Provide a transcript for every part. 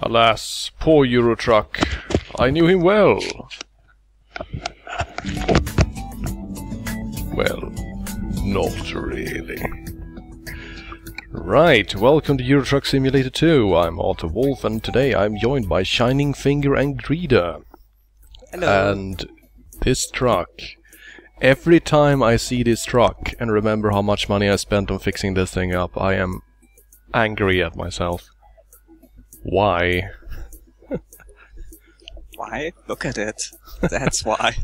Alas, poor Eurotruck. I knew him well. Well, not really. Right, welcome to Eurotruck Simulator 2. I'm Arthur Wolf, and today I'm joined by Shining Finger and Greeder. Hello. And this truck. Every time I see this truck and remember how much money I spent on fixing this thing up, I am angry at myself. Why? Why? Look at it. That's why.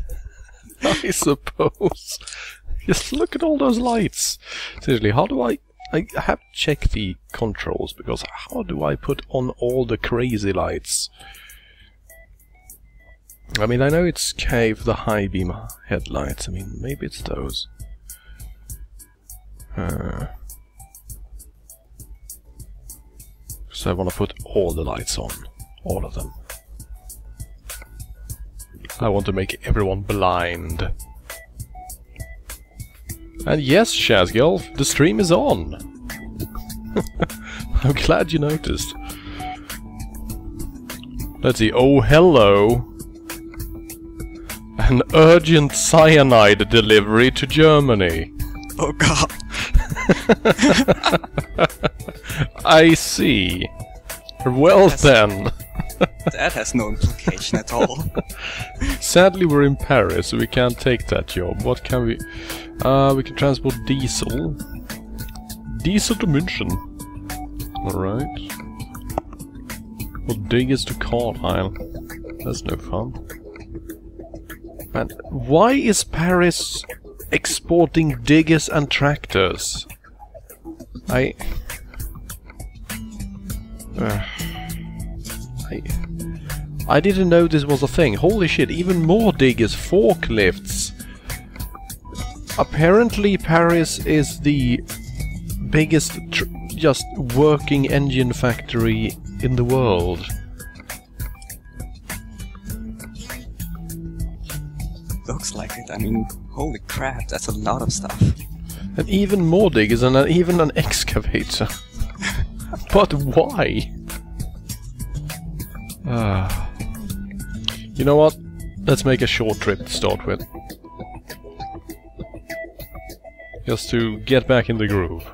I suppose. Just look at all those lights. Seriously, how do I have to check the controls, because how do I put on all the crazy lights? I mean, I know it's K for the high beam headlights. I mean, maybe it's those. So I want to put all the lights on. All of them. I want to make everyone blind. And yes, Chazgelf, the stream is on. I'm glad you noticed. Let's see. Oh, hello. An urgent cyanide delivery to Germany. Oh god. I see. Well then. That has no implication at all. Sadly we're in Paris, so we can't take that job. What can we... we can transport diesel. Diesel to München. Alright. Well, diggers to Carlisle. That's no fun. Man, why is Paris exporting diggers and tractors? I didn't know this was a thing. Holy shit, even more diggers, forklifts. Apparently Paris is the biggest just working engine factory in the world. Looks like it. I mean, holy crap, that's a lot of stuff. And even more diggers and even an excavator. But why? You know what? Let's make a short trip to start with. Just to get back in the groove.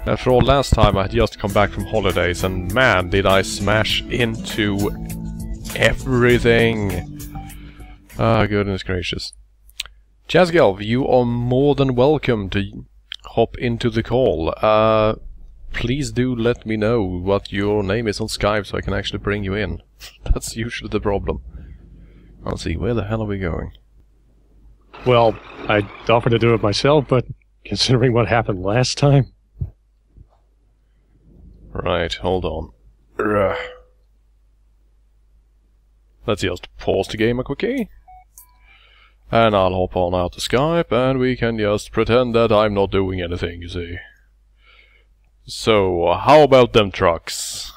After all, last time I had just come back from holidays, and man, did I smash into everything! Ah, goodness gracious. Chazgelf, you are more than welcome to hop into the call. Please do let me know what your name is on Skype so I can actually bring you in. That's usually the problem. Let's see, where the hell are we going? Well, I'd offer to do it myself, but considering what happened last time... Right, hold on. Let's just pause the game a quickie. And I'll hop on out to Skype, and we can just pretend that I'm not doing anything, you see. So, how about them trucks?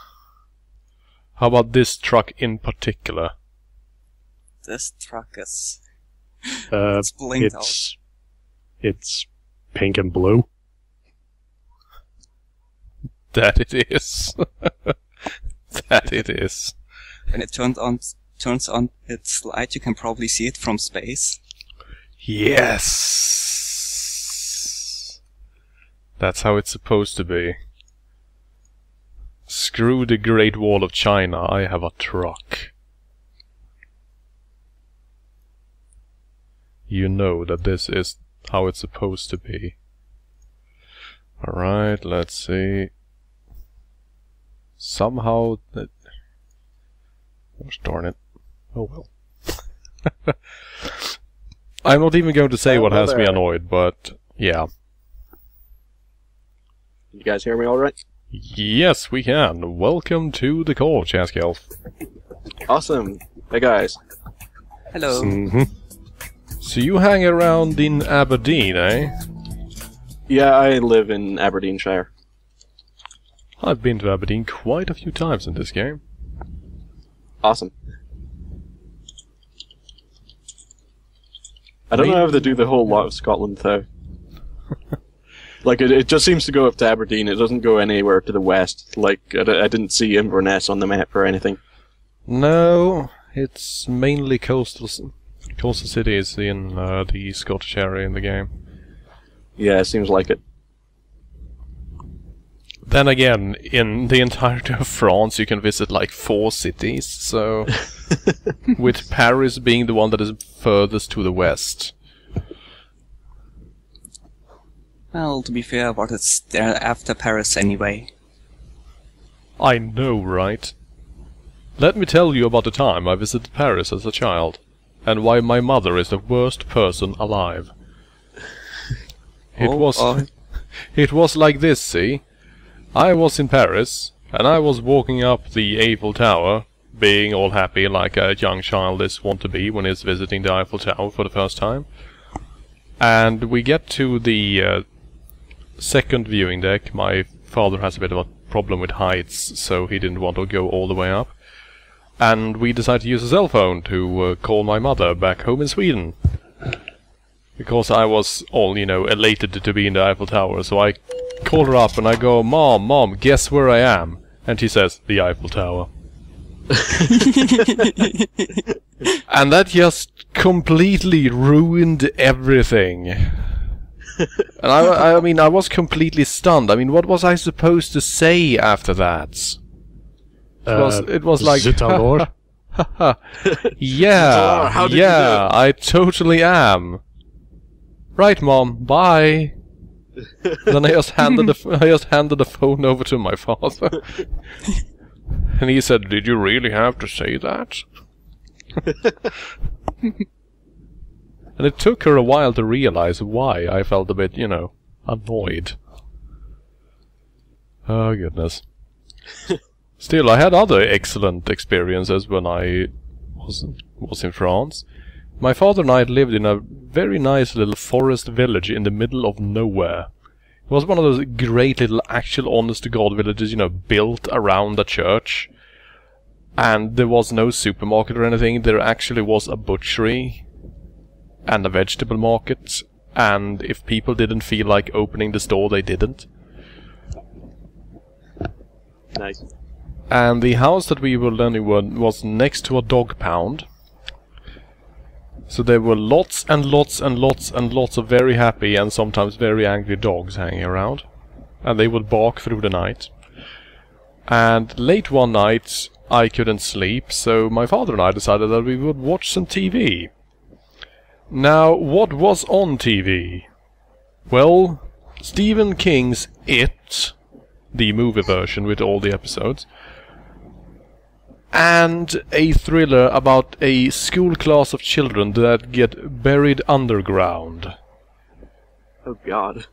How about this truck in particular? This truck is... it's blinked out. It's pink and blue. That it is. That it is. When it turns on its light, you can probably see it from space. Yes! That's how it's supposed to be. Screw the Great Wall of China, I have a truck. You know that this is how it's supposed to be. Alright, let's see. Somehow that... Gosh darn it. Oh well. I'm not even going to say what has me annoyed, but yeah. You guys hear me alright? Yes, we can. Welcome to the call, Chazgelf. Awesome. Hey guys. Hello. So you hang around in Aberdeen, eh? Yeah, I live in Aberdeenshire. I've been to Aberdeen quite a few times in this game. Awesome. I don't know how to do the whole lot of Scotland though. Like, it just seems to go up to Aberdeen. It doesn't go anywhere to the west. Like, I didn't see Inverness on the map or anything. No, it's mainly coastal cities in the Scottish area in the game. Yeah, it seems like it. Then again, in the entirety of France, you can visit like 4 cities, so... with Paris being the one that is furthest to the west. Well, to be fair, what is there after Paris anyway? I know, right? Let me tell you about the time I visited Paris as a child, and why my mother is the worst person alive. It was like this, see? I was in Paris, and I was walking up the Eiffel Tower, being all happy like a young child is wont to be when he's visiting the Eiffel Tower for the first time. And we get to the second viewing deck. My father has a bit of a problem with heights, so he didn't want to go all the way up. And we decided to use a cell phone to call my mother back home in Sweden. Because I was all, elated to be in the Eiffel Tower, so I call her up and I go, Mom, guess where I am? And she says, the Eiffel Tower. And that just completely ruined everything. And I mean, I was completely stunned. I mean, what was I supposed to say after that? It was like, yeah, How did you do it? I totally am. Right, Mom, bye. Then I just handed the phone over to my father. And he said, did you really have to say that? And it took her a while to realize why I felt a bit, annoyed. Oh, goodness. Still, I had other excellent experiences when I was in France. My father and I lived in a very nice little forest village in the middle of nowhere. It was one of those great little actual honest-to-God villages, built around a church. And there was no supermarket or anything. There actually was a butchery and a vegetable market. And if people didn't feel like opening the store, they didn't. Nice. And the house that we were living in was next to a dog pound. So there were lots and lots and lots and lots of very happy and sometimes very angry dogs hanging around. And they would bark through the night. And late one night, I couldn't sleep, so my father and I decided that we would watch some TV. Now, what was on TV? Well, Stephen King's It, the movie version with all the episodes, and a thriller about a school class of children that get buried underground. Oh god.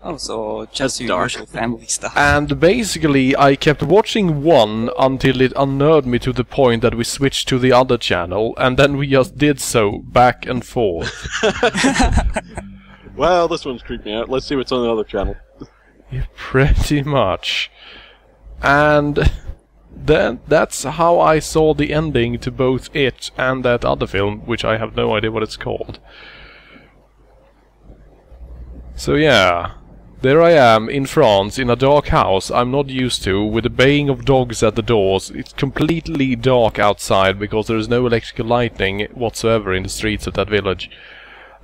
Oh, so just That's your dark. usual family stuff. And basically, I kept watching one until it unnerved me to the point that we switched to the other channel, and then we just did so back and forth. Well, this one's creeped me out. Let's see what's on the other channel. Yeah, pretty much. And then that's how I saw the ending to both it and that other film, which I have no idea what it's called. So yeah, there I am in France in a dark house I'm not used to, with the baying of dogs at the doors. It's completely dark outside because there is no electrical lighting whatsoever in the streets of that village.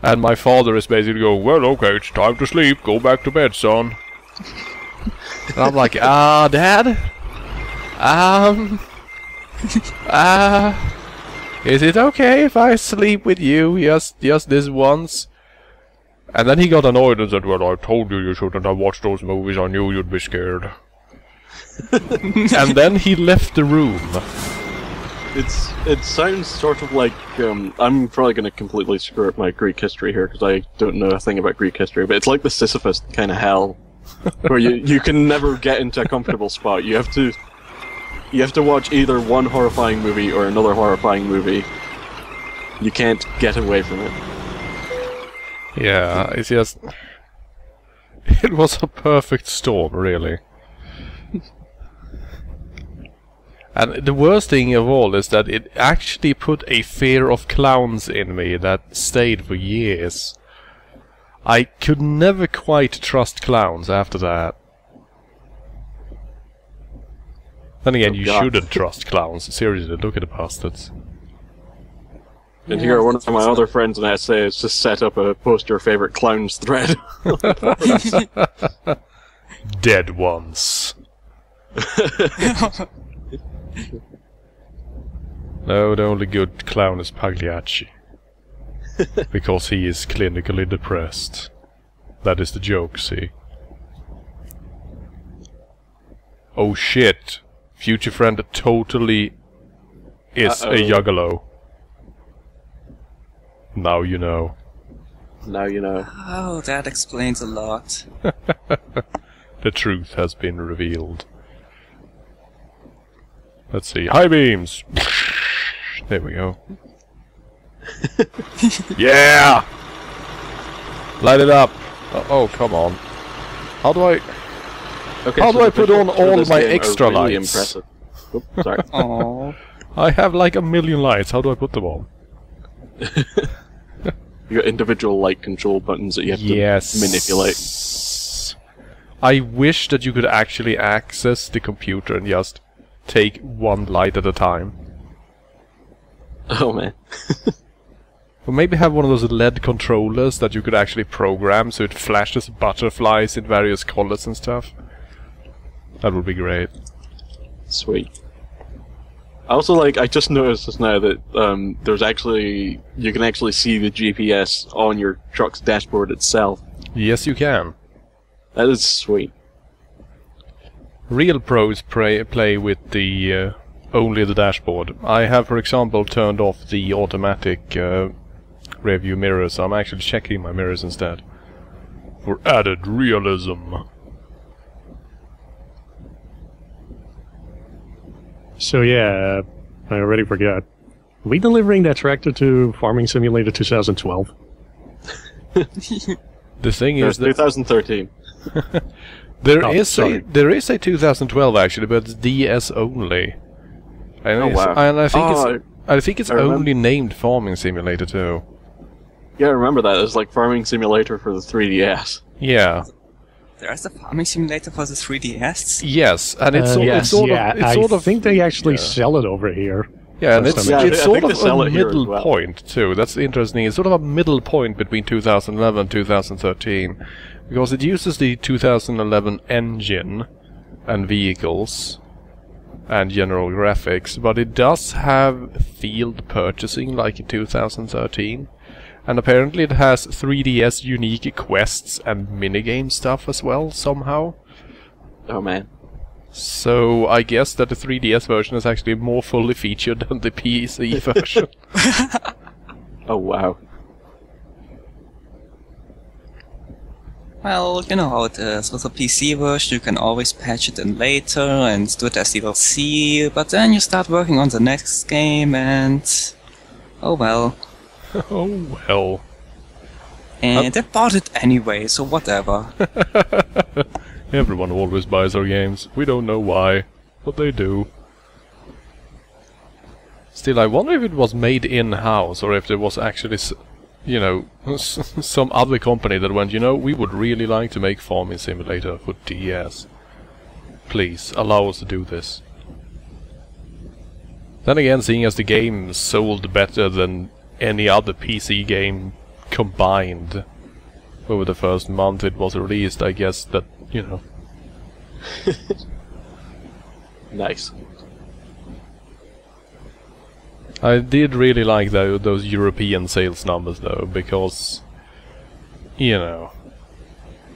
And my father is basically going, well, okay, it's time to sleep, go back to bed, son. And I'm like, Dad? Is it okay if I sleep with you just this once? And then he got annoyed and said, well, I told you shouldn't have watched those movies, I knew you'd be scared. And then he left the room. It sounds sort of like, I'm probably going to completely screw up my Greek history here, because I don't know a thing about Greek history, but it's like the Sisyphus kind of hell, where you can never get into a comfortable spot. You have to watch either one horrifying movie or another horrifying movie. You can't get away from it. Yeah, it's just... It was a perfect storm, really. And the worst thing of all is that it actually put a fear of clowns in me that stayed for years. I could never quite trust clowns after that. Then again, you shouldn't trust clowns. Seriously, look at the bastards. And here, one of my other friends in SA has just set up a post your favorite clowns thread. Dead ones. No, the only good clown is Pagliacci. Because he is clinically depressed. That is the joke, see? Oh shit! Future friend totally is a juggalo. Now you know. Now you know. Oh, that explains a lot. The truth has been revealed. Let's see. High beams! There we go. Yeah! Light it up! Oh, come on. How do I... Okay, How so do I the put on visuals for all this my game are extra really lights? Impressive. Oops, sorry. Oh. I have like a million lights. How do I put them on? You got individual light control buttons that you have to manipulate. I wish that you could actually access the computer and just take one light at a time. Oh man. Or maybe have one of those LED controllers that you could actually program so it flashes butterflies in various colors and stuff. That would be great. Sweet. I also I just noticed just now that there's actually, you can actually see the GPS on your truck's dashboard itself. Yes, you can. That is sweet. Real pros play with the only the dashboard. I have, for example, turned off the automatic rearview mirror, so I'm actually checking my mirrors instead. For added realism. So yeah, I already forgot. Are we delivering that tractor to Farming Simulator 2012? The thing is that 2013. there Oh, is sorry. a 2012 actually, but it's DS only. And, Oh, wow. and I think it's I remember. only named Farming Simulator too. Yeah, I remember that. It's like Farming Simulator for the 3DS. Yeah. There's a farming simulator for the 3DS? Yes, and it's sort I of think they actually sell it over here. yeah, and First it's time. Yeah, it's I sort think they of sell a it here as middle well. point too. That's interesting. It's sort of a middle point between 2011 and 2013 because it uses the 2011 engine and vehicles and general graphics, but it does have field purchasing like in 2013. And apparently it has 3DS unique quests and minigame stuff as well, somehow. Oh man. So I guess that the 3DS version is actually more fully featured than the PC version. Oh wow. Well, you know how it is. With the PC version, you can always patch it in later and do it as DLC, but then you start working on the next game and... oh well. Oh well. And they bought it anyway, so whatever. Everyone always buys our games. We don't know why, but they do. Still, I wonder if it was made in-house or if there was actually, you know, some other company that went, you know, we would really like to make Farming Simulator for DS. Please, allow us to do this. Then again, seeing as the game sold better than any other PC game combined over the first month it was released, I guess that, you know. Nice. I did really like those European sales numbers though, because, you know,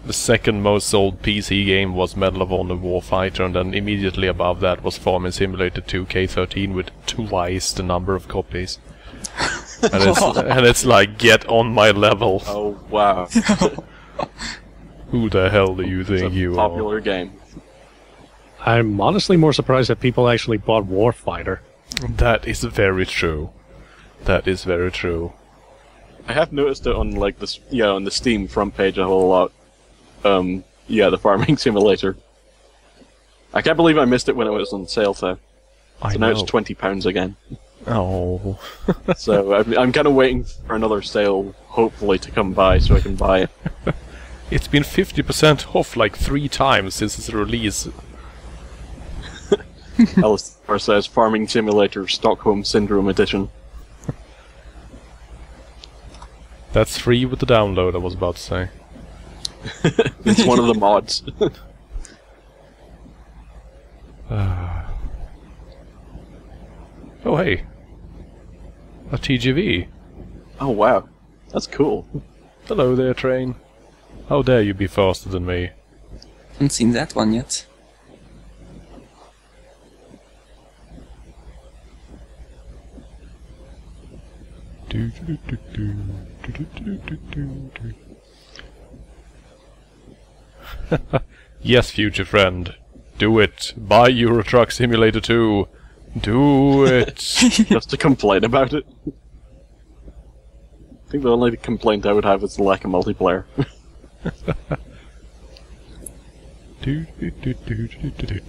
the second most sold PC game was Medal of Honor Warfighter, and then immediately above that was Farming Simulator 2K13 with twice the number of copies. And it's like, get on my level. Oh wow. Who the hell do you It's a think you are? popular game. I'm honestly more surprised that people actually bought Warfighter. That is very true. That is very true. I have noticed it on like this, yeah, on the Steam front page a whole lot. Yeah, the Farming Simulator. I can't believe I missed it when it was on sale though. I So now know. it's £20 again. Oh. So I'm kind of waiting for another sale, hopefully, to come by so I can buy it. It's been 50% off like 3 times since its release. Alistair says Farming Simulator Stockholm Syndrome Edition. That's free with the download, I was about to say. It's one of the mods. Oh hey, a TGV. Oh wow, that's cool. Hello there, train. How dare you be faster than me? Haven't seen that one yet. Yes, future friend. Do it. Buy Euro Truck Simulator 2. Do it. Just to complain about it. I think the only complaint I would have is the lack of multiplayer.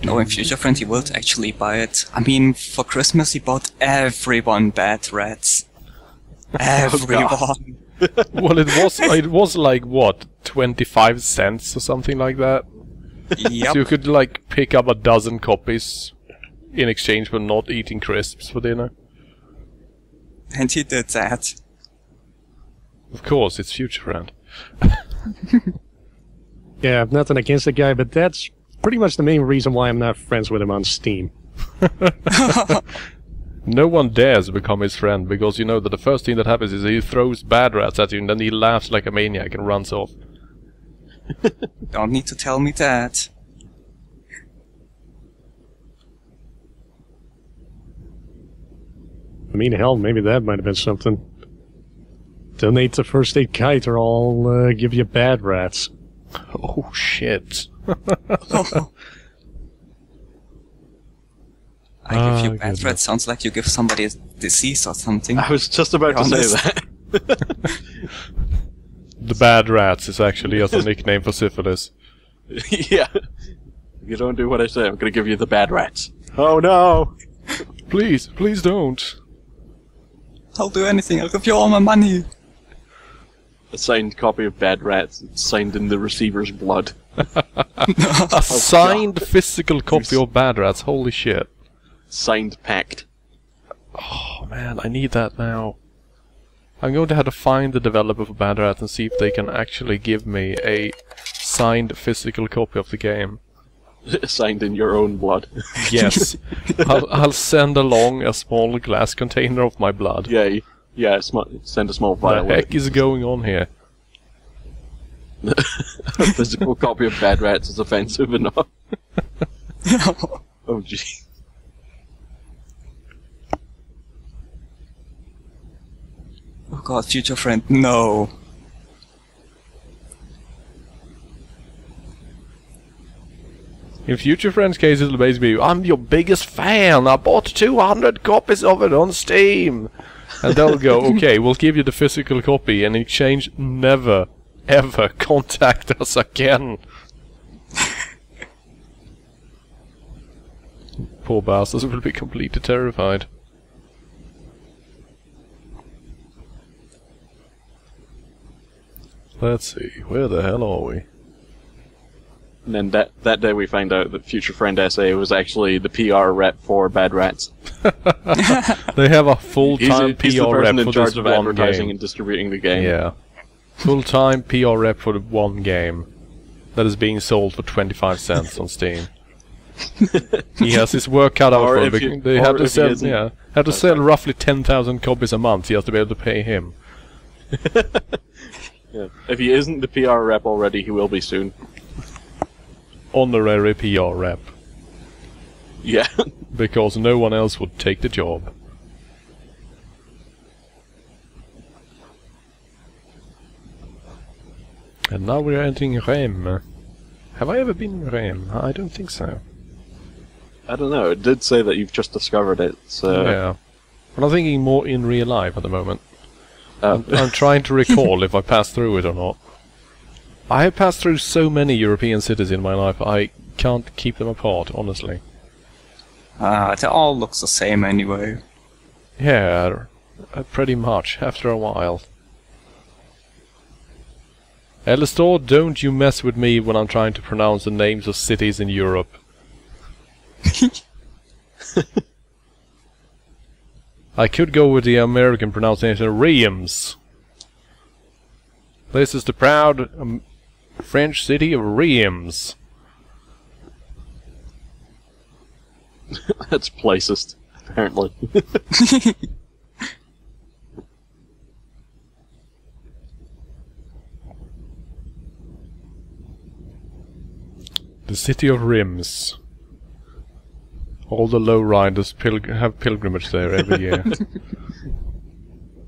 Knowing future friend, he will actually buy it. I mean, for Christmas he bought everyone bad rats. Everyone. Well, it was like what, 25 cents or something like that. Yep. So you could like pick up a dozen copies in exchange for not eating crisps for dinner. And he did that. Of course, it's future friend. Yeah, nothing against the guy, but that's pretty much the main reason why I'm not friends with him on Steam. No one dares become his friend because you know that the first thing that happens is he throws bad rats at you and then he laughs like a maniac and runs off. Don't need to tell me that. I mean, hell, maybe that might have been something. Donate to First Aid Kite or I'll give you bad rats. Oh shit. I give you bad goodness. rats sounds like you give somebody a disease or something. I was just about to say that. The bad rats is actually just a nickname for syphilis. Yeah. If you don't do what I say, I'm gonna give you the bad rats. Oh no! Please, please don't. I'll do anything, I'll give you all my money. A signed copy of Bad Rats, signed in the receiver's blood. A signed physical copy of Bad Rats, holy shit. Signed pact. Oh man, I need that now. I'm going to have to find the developer for Bad Rats and see if they can actually give me a signed physical copy of the game. Signed in your own blood. Yes. I'll send along a small glass container of my blood. Yeah, send a small vial. What the heck is going on here? A physical copy of Bad Rats is offensive enough. Oh gee. Oh god, future friend, no. In future friend's case, it'll basically be, I'm your biggest fan, I bought 200 copies of it on Steam! And they'll go, okay, we'll give you the physical copy, and in exchange, never, ever contact us again. Poor bastards will be completely terrified. Let's see, where the hell are we? And then that day we find out that Future Friend SA was actually the PR rep for Bad Rats. They have a full-time He's the PR rep person in for charge this of one advertising game. and distributing the game. Yeah. Full-time PR rep for the one game that is being sold for 25 cents on Steam. He has his work cut out Or for if him. you- They or have to if he sell, isn't- yeah, have to sell roughly 10,000 copies a month. He has to be able to pay him. Yeah. If he isn't the PR rep already, he will be soon. Honorary PR rep, Yeah. because no one else would take the job. And now we're entering Rem. Have I ever been in Rem? I don't think so. I don't know. It did say that you've just discovered it, so... Yeah. But I'm thinking more in real life at the moment. Oh. I'm trying to recall if I passed through it or not. I have passed through so many European cities in my life, I can't keep them apart, honestly. They all look the same anyway. Yeah, pretty much, after a while. Alistair, don't you mess with me when I'm trying to pronounce the names of cities in Europe. I could go with the American pronunciation, Reims. This is the proud French city of Reims. That's placist, apparently. The city of Reims. All the lowriders have pilgrimage there every year.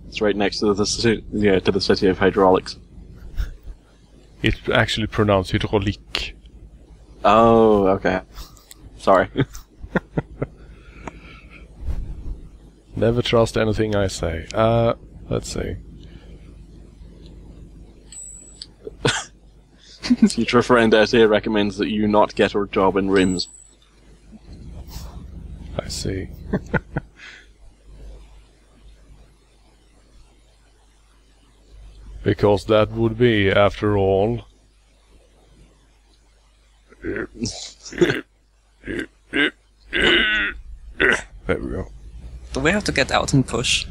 It's right next to the city of hydraulics. It's actually pronounced hydraulique. Oh, okay. Sorry. Never trust anything I say. Let's see. Future friend Essay recommends that you not get her job in Rims. I see. Because that would be, after all... There we go. Do we have to get out and push?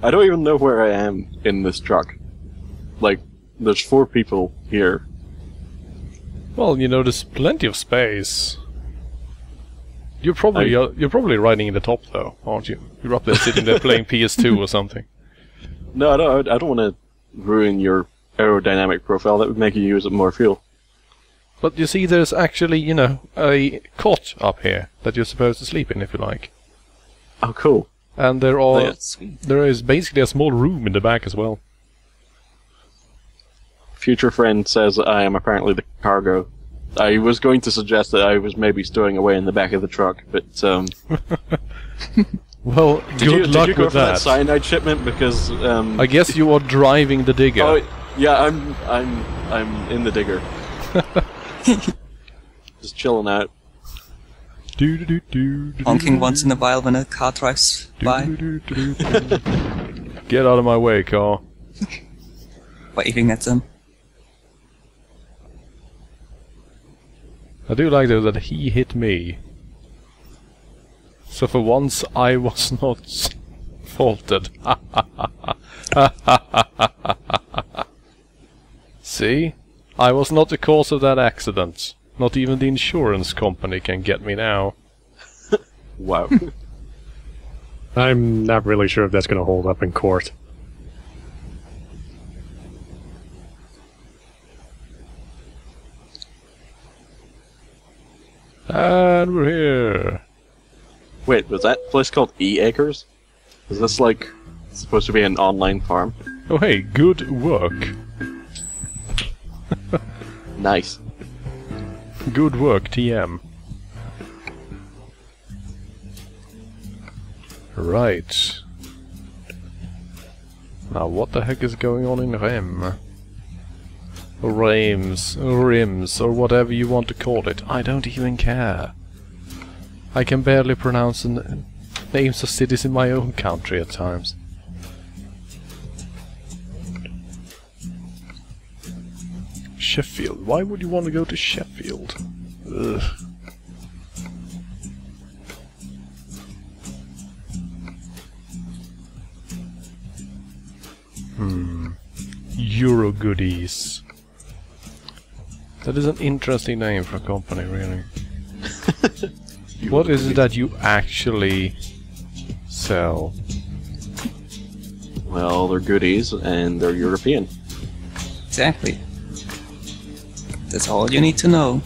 I don't even know where I am in this truck. Like, there's 4 people here. Well, you know, there's plenty of space. You're probably riding in the top, though, aren't you? You're up there sitting there playing PS2 or something. No, I don't want to ruin your aerodynamic profile. That would make you use up more fuel. But you see, there's actually, you know, a cot up here that you're supposed to sleep in, if you like. Oh, cool. And there is basically a small room in the back as well. Future friend says I am apparently the cargo. I was going to suggest that I was maybe stowing away in the back of the truck, but well, good luck did you go with for that. cyanide shipment? Because I guess you are driving the digger. Oh, yeah, I'm in the digger. Just chilling out. Honking once in a while when a car drives by. Get out of my way, car. Waving at them. I do like though that he hit me. So for once I was not faulted. See? I was not the cause of that accident. Not even the insurance company can get me now. Wow. I'm not really sure if that's going to hold up in court. And we're here. Wait, was that place called E-Acres? Is this like supposed to be an online farm? Oh hey, good work. Nice. Good work, TM. Right. Now what the heck is going on in Rem? Or Reims, or Rims, or whatever you want to call it. I don't even care. I can barely pronounce the names of cities in my own country at times. Sheffield. Why would you want to go to Sheffield? Ugh. Euro goodies. That is an interesting name for a company, really. What is it that you actually sell? Well, they're goodies and they're European. Exactly. That's all you need to know.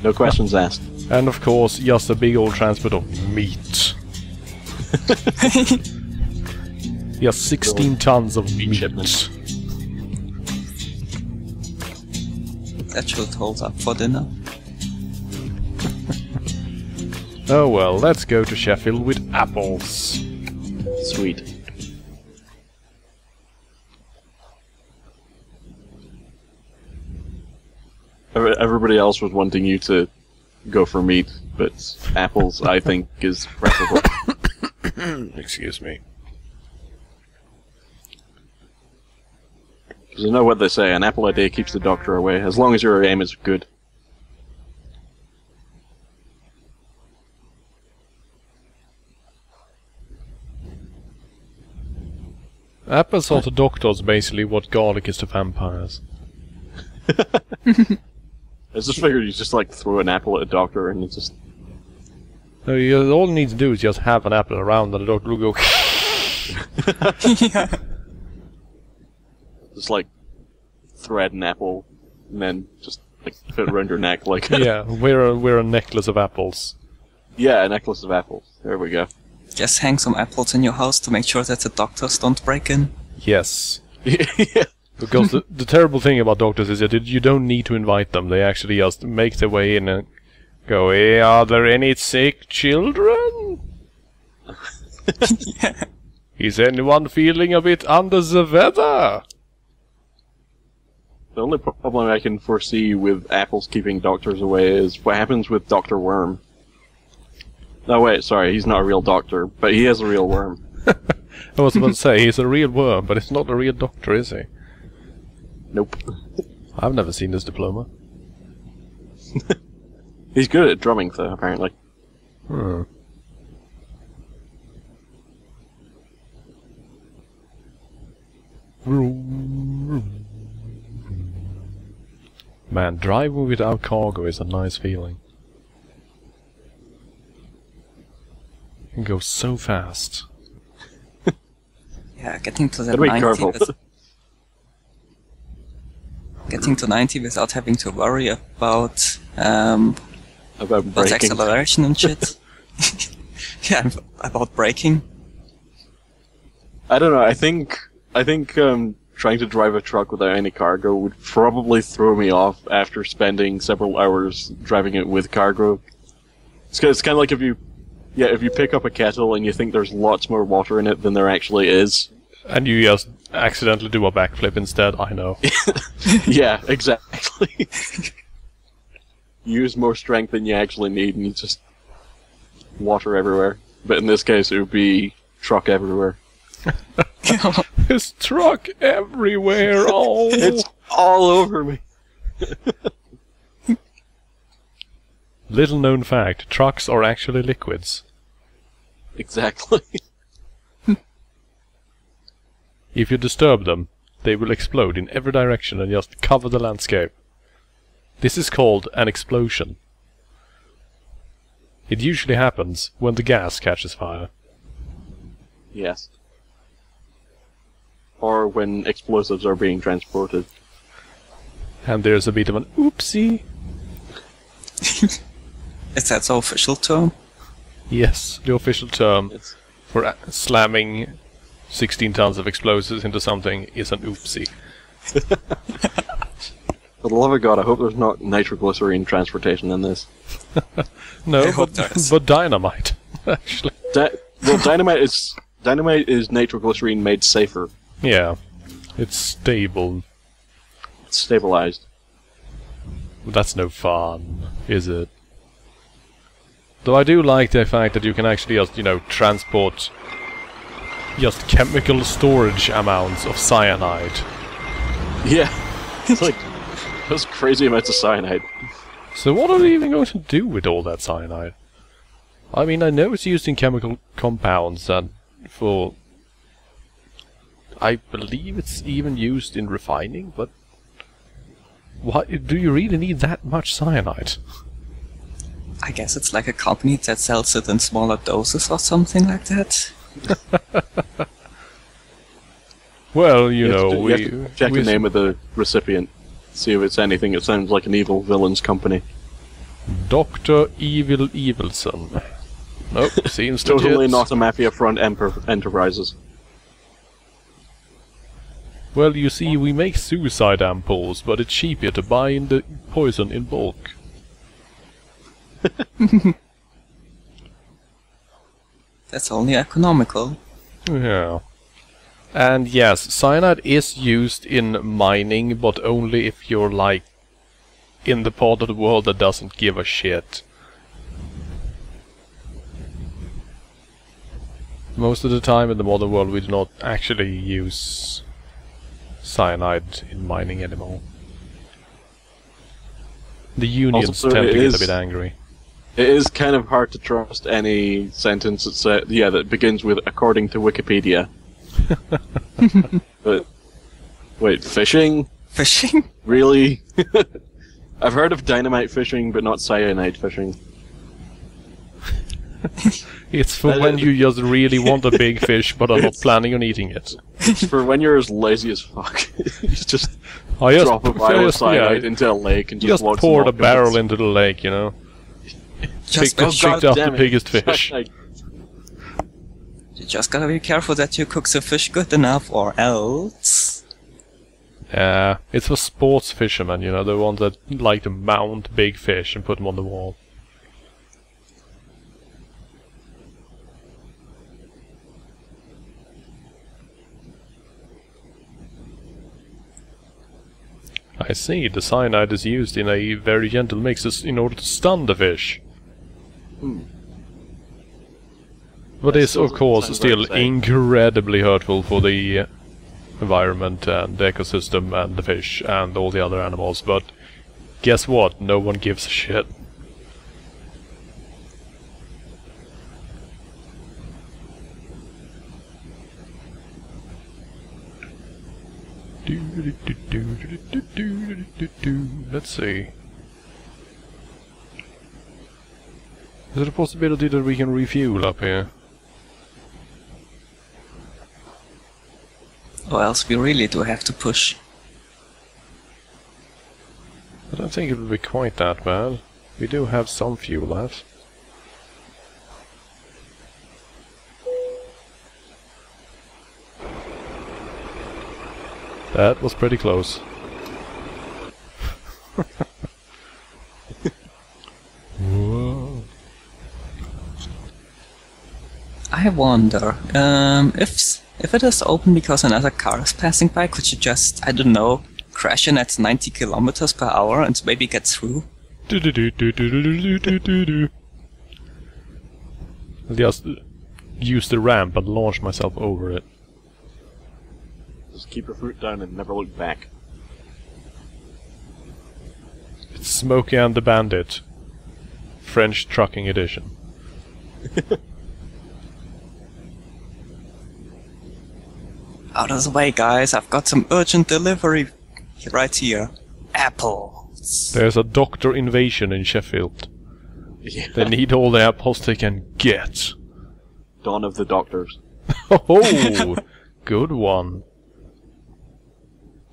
No questions asked. And of course, just a big old transport of meat. Yes, 16 tons of meat. shipment. That should hold up for dinner. Oh well, let's go to Sheffield with apples. Sweet. Everybody else was wanting you to go for meat, but apples, I think, is preferable. Excuse me. Because you know what they say, an apple a day keeps the doctor away, as long as your aim is good. Apples are to doctors basically what garlic is to vampires. I just figured you just like throw an apple at a doctor and it just... No, all you need to do is just have an apple around and the doctor will go... Yeah. just like thread an apple and then just like fit it around your neck like... Yeah, wear a necklace of apples. Yeah, a necklace of apples. There we go. Just hang some apples in your house to make sure that the doctors don't break in. Yes. Yeah. Because the terrible thing about doctors is that you don't need to invite them. They actually just make their way in and go, hey, are there any sick children? Yeah. Is anyone feeling a bit under the weather? The only problem I can foresee with apples keeping doctors away is what happens with Dr. Worm. No, wait, sorry, he's not a real doctor, but he is a real worm. I was about to say, he's a real worm, but it's not a real doctor, is he? Nope. I've never seen this diploma. He's good at drumming, though, apparently. Hmm. Man, driving without cargo is a nice feeling. You can go so fast. Yeah, getting to that Gotta be 90 careful. getting to 90 without having to worry about About braking. acceleration and shit. Yeah, about braking. I don't know, I think trying to drive a truck without any cargo would probably throw me off after spending several hours driving it with cargo. It's kind of like if you pick up a kettle and you think there's lots more water in it than there actually is. And you just accidentally do a backflip instead, I know. Yeah, exactly. Use more strength than you actually need and you just... water everywhere. But in this case it would be truck everywhere. There's truck everywhere, oh! It's all over me. Little known fact, trucks are actually liquids. Exactly. If you disturb them, they will explode in every direction and just cover the landscape. This is called an explosion. It usually happens when the gas catches fire. Yes. Or when explosives are being transported. And there's a bit of an oopsie. Is that the official term? Yes, the official term It's... for slamming 16 tons of explosives into something is an oopsie. For the love of God, I hope there's not nitroglycerine transportation in this. No, I hope there is. but dynamite, actually. Well, dynamite is nitroglycerine made safer. Yeah, it's stable. It's stabilized. That's no fun, is it? Though I do like the fact that you can actually just, transport just chemical storage amounts of cyanide. Yeah. It's like those crazy amounts of cyanide. So what are they even going to do with all that cyanide? I mean, I know it's used in chemical compounds and for... I believe it's even used in refining, but... What, do you really need that much cyanide? I guess it's like a company that sells it in smaller doses or something like that. Well, You have to check the name of the recipient. See if it's anything that sounds like an evil villain's company. Dr. Evil Evilson. Nope, seems Totally legit. not a Mafia Front Enterprises. Well, you see, we make suicide ampoules, but it's cheaper to buy in the poison in bulk. That's only economical. Yeah. And yes, cyanide is used in mining, but only if you're, like, in the part of the world that doesn't give a shit. Most of the time in the modern world we do not actually use cyanide in mining anymore. The unions Also, tend to get a bit angry. It is kind of hard to trust any sentence that begins with "according to Wikipedia." But wait, fishing? Fishing? Really? I've heard of dynamite fishing, but not cyanide fishing. It's for when you just really want a big fish but are not planning on eating it. It's for when you're as lazy as fuck. You just I drop a vial of cyanide into a lake and just watch pour the them barrel walk into the lake, you know. Just, Pick up damn the it. biggest fish. you just gotta be careful that you cook the fish good enough, or else... Yeah, it's for sports fishermen, you know, the ones that like to mount big fish and put them on the wall. I see, the cyanide is used in a very gentle mix in order to stun the fish. But it's of course still incredibly hurtful for the environment and the ecosystem and the fish and all the other animals, but guess what? No one gives a shit. Let's see. Is it a possibility that we can refuel up here? Or else we really do have to push. I don't think it will be quite that bad. We do have some fuel left. That was pretty close. Whoa. I wonder, if it is open because another car is passing by, could you just, I don't know, crash in at 90 kilometers per hour and maybe get through? I'll just use the ramp and launch myself over it. Just keep your foot down and never look back. It's Smokey and the Bandit. French trucking edition. Out of the way, guys, I've got some urgent delivery right here. Apples. There's a doctor invasion in Sheffield. Yeah. They need all the apples they can get. Dawn of the Doctors. Oh, good one.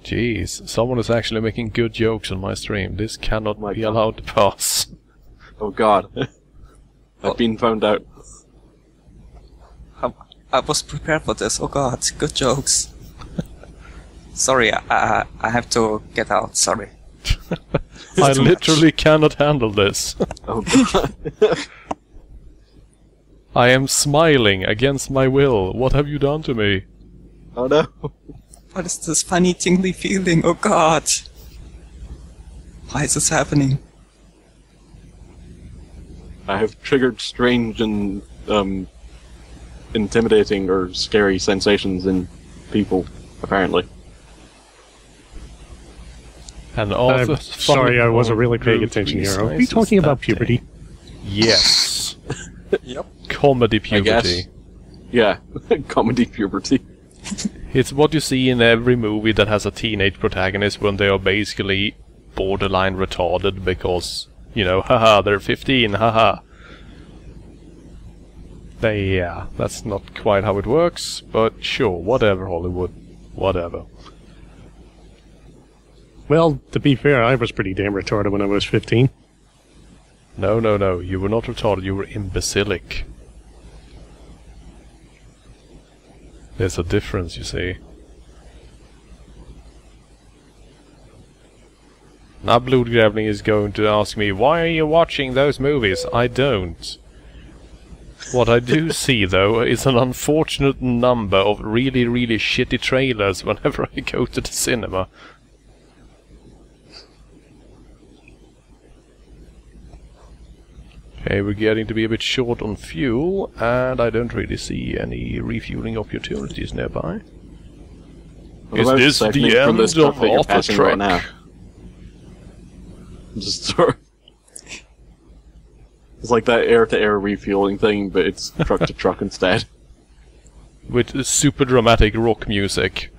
Jeez, someone is actually making good jokes on my stream. This cannot My be God. allowed to pass. Oh god. I've been found out. I was prepared for this, oh god, good jokes. Sorry, I have to get out, sorry. I literally cannot handle this. Oh god. I am smiling against my will. What have you done to me? Oh no. What is this funny tingly feeling, oh god? Why is this happening? I have triggered strange and intimidating or scary sensations in people, apparently. And also, I'm sorry, I wasn't really paying attention here. Are we talking about puberty? Yes. Yep. Comedy I puberty. guess. Yeah, comedy puberty. It's what you see in every movie that has a teenage protagonist when they are basically borderline retarded because, you know, haha, they're 15, haha. Yeah, that's not quite how it works, but sure, whatever, Hollywood. Whatever. Well, to be fair, I was pretty damn retarded when I was 15. No, no, no, you were not retarded, you were imbecilic. There's a difference, you see. Now Bloodgrävling is going to ask me, why are you watching those movies? I don't. What I do see, though, is an unfortunate number of really, really shitty trailers whenever I go to the cinema. Okay, we're getting to be a bit short on fuel, and I don't really see any refueling opportunities nearby. Is this the end of the track? Now? Just sort of... It's like that air-to-air refueling thing, but it's truck-to-truck instead. With super dramatic rock music.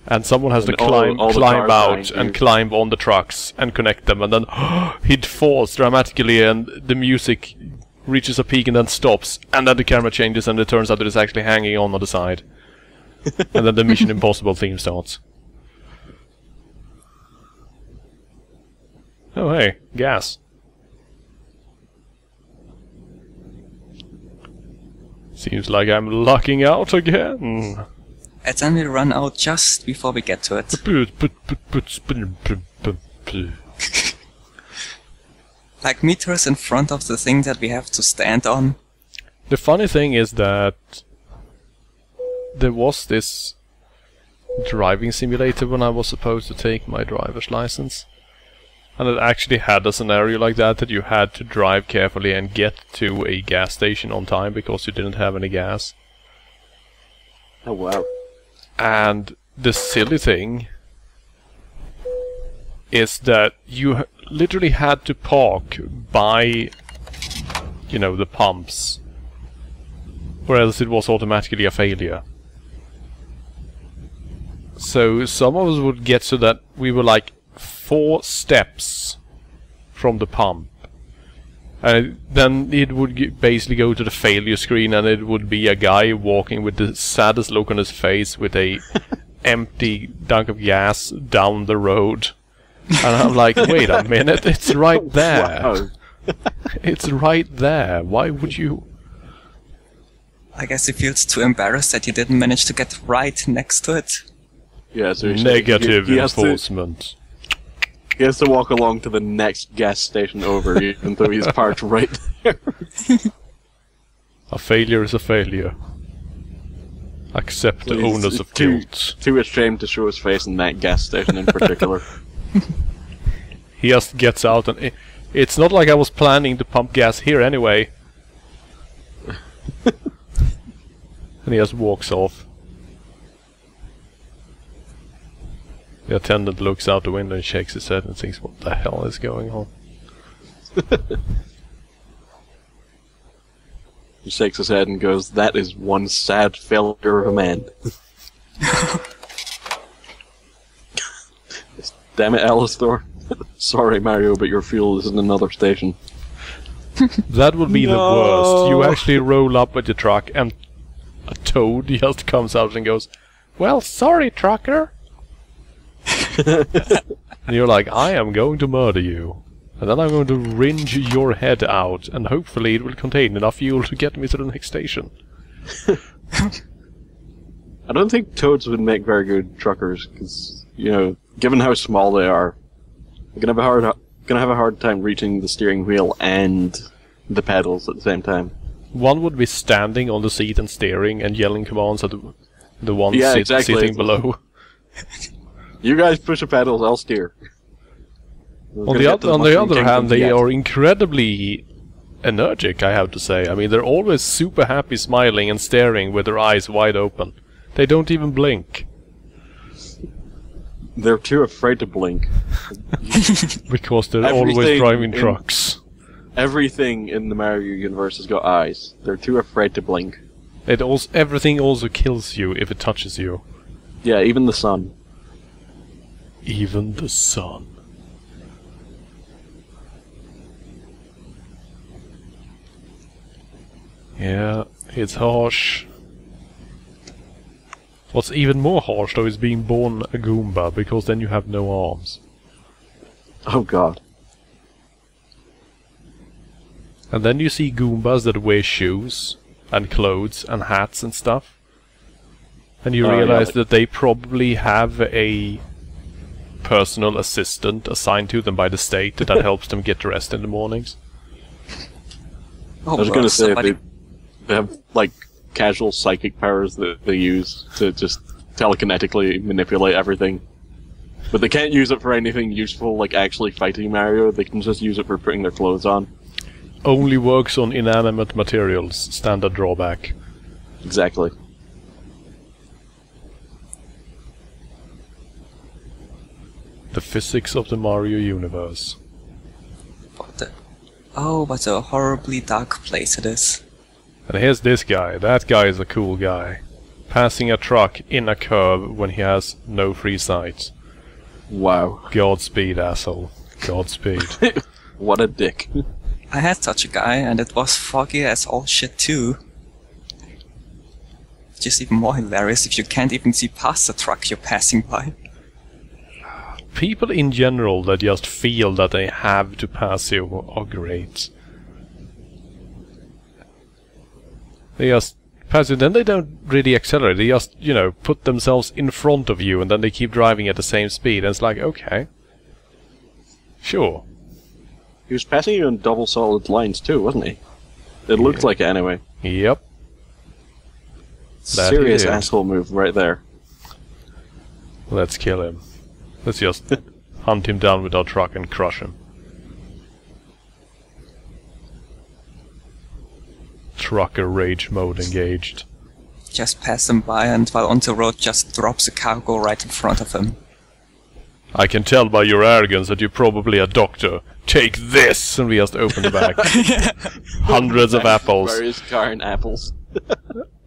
And someone has to climb out and climb on the trucks and connect them, and then it falls dramatically, and the music reaches a peak and then stops, and then the camera changes and it turns out that it's actually hanging on the side. And then the Mission Impossible theme starts. Oh hey, gas. Seems like I'm lucking out again. And then we run out just before we get to it. Like meters in front of the thing that we have to stand on. The funny thing is that there was this driving simulator when I was supposed to take my driver's license. And it actually had a scenario like that you had to drive carefully and get to a gas station on time because you didn't have any gas. Oh wow. And the silly thing is that you literally had to park by, you know, the pumps, or else it was automatically a failure. So some of us would get so that we were like 4 steps from the pump. And then it would basically go to the failure screen, and it would be a guy walking with the saddest look on his face with a empty dunk of gas down the road. And I'm like, wait a minute, it's right there. Wow. It's right there. Why would you... I guess he feels too embarrassed that he didn't manage to get right next to it. Yeah, so negative enforcement. He has to walk along to the next gas station over, even though he's parked right there. A failure is a failure. Accept the onus of guilt. Too ashamed to show his face in that gas station in particular. He just gets out, and it's not like I was planning to pump gas here anyway. And he just walks off. The attendant looks out the window and shakes his head and thinks, what the hell is going on? He shakes his head and goes, that is one sad failure of a man. Damn it, Alistor. Sorry, Mario, but your fuel is in another station. That would be the worst. You actually roll up with your truck and a toad just comes out and goes, well, sorry, trucker. And you're like, I am going to murder you. And then I'm going to wrench your head out, and hopefully it will contain enough fuel to get me to the next station. I don't think toads would make very good truckers, because, you know, given how small they are, they're gonna have a hard time reaching the steering wheel and the pedals at the same time. One would be standing on the seat and steering and yelling commands at the one exactly. sitting below. You guys push the pedals, I'll steer. On the other hand, they are incredibly energetic, I have to say. I mean, they're always super happy, smiling and staring with their eyes wide open. They don't even blink. They're too afraid to blink. Because they're always driving trucks. Everything in the Mario universe has got eyes. They're too afraid to blink. Everything also kills you if it touches you. Yeah, even the sun. Even the sun. Yeah, it's harsh. What's even more harsh though is being born a Goomba, because then you have no arms. Oh god. And then you see Goombas that wear shoes, and clothes, and hats and stuff. And you realize that they probably have a personal assistant assigned to them by the state that helps them get dressed in the mornings. I was going to say, they have, like, casual psychic powers that they use to just telekinetically manipulate everything. But they can't use it for anything useful, like actually fighting Mario. They can just use it for putting their clothes on. only works on inanimate materials. Standard drawback. Exactly. The physics of the Mario universe. What the? Oh, what a horribly dark place it is. And here's this guy. That guy is a cool guy. Passing a truck in a curve when he has no free sight. Wow. Godspeed, asshole. Godspeed. What a dick. I had such a guy, and it was foggy as all shit too. Just even more hilarious if you can't even see past the truck you're passing by. People in general that just feel that they have to pass you are great. They just pass you, then they don't really accelerate. They just, you know, put themselves in front of you and then they keep driving at the same speed. And it's like, okay. Sure. He was passing you on double solid lines too, wasn't he? It looked like it anyway. Yep. That Serious is. asshole move right there. Let's kill him. Let's just hunt him down with our truck and crush him. Trucker rage mode engaged. Just pass him by, and while on the road just drops a cargo right in front of him. I can tell by your arrogance that you're probably a doctor. Take this! And we just open the bag. Hundreds of apples. Various current apples.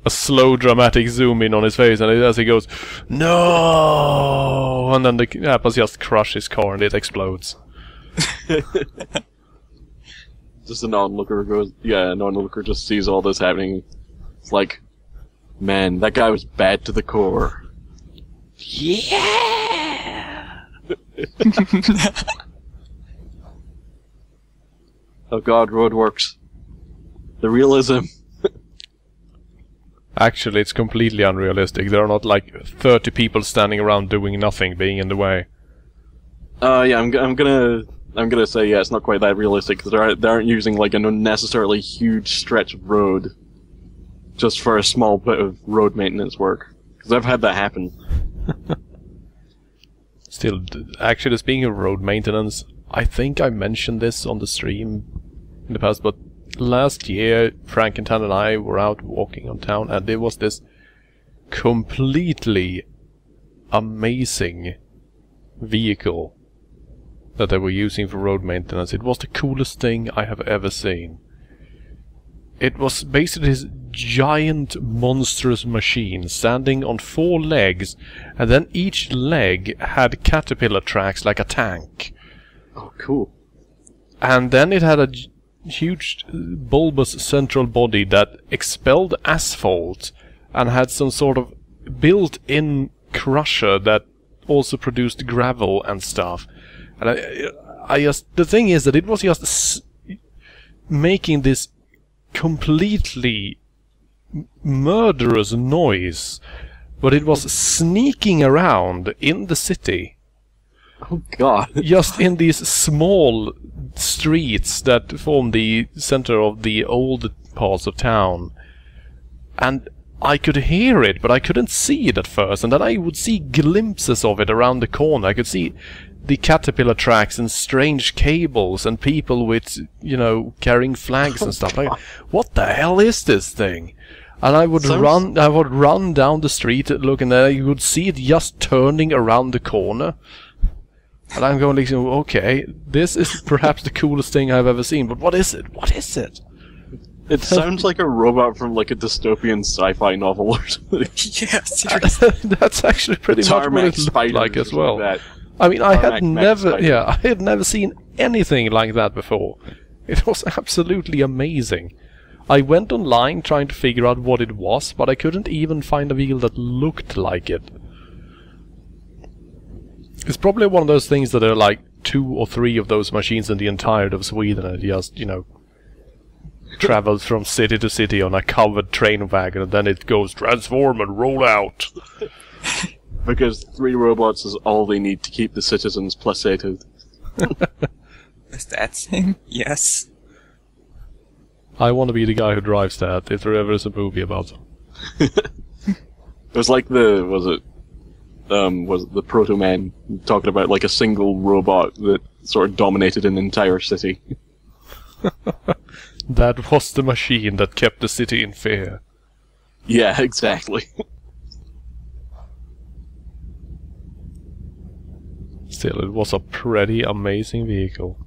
A slow dramatic zoom in on his face, and as he goes, no! And then the apples just crush his car and it explodes. Just an onlooker goes, yeah, an onlooker just sees all this happening. It's like, man, that guy was bad to the core. Yeah! Oh god, roadworks. The realism. Actually, it's completely unrealistic. There are not like 30 people standing around doing nothing, being in the way. Yeah, I'm gonna say yeah, it's not quite that realistic because they aren't using like an unnecessarily huge stretch of road just for a small bit of road maintenance work. Because I've had that happen. Still, actually, speaking of road maintenance, I think I mentioned this on the stream in the past, but last year, Frank and Tan and I were out walking on town, and there was this completely amazing vehicle that they were using for road maintenance. It was the coolest thing I have ever seen. It was basically this giant, monstrous machine standing on 4 legs, and then each leg had caterpillar tracks like a tank. Oh, cool. And then it had a huge bulbous central body that expelled asphalt and had some sort of built-in crusher that also produced gravel and stuff. And I just, the thing is that it was just making this completely murderous noise, but it was sneaking around in the city. Oh god. Just in these small streets that form the center of the old parts of town. And I could hear it, but I couldn't see it at first. And then I would see glimpses of it around the corner. I could see the caterpillar tracks and strange cables and people with, you know, carrying flags and stuff. Like, what the hell is this thing? And I would run down the street looking there. You would see it just turning around the corner. And I'm going like, okay, this is perhaps the coolest thing I've ever seen, but what is it? What is it? It sounds like a robot from like a dystopian sci-fi novel or something. Yeah, seriously. That's actually pretty much what it looked like as well. Like I mean, I had Tarmac never seen anything like that before. It was absolutely amazing. I went online trying to figure out what it was, but I couldn't even find a vehicle that looked like it. It's probably one of those things that are like 2 or 3 of those machines in the entirety of Sweden, and it just, you know, travels from city to city on a covered train wagon, and then it goes transform and roll out. Because 3 robots is all they need to keep the citizens placated. Is that thing? Yes. I want to be the guy who drives that, if there ever is a movie about it. It was like was it the Proto Man talking about like a single robot that sort of dominated an entire city. That was the machine that kept the city in fear. Yeah, exactly. Still, it was a pretty amazing vehicle.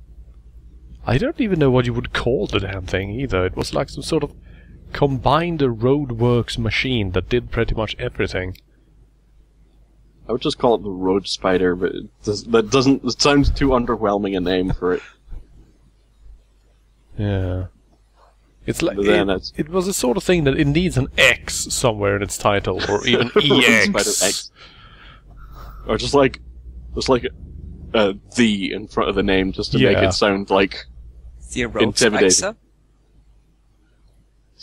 I don't even know what you would call the damn thing either. It was like some sort of combined roadworks machine that did pretty much everything. I would just call it the Road Spider, but it sounds too underwhelming a name for it. Yeah. It's like it was a sort of thing that it needs an X somewhere in its title, or even EX. Spider X. Or just like the in front of the name, just to make it sound like The Road intimidating. Spicer?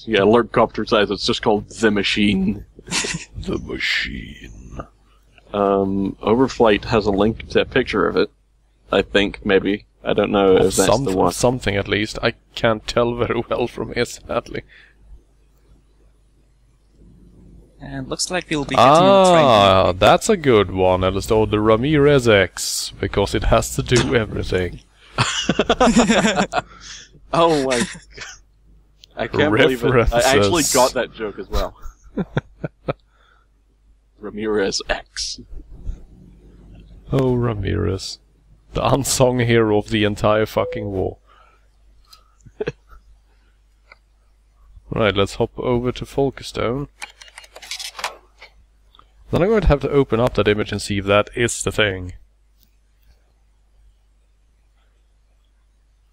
Yeah, Lurkcopter says it's just called the Machine. The Machine. Overflight has a link to a picture of it. I think, maybe. I don't know if that's the one. Something at least. I can't tell very well from here, sadly. And looks like we'll be getting a train. That's a good one. It'll store the Ramirez X, because it has to do everything. Oh my god. I can't believe it. I actually got that joke as well. Ramirez X. Oh, Ramirez. The unsung hero of the entire fucking war. Right, let's hop over to Folkestone. Then I'm going to have to open up that image and see if that is the thing.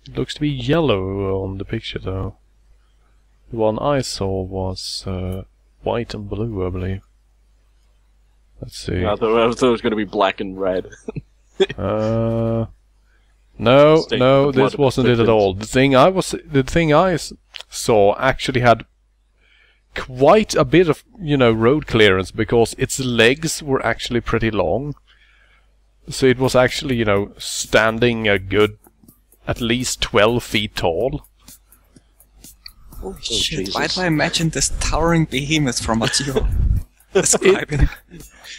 It looks to be yellow on the picture though. The one I saw was white and blue, I believe. Let's see. I thought it was going to be black and red. No, this wasn't it at all. The thing I saw actually had quite a bit of, road clearance, because its legs were actually pretty long. So it was actually, standing a good at least 12 feet tall. Oh shit, Jesus. Why do I imagine this towering behemoth from what you're describing?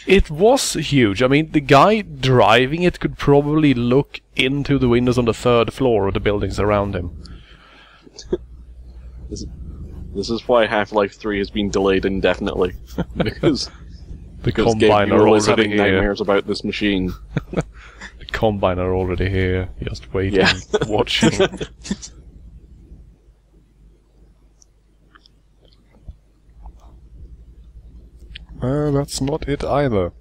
It was huge. I mean, the guy driving it could probably look into the windows on the 3rd floor of the buildings around him. This is why Half-Life 3 has been delayed indefinitely. Because the Combine are already having here. nightmares about this machine. The Combine are already here, just waiting, watching. That's not it either.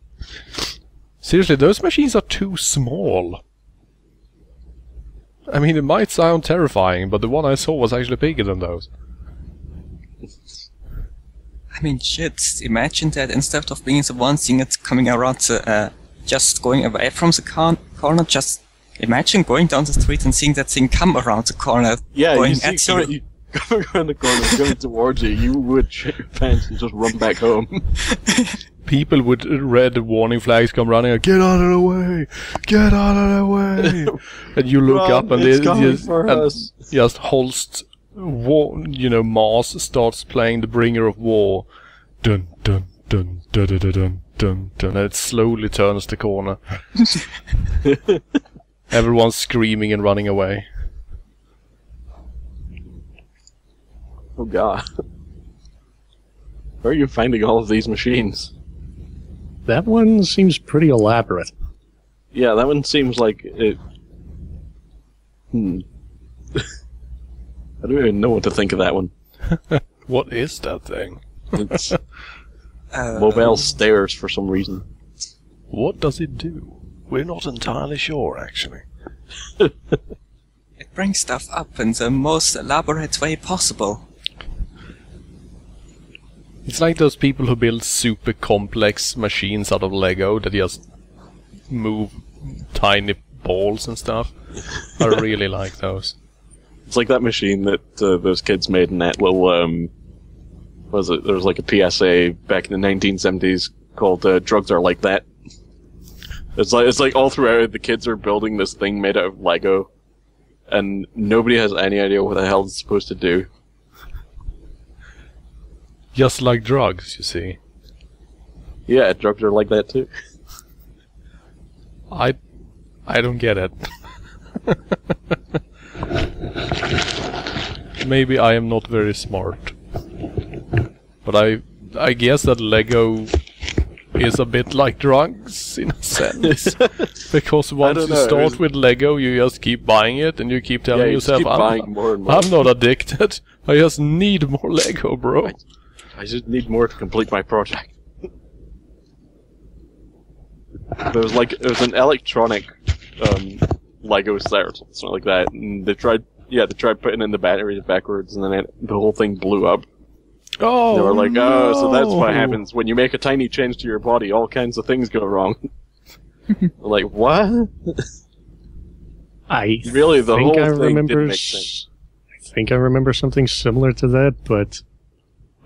Seriously, those machines are too small. I mean, it might sound terrifying, but the one I saw was actually bigger than those. I mean, shit, imagine that instead of being the one thing that's coming around the, just going away from the corner, just imagine going down the street and seeing that thing come around the corner, going at you. Coming around the corner, going towards you, you would shit your pants and just run back home. People with red warning flags come running like, get out of the way! Get out of the way! And you look up and just Holst, Mars starts playing the Bringer of War. Dun dun dun dun dun dun dun dun, and it slowly turns the corner. Everyone's screaming and running away. Oh god. Where are you finding all of these machines? That one seems pretty elaborate. Yeah, that one seems like it... I don't even know what to think of that one. What is that thing? It's mobile stairs for some reason. What does it do? We're not entirely sure, actually. It brings stuff up in the most elaborate way possible. It's like those people who build super complex machines out of Lego that just move tiny balls and stuff. I really like those. It's like that machine that those kids made in that little, was it? There was like a PSA back in the 1970s called "Drugs Are Like That." It's like all throughout the kids are building this thing made out of Lego, and nobody has any idea what the hell it's supposed to do. Just like drugs, you see. Yeah, drugs are like that too. I don't get it. maybe I am not very smart. But I guess that Lego is a bit like drugs in a sense. Because once you start with Lego, you just keep buying it and you keep telling yourself, keep buying more and more. I'm not addicted. I just need more Lego, bro. I just need more to complete my project. There was an electronic Lego set or something like that, and they tried putting in the batteries backwards, and then the whole thing blew up. Oh, they were like, oh, so that's what happens when you make a tiny change to your body. All kinds of things go wrong. Like, what? Really, the whole thing didn't make sense. I think I remember something similar to that, but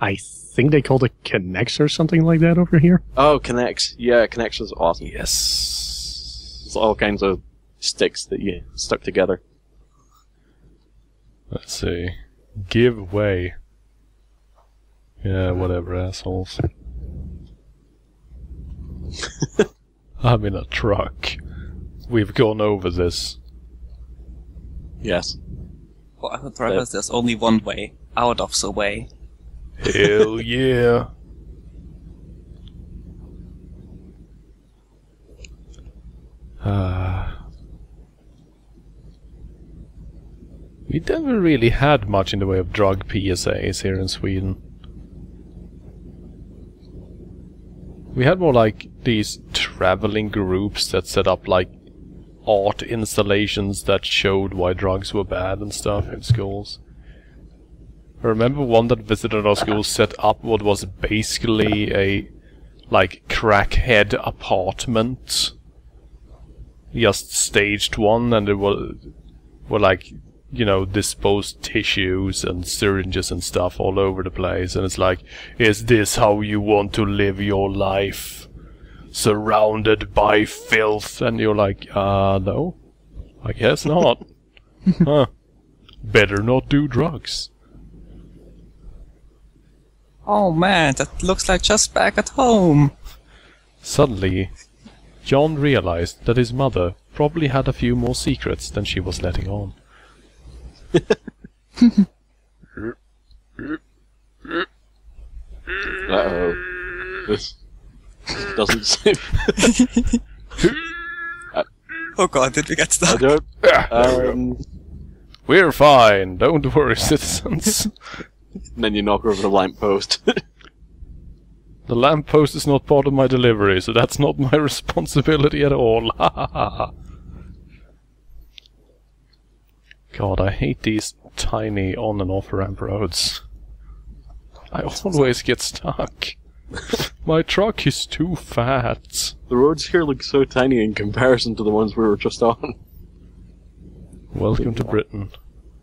I think they called it Connects or something like that over here. Oh, Connects. Yeah, Connects is awesome. yes. It's all kinds of sticks that you stuck together. Let's see. Give way. Yeah, whatever, assholes. I'm in a truck. We've gone over this. Yes. For other drivers, there's only one way. Out of the way. Hell yeah. We never really had much in the way of drug PSAs here in Sweden. We had more like these traveling groups that set up like art installations that showed why drugs were bad and stuff in schools. I remember one that visited our school set up what was basically a like crackhead apartment. Just staged one, and there were like, you know, disposed tissues and syringes and stuff all over the place, and it's like, is this how you want to live your life? Surrounded by filth? And you're like, no, I guess not. Huh. Better not do drugs. Oh man, that looks like just back at home. Suddenly, John realized that his mother probably had a few more secrets than she was letting on. Uh-oh. This doesn't seem... Oh god, did we get stuck? I don't... We're fine, don't worry, citizens. And then you knock over the lamppost. The lamppost is not part of my delivery, so that's not my responsibility at all. Ha ha ha ha. God, I hate these tiny on and off ramp roads. I always get stuck. My truck is too fat. The roads here look so tiny in comparison to the ones we were just on. Welcome to Britain.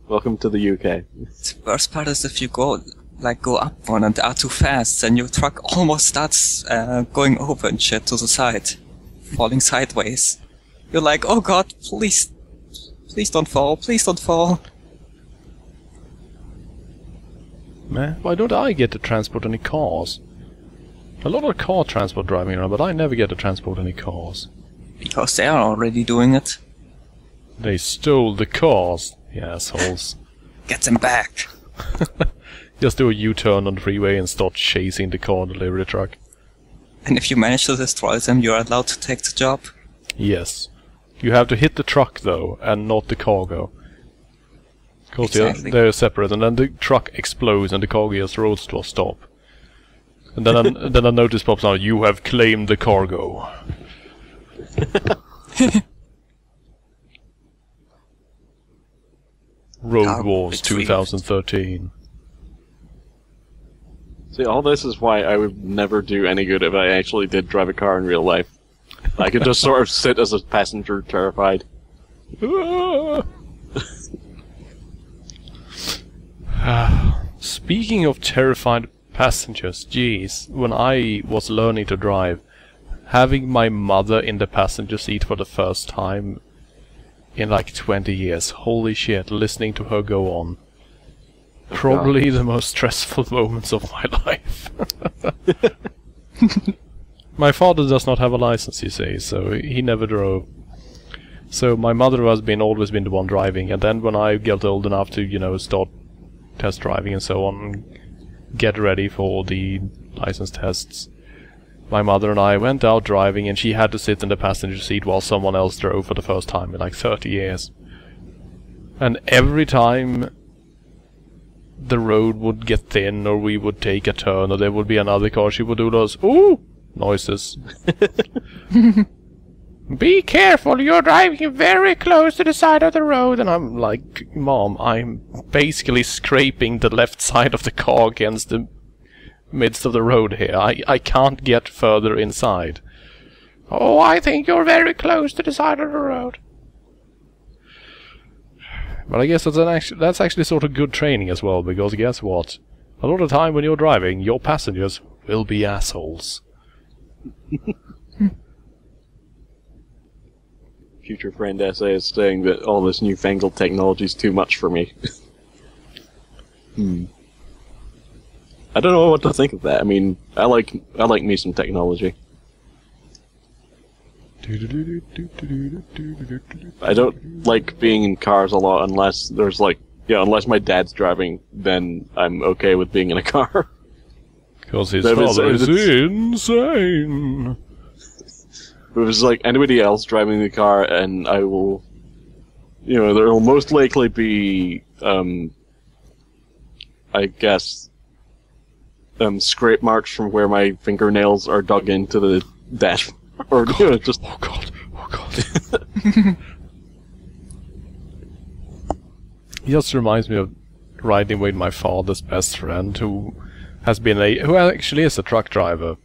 Welcome to the UK. The worst part is if you go up one and are too fast, then your truck almost starts going over and shit to the side, falling sideways. You're like, oh god, please don't fall, please don't fall. Man, why don't I get to transport any cars? A lot of car transport driving around, but I never get to transport any cars. Because they are already doing it. They stole the cars, the assholes. Get them back. Just do a U-turn on the freeway and start chasing the car delivery truck. And if you manage to destroy them, you're allowed to take the job. Yes. You have to hit the truck, though, and not the cargo. Because Exactly. they're separate, and then the truck explodes and the cargo just rolls to a stop. And then then a notice pops out, you have claimed the cargo. Road Cargo Wars retrieved. 2013. See, all this is why I would never do any good if I actually did drive a car in real life. I could just sort of sit as a passenger, terrified. Speaking of terrified passengers, geez, when I was learning to drive, having my mother in the passenger seat for the first time in like 20 years, holy shit, listening to her go on. Probably the most stressful moments of my life. My father does not have a license, you see, so he never drove. So my mother has always been the one driving, and then when I got old enough to, you know, start test driving and so on, get ready for the license tests. My mother and I went out driving, and she had to sit in the passenger seat while someone else drove for the first time in like 30 years. And every time the road would get thin, or we would take a turn, or there would be another car, she would do those ooh noises. Be careful, you're driving very close to the side of the road. And I'm like, Mom, I'm basically scraping the left side of the car against the midst of the road here. I can't get further inside. Oh, I think you're very close to the side of the road. But I guess that's actually sort of good training as well, because guess what? A lot of the time when you're driving, your passengers will be assholes. Future friend essay is saying that all this newfangled technology is too much for me. I don't know what to think of that. I mean, I like me some technology. I don't like being in cars a lot unless there's like, unless my dad's driving, then I'm okay with being in a car. Because his father is insane. If it's like anybody else driving the car, and I will, there will most likely be, I guess, scrape marks from where my fingernails are dug into the dash, or just. Oh god! Oh god! He just reminds me of riding with my father's best friend, who actually is a truck driver.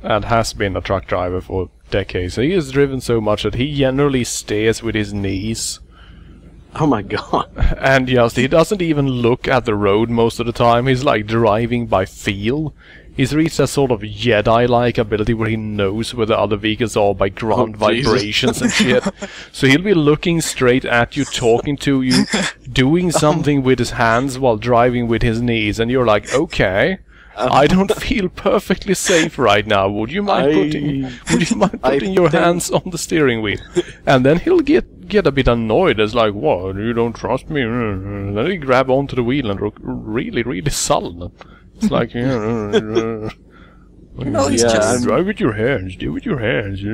And has been a truck driver for decades. He has driven so much that he generally steers with his knees. Oh my god. And just, he doesn't even look at the road most of the time. He's like driving by feel. He's reached that sort of Jedi-like ability where he knows where the other vehicles are by ground vibrations and shit. So he'll be looking straight at you, talking to you, doing something with his hands while driving with his knees. And you're like, okay. I don't feel perfectly safe right now. Would you mind putting your hands on the steering wheel? And then he'll get a bit annoyed. It's like, what? You don't trust me? Then he grab onto the wheel and look really, really sullen. It's like, No, it's just drive with your hands. Do with your hands.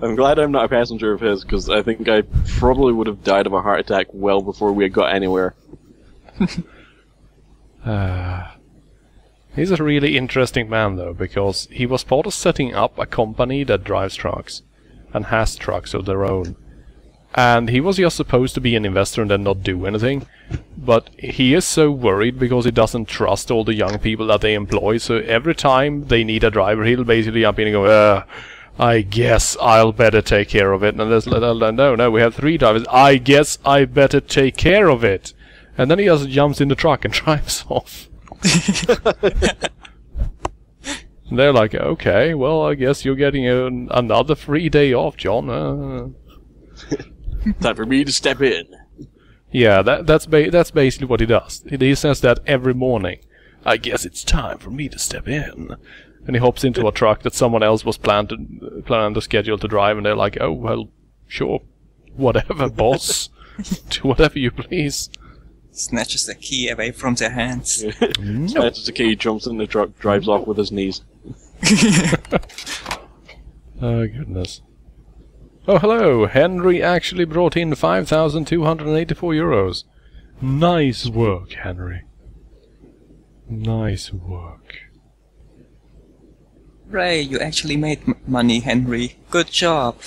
I'm glad I'm not a passenger of his, because I think I probably would have died of a heart attack well before we had got anywhere. He's a really interesting man, though, because he was part of setting up a company that drives trucks and has trucks of their own. And he was just supposed to be an investor and then not do anything. But he is so worried because he doesn't trust all the young people that they employ, so every time they need a driver, he'll basically jump in and go, I guess I'll better take care of it. And there's no, we have 3 drivers. I guess I better take care of it. And then he just jumps in the truck and drives off. And they're like, okay, well, I guess you're getting another free day off, John. Time for me to step in. Yeah, that's basically what he does. He says that every morning. I guess it's time for me to step in. And he hops into a truck that someone else was planned to schedule to drive, and they're like, oh, well, sure. Whatever, boss. Do whatever you please. Snatches the key away from their hands. Snatches the key, jumps in the truck, drives off with his knees. Oh, goodness. Oh, hello! Henry actually brought in 5,284 euros. Nice work, Henry. Nice work. Ray, you actually made money, Henry. Good job.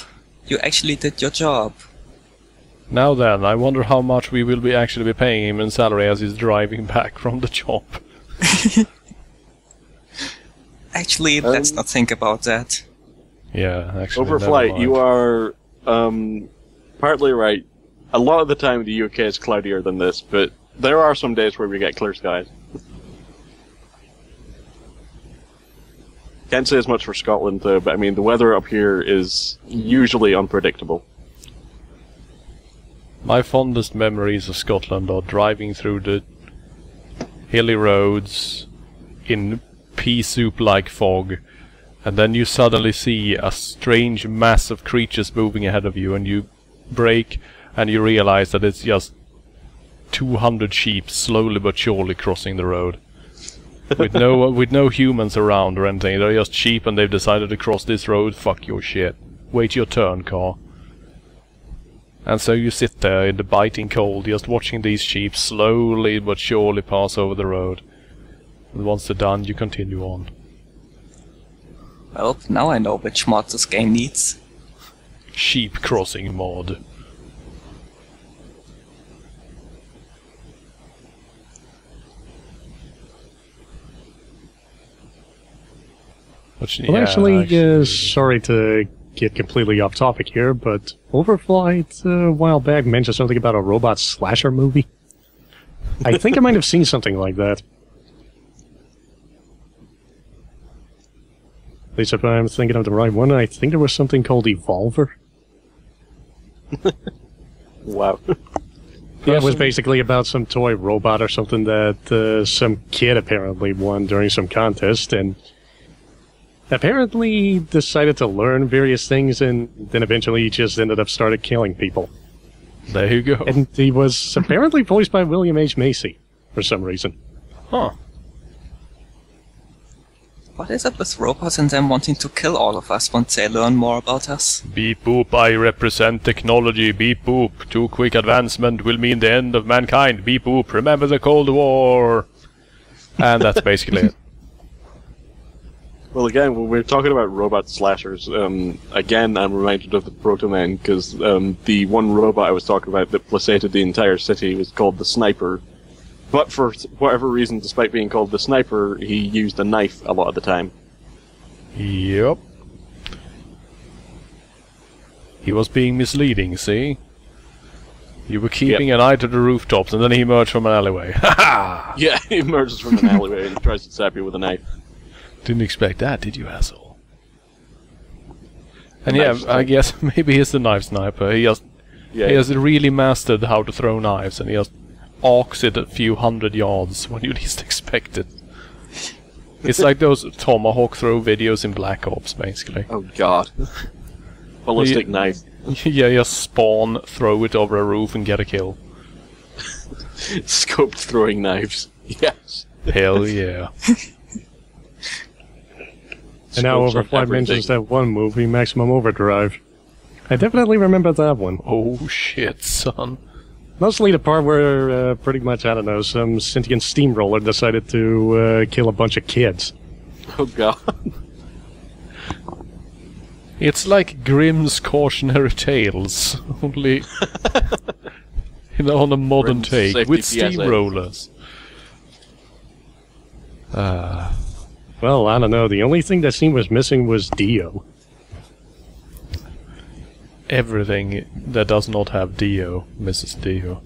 You actually did your job. Now then, I wonder how much we will actually be paying him in salary as he's driving back from the job. Actually, let's not think about that. Yeah, actually. Overflight, you are partly right. A lot of the time the UK is cloudier than this, but there are some days where we get clear skies. Can't say as much for Scotland though, but I mean the weather up here is usually unpredictable. My fondest memories of Scotland are driving through the hilly roads in pea soup-like fog, and then you suddenly see a strange mass of creatures moving ahead of you, and you brake, and you realize that it's just 200 sheep slowly but surely crossing the road. with no humans around or anything. They're just sheep and they've decided to cross this road. Fuck your shit. Wait your turn, car. And so you sit there in the biting cold, just watching these sheep slowly but surely pass over the road. And once they're done, you continue on. Well, now I know which mod this game needs. Sheep crossing mod. Well, actually, sorry to get completely off topic here, but Overflight a while back mentioned something about a robot slasher movie. I think I might have seen something like that. At least if I'm thinking of the right one, I think there was something called Evolver. Wow. Yeah, it was basically about some toy robot or something that some kid apparently won during some contest, and apparently decided to learn various things, and then eventually he just ended up started killing people. There you go. And he was apparently voiced by William H. Macy for some reason. Huh. What is it with robots and them wanting to kill all of us once they learn more about us? Beep boop, I represent technology. Beep boop, too quick advancement will mean the end of mankind. Beep boop, remember the Cold War. And that's basically it. Well, again, when we're talking about robot slashers, again, I'm reminded of the Proto Men, because the one robot I was talking about that placated the entire city was called the Sniper. But for whatever reason, despite being called the Sniper, he used a knife a lot of the time. Yep. He was being misleading, see? You were keeping an eye to the rooftops, and then he emerged from an alleyway. Ha ha! Yeah, he emerges from an alleyway and tries to stab you with a knife. Didn't expect that, did you, asshole? And yeah, I guess maybe he's the knife sniper. He has really mastered how to throw knives, and he just arcs it a few hundred yards when you least expect it. It's like those tomahawk throw videos in Black Ops, basically. Oh god. Ballistic knife. Yeah, just spawn, throw it over a roof and get a kill. Scoped throwing knives. Yes. Hell yeah. And now Overflight mentions that one movie, Maximum Overdrive. I definitely remember that one. Oh shit, son. Mostly the part where, pretty much, I don't know, some sentient steamroller decided to kill a bunch of kids. Oh god. It's like Grimm's Cautionary Tales, only on a modern Grimm's take, with safety PSA. steamrollers. Well, I don't know, the only thing that seemed was missing was Dio. Everything that does not have Dio, Mrs. Dio.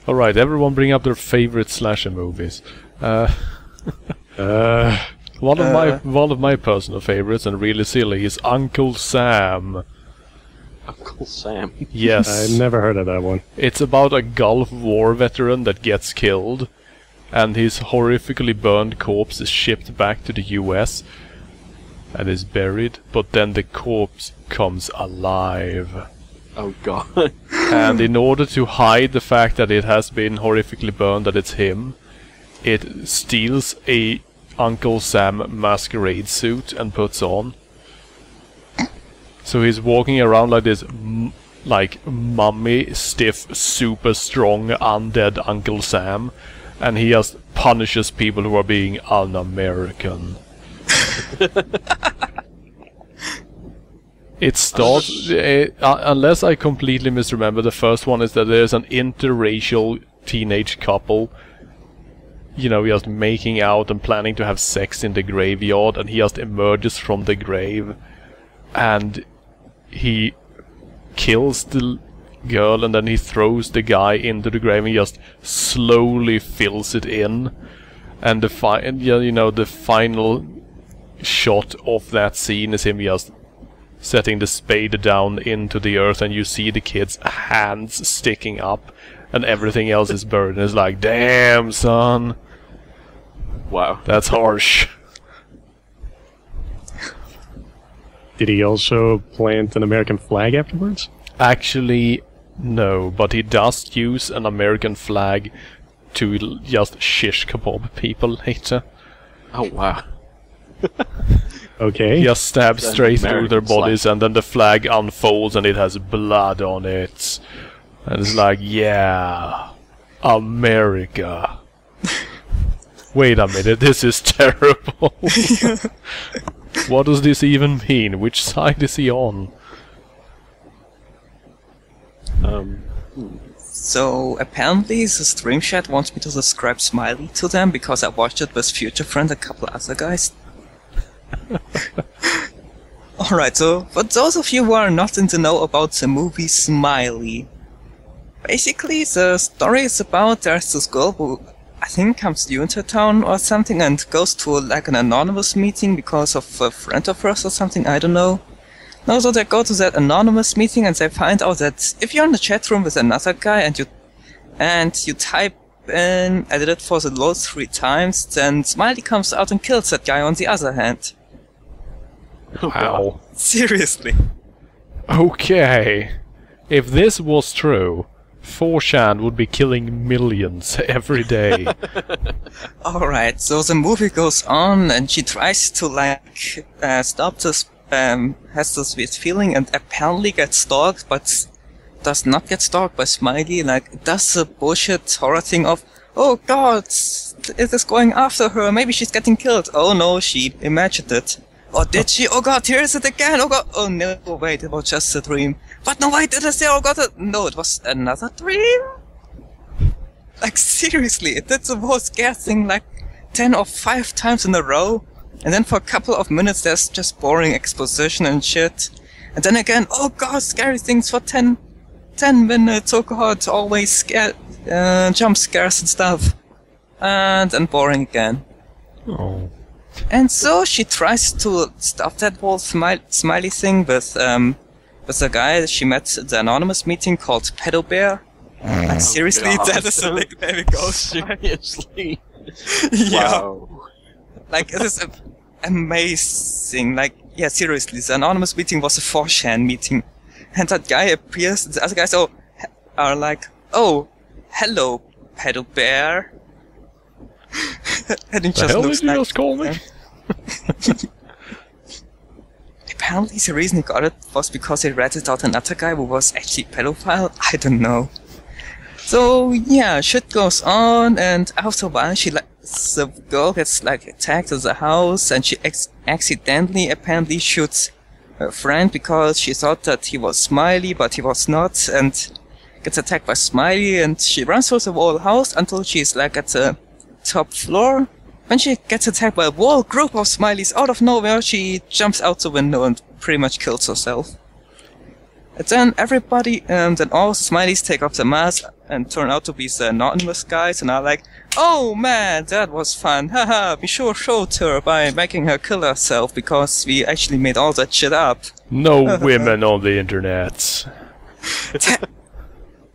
Alright, everyone bring up their favorite slasher movies. One of my personal favorites, and really silly, is Uncle Sam. Uncle Sam. Yes. I never heard of that one. It's about a Gulf War veteran that gets killed, and his horrifically burned corpse is shipped back to the US and is buried, but then the corpse comes alive. Oh god. And in order to hide the fact that it has been horrifically burned, that it's him, it steals a Uncle Sam masquerade suit and puts on. So he's walking around like this, like mummy, stiff, super strong, undead Uncle Sam, and he just punishes people who are being un-American. It starts, unless I completely misremember, the first one is that there's an interracial teenage couple, you know, just making out and planning to have sex in the graveyard, and he just emerges from the grave, and he kills the girl, and then he throws the guy into the grave and just slowly fills it in, and the final shot of that scene is him just setting the spade down into the earth, and you see the kid's hands sticking up, and everything else is buried, and it's like, damn, son. Wow. That's harsh. Did he also plant an American flag afterwards? Actually, no, but he does use an American flag to just shish kebab people later. Oh wow. Okay. He just stabs An straight through American their bodies, and then the flag unfolds and it has blood on it. And it's like, yeah, America. Wait a minute, this is terrible. What does this even mean? Which side is he on? So apparently the stream chat wants me to describe Smiley to them because I watched it with Future Friend and a couple other guys. Alright, so for those of you who are not in the know about the movie Smiley, basically the story is about there's this girl who I think comes new into town or something and goes to like an anonymous meeting because of a friend of hers or something, I don't know. No, so they go to that anonymous meeting and they find out that if you're in the chat room with another guy and you type in I did it for the load 3 times, then Smiley comes out and kills that guy on the other hand. Wow. Seriously. Okay. If this was true, 4chan would be killing millions every day. Alright, so the movie goes on and she tries to like stop this has this weird feeling and apparently gets stalked, but does not get stalked by Smiley. Like, does the bullshit horror thing of, oh god, it is going after her, maybe she's getting killed. Oh no, she imagined it. Or did she? Oh god, here is it again. Oh god, oh no, wait, it was just a dream. But no, wait, it is there. Oh god, no, it was another dream? Like, seriously, it did the most scare thing like 10 or 5 times in a row. And then for a couple of minutes there's just boring exposition and shit. And then again, oh god, scary things for 10 minutes, oh god, always scared, jump scares and stuff. And then boring again. Oh. And so she tries to stop that whole smiley thing with a guy she met at the anonymous meeting called Pedo Bear. Like, seriously, God. that is the nickname it goes. Seriously? Yeah. Wow. Like, it is amazing. Like, yeah, seriously, the anonymous meeting was a 4chan meeting. And that guy appears, and the other guys are like, oh, hello, Pedo Bear. And he The just hell looks did you like, just call me? Apparently the reason he got it was because he ratted out another guy who was actually pedophile. I don't know. So yeah, shit goes on, and after a while the girl gets like attacked at the house, and she accidentally apparently shoots her friend because she thought that he was Smiley, but he was not, and gets attacked by Smiley, and she runs through the whole house until she's like at the top floor. When she gets attacked by a whole group of Smileys out of nowhere, she jumps out the window and pretty much kills herself. And then everybody, then all Smileys take off the mask and turn out to be the anonymous guys and are like, oh man, that was fun, haha, we sure showed her by making her kill herself because we actually made all that shit up. No women on the internet.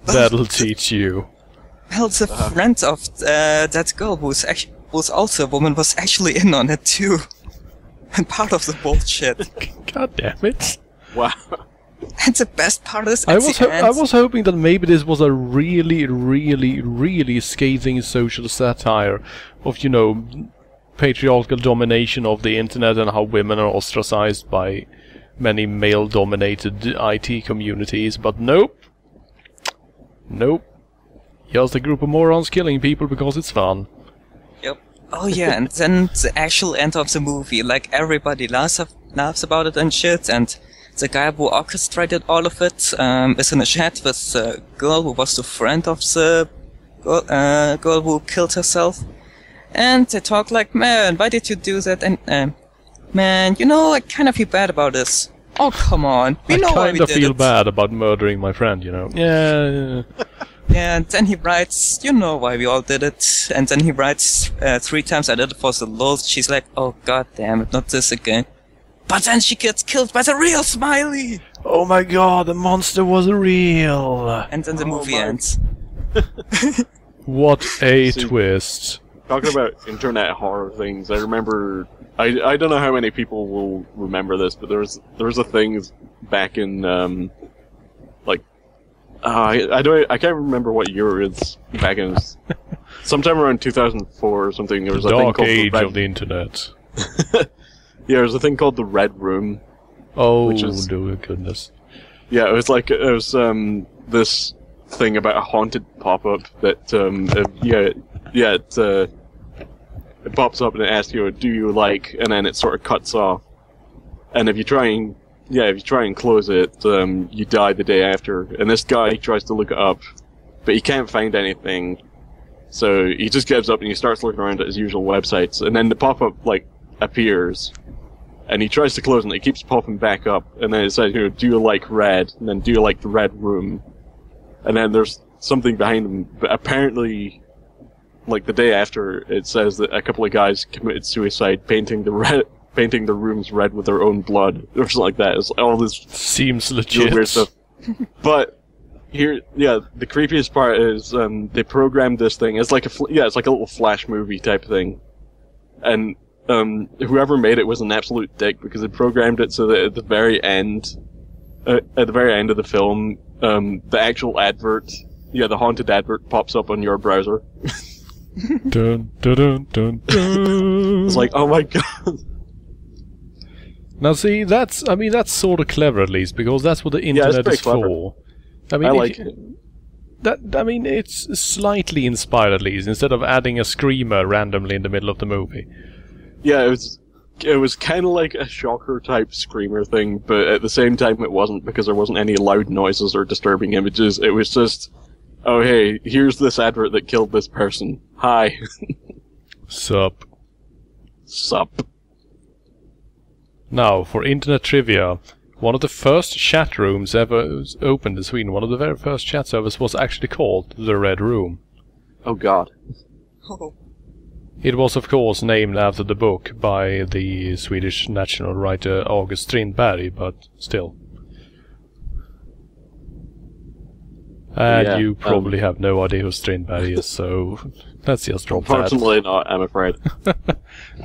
That'll teach you. Well, the friend of that girl who's also a woman was actually in on it too. And part of the bullshit. God damn it. Wow. And the best part is I was hoping that maybe this was a really, really, really scathing social satire of, you know, patriarchal domination of the internet and how women are ostracized by many male-dominated IT communities, but nope. Nope. Just a group of morons killing people because it's fun. Yep. Oh yeah, and then the actual end of the movie, like everybody laughs about it and shit, and the guy who orchestrated all of it is in a chat with the girl who was the friend of the girl who killed herself. And they talk like, man, why did you do that? And man, you know, I kind of feel bad about this. Oh, come on. We know why we did it. I kind of feel bad about murdering my friend, you know. Yeah. Yeah, and then he writes, you know why we all did it. And then he writes 3 times, I did it for the lulz. She's like, oh god damn it, not this again. But then she gets killed by the real Smiley! Oh my god, the monster was real! And then the movie ends. What a twist. Talking about internet horror things, I remember I don't know how many people will remember this, but there was a thing back in I can't remember what year it's back in. Sometime around 2004 or something. There was a thing Dark called age of the internet. Yeah, there's a thing called the Red Room. Oh, which is, dear goodness. Yeah, it was this thing about a haunted pop-up that it pops up and it asks you, "Do you like?" and then it sort of cuts off. And if you try and close it, you die the day after. And this guy tries to look it up, but he can't find anything. So he just gives up and he starts looking around at his usual websites. And then the pop-up, appears. And he tries to close it and it keeps popping back up. And then it says, do you like red? And then, do you like the Red Room? And then there's something behind him. But apparently, the day after, it says that a couple of guys committed suicide painting the rooms red with their own blood, or something like that. It's all this seems legit. really weird stuff. But here, the creepiest part is they programmed this thing. It's like a little Flash movie type thing, and whoever made it was an absolute dick because they programmed it so that at the very end of the film, the actual advert, the haunted advert, pops up on your browser. Dun, dun, dun, dun, dun. It's like, oh my god. Now see, that's sort of clever at least, because that's what the internet is for. I like it. It's slightly inspired at least, instead of adding a screamer randomly in the middle of the movie. Yeah, it was kind of like a shocker type screamer thing, but at the same time it wasn't, because there wasn't any loud noises or disturbing images. It was just, oh hey, here's this advert that killed this person. Hi. Sup. Sup. Now, for internet trivia, one of the first chat rooms ever opened in Sweden, one of the very first chat servers was actually called the Red Room. Oh god. Oh. It was, of course, named after the book by the Swedish national writer August Strindberg, but still. And you probably have no idea who Strindberg is, so let's just drop that. Unfortunately not, I'm afraid.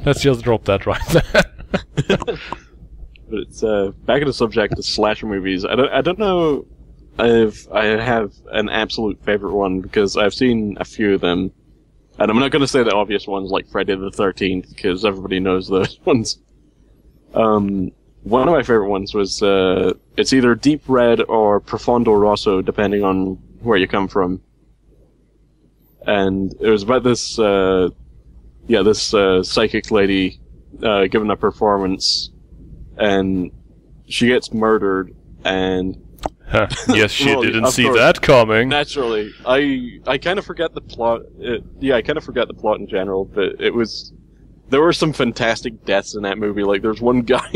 Let's just drop that right there. But it's back in the subject of slasher movies. I don't know if I have an absolute favorite one, because I've seen a few of them, and I'm not going to say the obvious ones like Friday the 13th, because everybody knows those ones. One of my favorite ones was it's either Deep Red or Profondo Rosso, depending on where you come from. And it was about this psychic lady giving a performance, and she gets murdered, and yes, she well, didn't see course, that coming. Naturally, I kind of forget the plot. I kind of forget the plot in general, but there were some fantastic deaths in that movie. Like there's one guy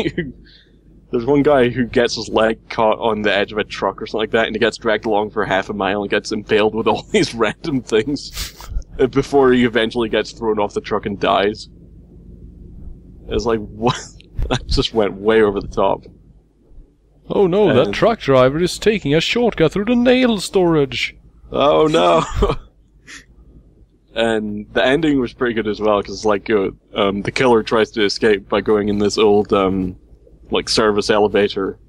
who gets his leg caught on the edge of a truck or something like that, and he gets dragged along for half a mile and gets impaled with all these random things before he eventually gets thrown off the truck and dies. It's like, what? That just went way over the top. Oh no, that truck driver is taking a shortcut through the nail storage. Oh no! And the ending was pretty good as well, because the killer tries to escape by going in this old service elevator,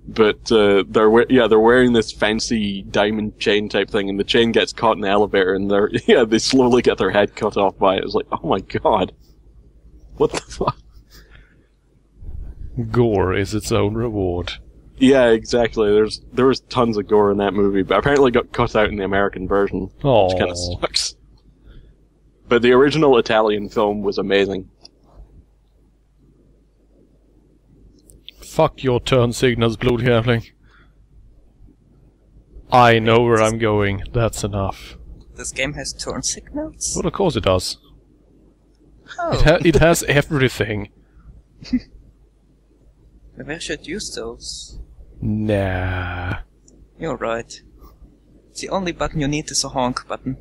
but they're wearing this fancy diamond chain type thing, and the chain gets caught in the elevator, and they slowly get their head cut off by it. It's like, oh my god, what the fuck? Gore is its own reward. Yeah, exactly. There was tons of gore in that movie, but apparently got cut out in the American version, which kind of sucks. But the original Italian film was amazing. Fuck your turn signals, Blodjävling. I know where I'm going. That's enough. This game has turn signals? Well, of course it does. Oh. It has everything. Maybe I should use those. Nah. You're right. The only button you need is a honk button.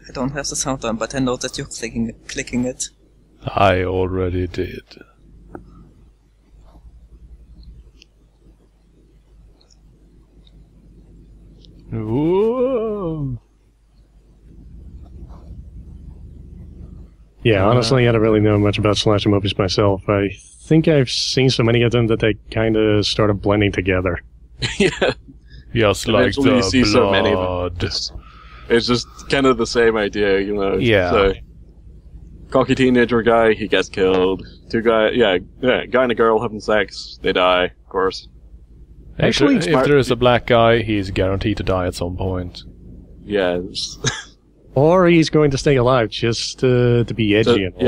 I don't have the sound on, but I know that you're clicking it. I already did. Whoa. Yeah, honestly, I don't really know much about slasher movies myself. I think I've seen so many of them that they kind of started blending together. Yeah. Just like Eventually the you see blood. so many of them. It's just kind of the same idea, you know. Yeah. So, cocky teenager guy, he gets killed. Guy and a girl having sex, they die, of course. Actually, if there is a black guy, he's guaranteed to die at some point. Yeah. Or he's going to stay alive just to be edgy and all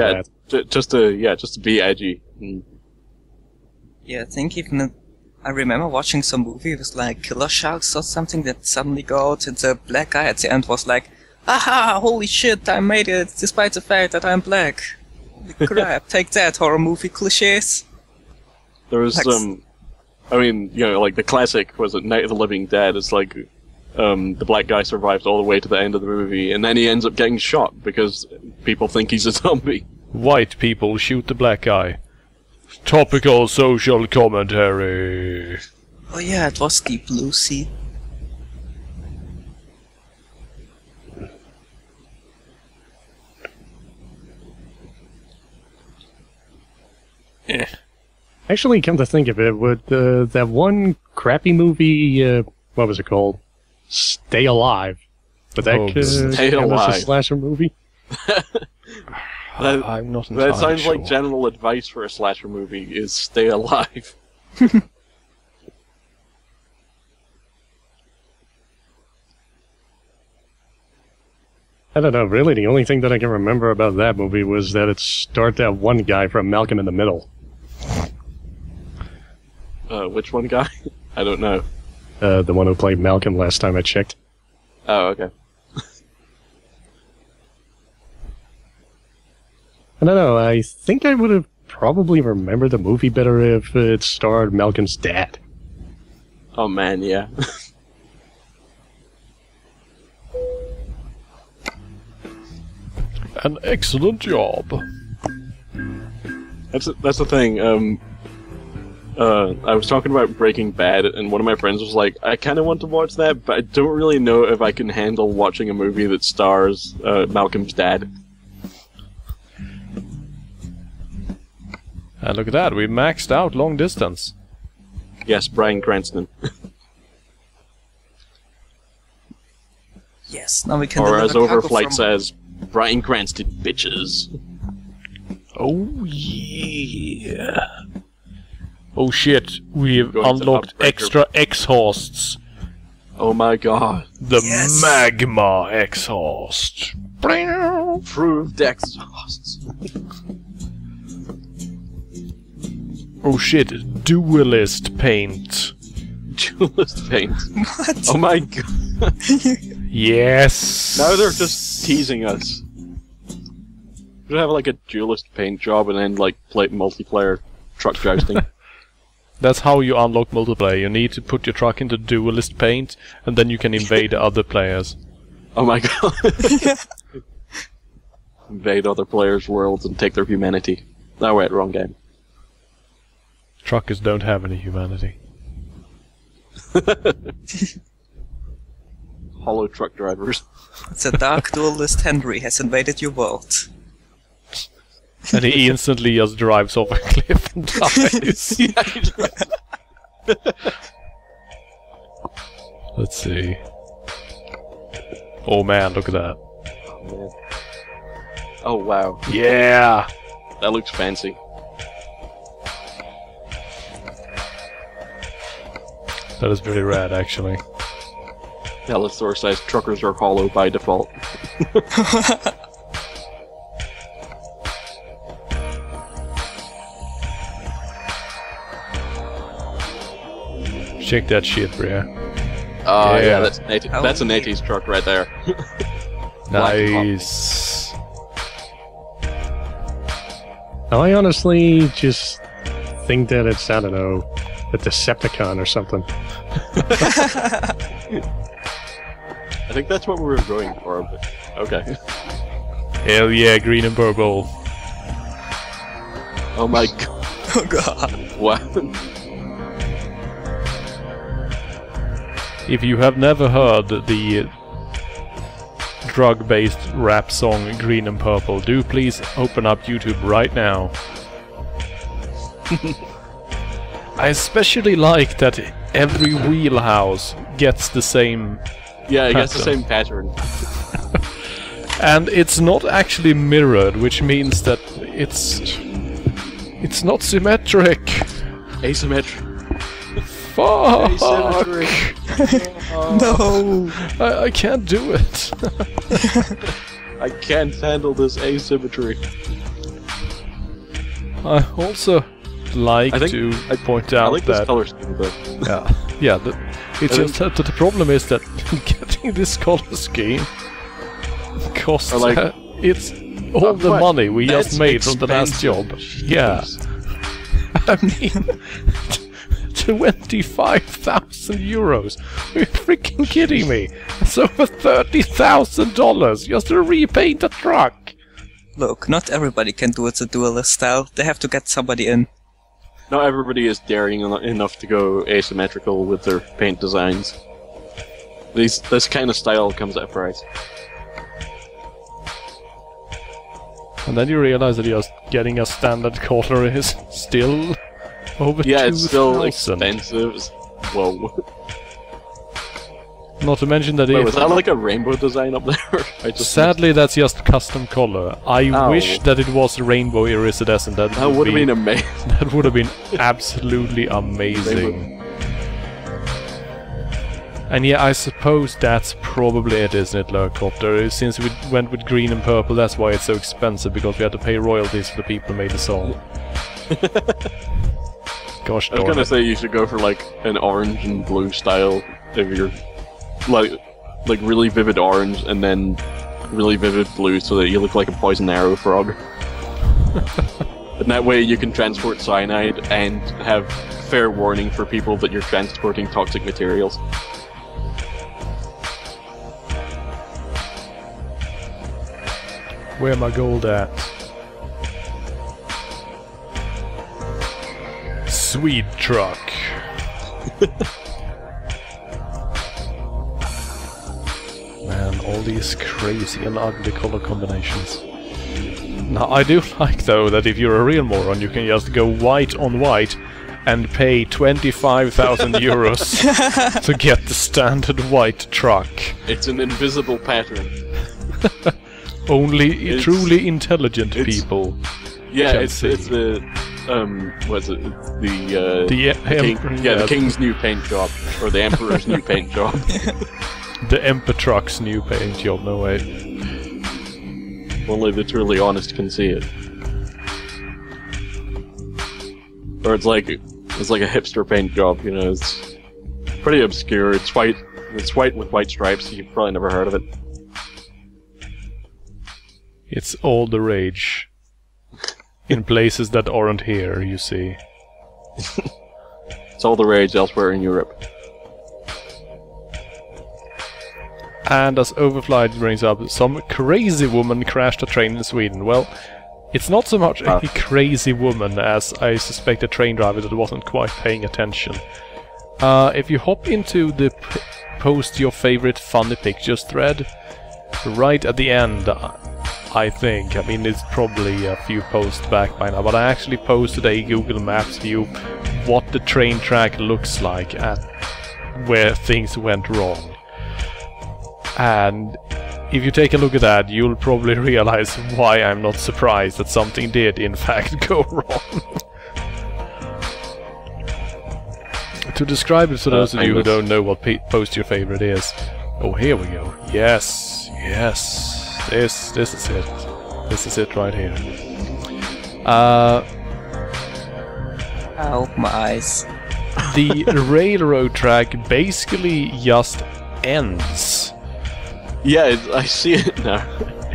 that. Just to be edgy. Yeah, I think even I remember watching some movie with like killer sharks or something that suddenly go out and the black guy at the end was like, "Aha! Holy shit! I made it, despite the fact that I'm black." Crap! Take that, horror movie cliches. There was I mean, you know, like the classic was it Night of the Living Dead. It's like the black guy survives all the way to the end of the movie, and then he ends up getting shot because people think he's a zombie. White people shoot the black guy. Topical social commentary. Oh yeah, it was Deep Blue Sea. Actually, come to think of it, with that one crappy movie, what was it called? Stay Alive. But that Stay was Alive. a slasher movie. I'm not entirely That sounds sure. like general advice for a slasher movie is stay alive. I don't know, really, the only thing that I can remember about that movie was that it starred that one guy from Malcolm in the Middle. Which one guy? I don't know. The one who played Malcolm last time I checked. Oh, okay. I don't know, I think I would have probably remembered the movie better if it starred Malcolm's dad. Oh man, yeah. An excellent job. That's the thing. I was talking about Breaking Bad, and one of my friends was like, "I kind of want to watch that, but I don't really know if I can handle watching a movie that stars Malcolm's dad." And look at that, we maxed out long distance. Yes, Bryan Cranston. Yes, now we can. Or as deliver cargo Overflight from- says, Bryan Cranston, bitches. Oh yeah. Oh shit, we've Going to unlocked upgrade extra exhausts. Oh my god. The Yes. magma exhaust. Proved exhausts. Oh shit, duelist paint. Duelist paint. What? Oh my god. Yes. Now they're just teasing us. Should have like a duelist paint job and then like play multiplayer truck jousting. That's how you unlock multiplayer. You need to put your truck into duelist paint, and then you can invade other players. Oh my god. Invade other players' worlds and take their humanity. No, wait, wrong game. Truckers don't have any humanity. Hollow truck drivers. The dark duelist Henry has invaded your world. And he instantly just drives off a cliff and dies. Let's see. Oh man, look at that. Oh wow. Yeah! That looks fancy. That is very rad, actually. Telesaur says truckers are hollow by default. Check that shit, Bria. Oh yeah, Yeah. that's an 80, that's an 80s truck right there. Nice. Now, I honestly just think that it's, I don't know, a Decepticon or something. I think that's what we were going for. But okay. Hell yeah, green and purple. Oh my god. Oh god. Wow. If you have never heard the drug-based rap song Green and Purple, do please open up YouTube right now. I especially like that every wheelhouse gets the same Yeah, it pattern. gets the same pattern. And it's not actually mirrored, which means that it's not symmetric. Asymmetric. Fuck! Asymmetry. No! I can't do it. I can't handle this asymmetry. I also like to point I out like this that color scheme though. it's just that the problem is that getting this color scheme costs it's all the what? money we That's just made from the last job. expensive. Yeah, I mean 25,000 euros. Are you freaking kidding me? It's over $30,000 just to repaint a truck. Look, not everybody can do it the duelist style. They have to get somebody in. Not everybody is daring enough to go asymmetrical with their paint designs. This kind of style comes at a price. And then you realize that just getting a standard color is still over Yeah, it's still 2,000. expensive. Whoa. Not to mention that Wait, if was that like a rainbow design up there? I just sadly that's just custom color. I Ow. wish that it was rainbow iridescent. That that would have been amazing. that would have been absolutely amazing. And yeah, I suppose that's probably it, isn't it, Lurkopter? Since we went with green and purple, that's why it's so expensive, because we had to pay royalties for the people who made the song. Gosh I was darn gonna it. say you should go for like an orange and blue style if you're like really vivid orange and then really vivid blue so that you look like a poison arrow frog. And that way you can transport cyanide and have fair warning for people that you're transporting toxic materials. Where my gold at? Sweet truck. Man, all these crazy and ugly color combinations. Now, I do like, though, that if you're a real moron, you can just go white on white and pay 25,000 euros to get the standard white truck. It's an invisible pattern. Only It's- truly intelligent it's- people. Yeah, Can it's see. the what's it? The The king, Emperor, the king's new paint job or the emperor's new paint job. The Emperor truck's new paint job, no way. Only the truly honest can see it. Or it's like a hipster paint job, you know. It's pretty obscure. It's white. It's white with white stripes. You've probably never heard of it. It's all the rage. In places that aren't here, you see. It's all the rage elsewhere in Europe. And as Overflight brings up, some crazy woman crashed a train in Sweden. Well, it's not so much a crazy woman as I suspect a train driver that wasn't quite paying attention. If you hop into the post your favorite funny pictures thread, right at the end, I think, I mean it's probably a few posts back by now, but I actually posted a Google Maps view what the train track looks like at where things went wrong. And if you take a look at that, you'll probably realize why I'm not surprised that something did in fact go wrong. To describe it for those of you who don't know what post your favorite is. Oh, here we go. Yes, yes. This is it. This is it right here. Ow, my eyes. The railroad track basically just ends. Yeah, I see it now.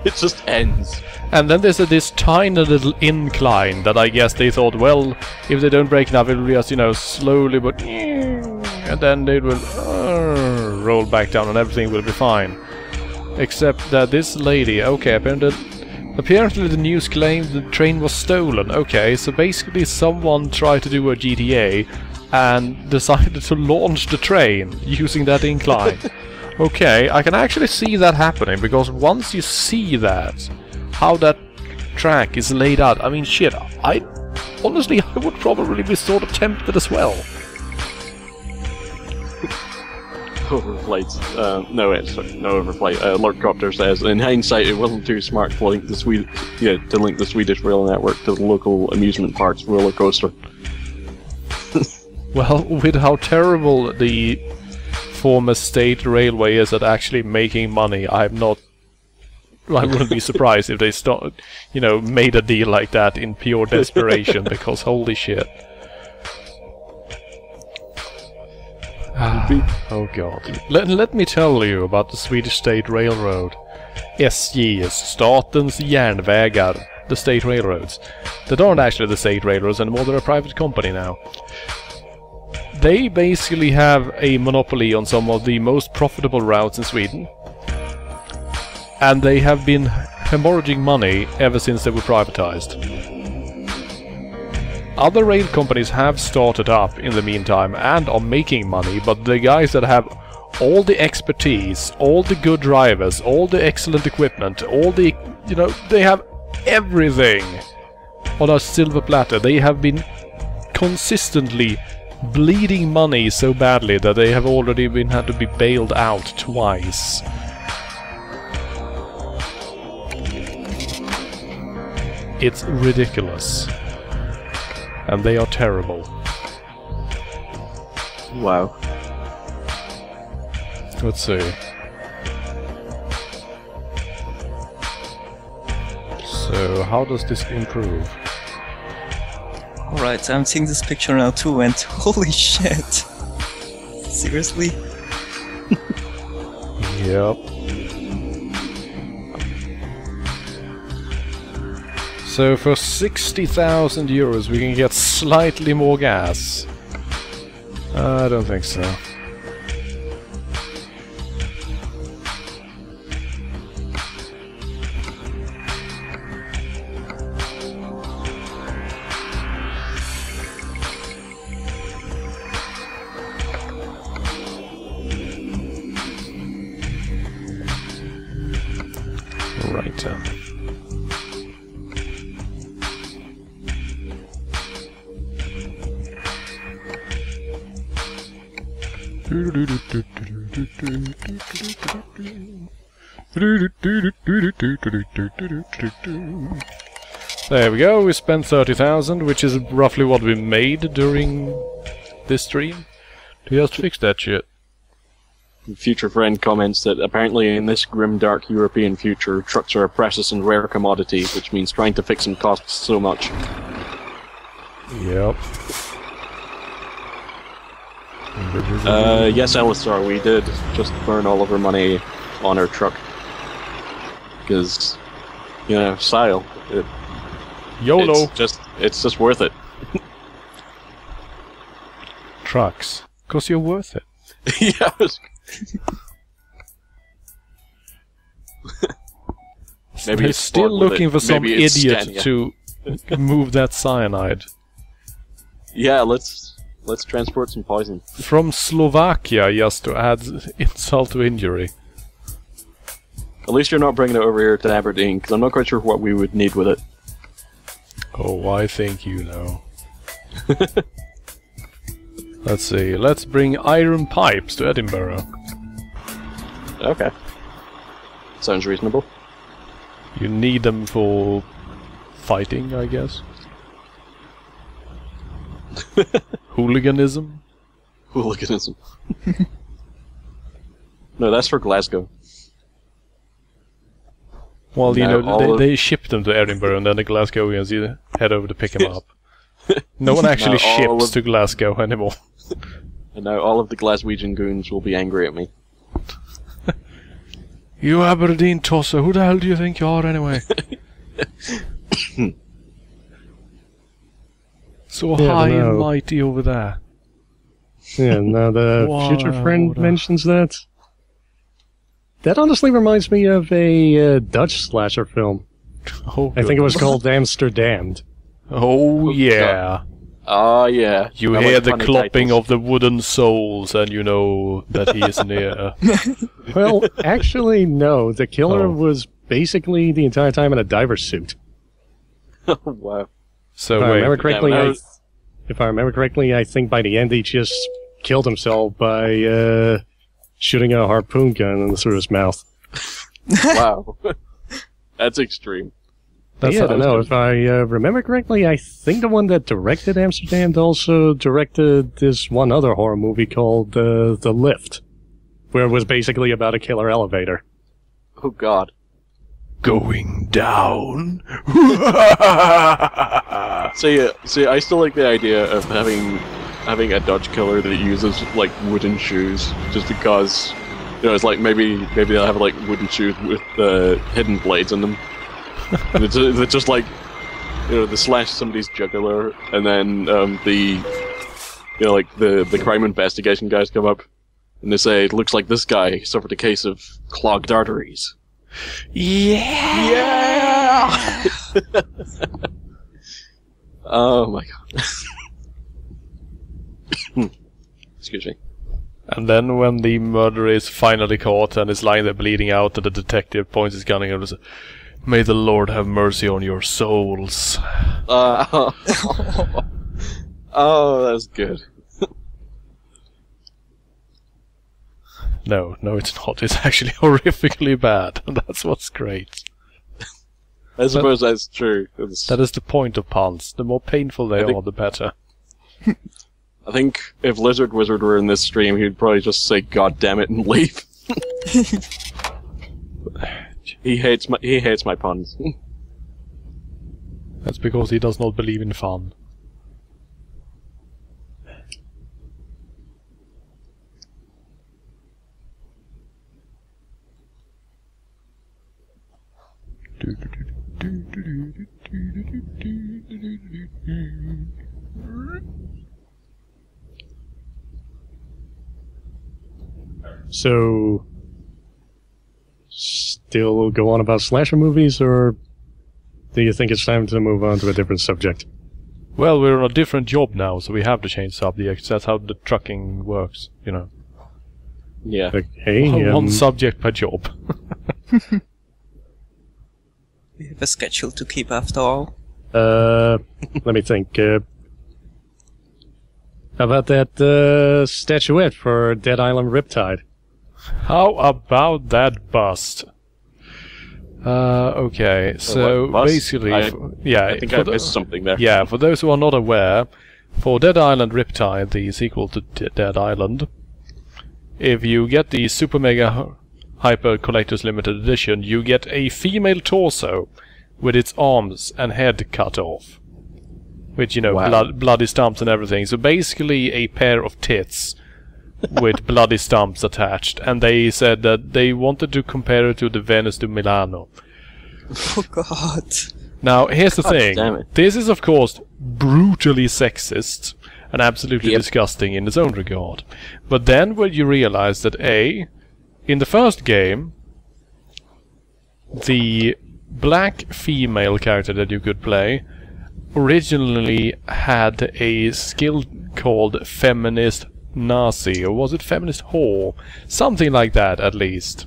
It just ends. And then there's this tiny little incline that I guess they thought, well, if they don't break enough, it'll just, you know, slowly but... And then it will roll back down and everything will be fine. Except that this lady, okay, apparently the news claimed the train was stolen. Okay, so basically someone tried to do a GTA and decided to launch the train using that incline. Okay, I can actually see that happening, because once you see that, how that track is laid out, I mean, shit, honestly, I would probably be sort of tempted as well. Overflights. No, sorry, no overflight. Lord Copter says, in hindsight, it wasn't too smart to link the Swedish rail network to the local amusement park's roller coaster. Well, with how terrible the former state railway is at actually making money, I wouldn't be surprised if they made a deal like that in pure desperation, because holy shit. Oh god. Let me tell you about the Swedish State Railroad. SJ is Statens Järnvägar, the state railroads. That aren't actually the state railroads anymore, they're a private company now. They basically have a monopoly on some of the most profitable routes in Sweden. And they have been hemorrhaging money ever since they were privatized. Other rail companies have started up in the meantime and are making money, but the guys that have all the expertise, all the good drivers, all the excellent equipment, all the, they have everything on a silver platter. They have been consistently bleeding money so badly that they have already had to be bailed out twice. It's ridiculous. And they are terrible. Wow. Let's see. So, how does this improve? Alright, I'm seeing this picture now too, and holy shit! Seriously? Yep. So for 60,000 euros we can get slightly more gas. I don't think so. Right then. There we go, we spent 30,000, which is roughly what we made during this stream. Do you have to fix that shit? Future friend comments that apparently in this grim dark European future, trucks are a precious and rare commodity, which means trying to fix them costs so much. Yep. Yes, Alistar, we did just burn all of our money on our truck. Because, style. YOLO! It's just worth it. Trucks. Because you're worth it. Yeah. Maybe They're still looking for some idiot to move that cyanide. Yeah, let's transport some poison. From Slovakia, just to add insult to injury. At least you're not bringing it over here to Aberdeen, because I'm not quite sure what we would need with it. Oh, I think you know. Let's see, let's bring iron pipes to Edinburgh. Okay. Sounds reasonable. You need them for fighting, I guess. Hooliganism? Hooliganism. No, that's for Glasgow. Well, No, they ship them to Edinburgh and then the Glasgowians head over to pick them up. No one actually ships to Glasgow anymore. And now all of the Glaswegian goons will be angry at me. You Aberdeen tosser, who the hell do you think you are anyway? So high and mighty over there. Yeah, now the future friend mentions that. That honestly reminds me of a Dutch slasher film. Oh, I think it was called Amsterdam. Oh yeah. Oh, yeah. You I hear like the funny clopping titles. of the wooden soles, and you know that he is near. Well, actually, no. The killer Oh. was basically the entire time in a diver's suit. Wow. So If I remember wait, correctly, Yeah, if I remember correctly, I think by the end he just killed himself by shooting a harpoon gun through his mouth. wow. That's extreme. That's Yeah, I don't how- know. If I remember correctly, I think the one that directed Amsterdam also directed this one other horror movie called The Lift, where it was basically about a killer elevator. Oh, God. going down. See, I still like the idea of having a Dutch killer that uses like wooden shoes, just because it's like maybe they'll have like wooden shoes with hidden blades in them. And they're just like they slash somebody's jugular, and then the crime investigation guys come up and they say it looks like this guy suffered a case of clogged arteries. Yeah. Oh my god. Excuse me. And then when the murderer is finally caught and is lying there bleeding out, and the detective points his gun at him and says, "May the Lord have mercy on your souls." Oh, that's good. No, it's not. It's actually horrifically bad, and that's what's great. I suppose that's true. That is the point of puns. The more painful they are, the better. I think if Lizard Wizard were in this stream, he'd probably just say "God damn it" and leave. He hates my puns. That's because he does not believe in fun. So, still go on about slasher movies, or do you think it's time to move on to a different subject? Well, we're on a different job now, so we have to change subjects. That's how the trucking works, Yeah. Okay, One subject per job. We have a schedule to keep after all. let me think. How about that statuette for Dead Island Riptide? How about that bust? Okay, so what, bust? basically, I think I for missed something there. Yeah, for those who are not aware, for Dead Island Riptide, the sequel to Dead Island, if you get the Super Mega Hyper Collector's Limited Edition, you get a female torso with its arms and head cut off. With, Wow. bloody stumps and everything. So basically a pair of tits with bloody stumps attached. And they said that they wanted to compare it to the Venus de Milano. Oh god. Now, here's the God thing. damn it. This is, of course, brutally sexist and absolutely Yep. disgusting in its own regard. But then when you realize that, in the first game, the black female character that you could play originally had a skill called Feminist Nazi, or was it Feminist Whore? Something like that, at least.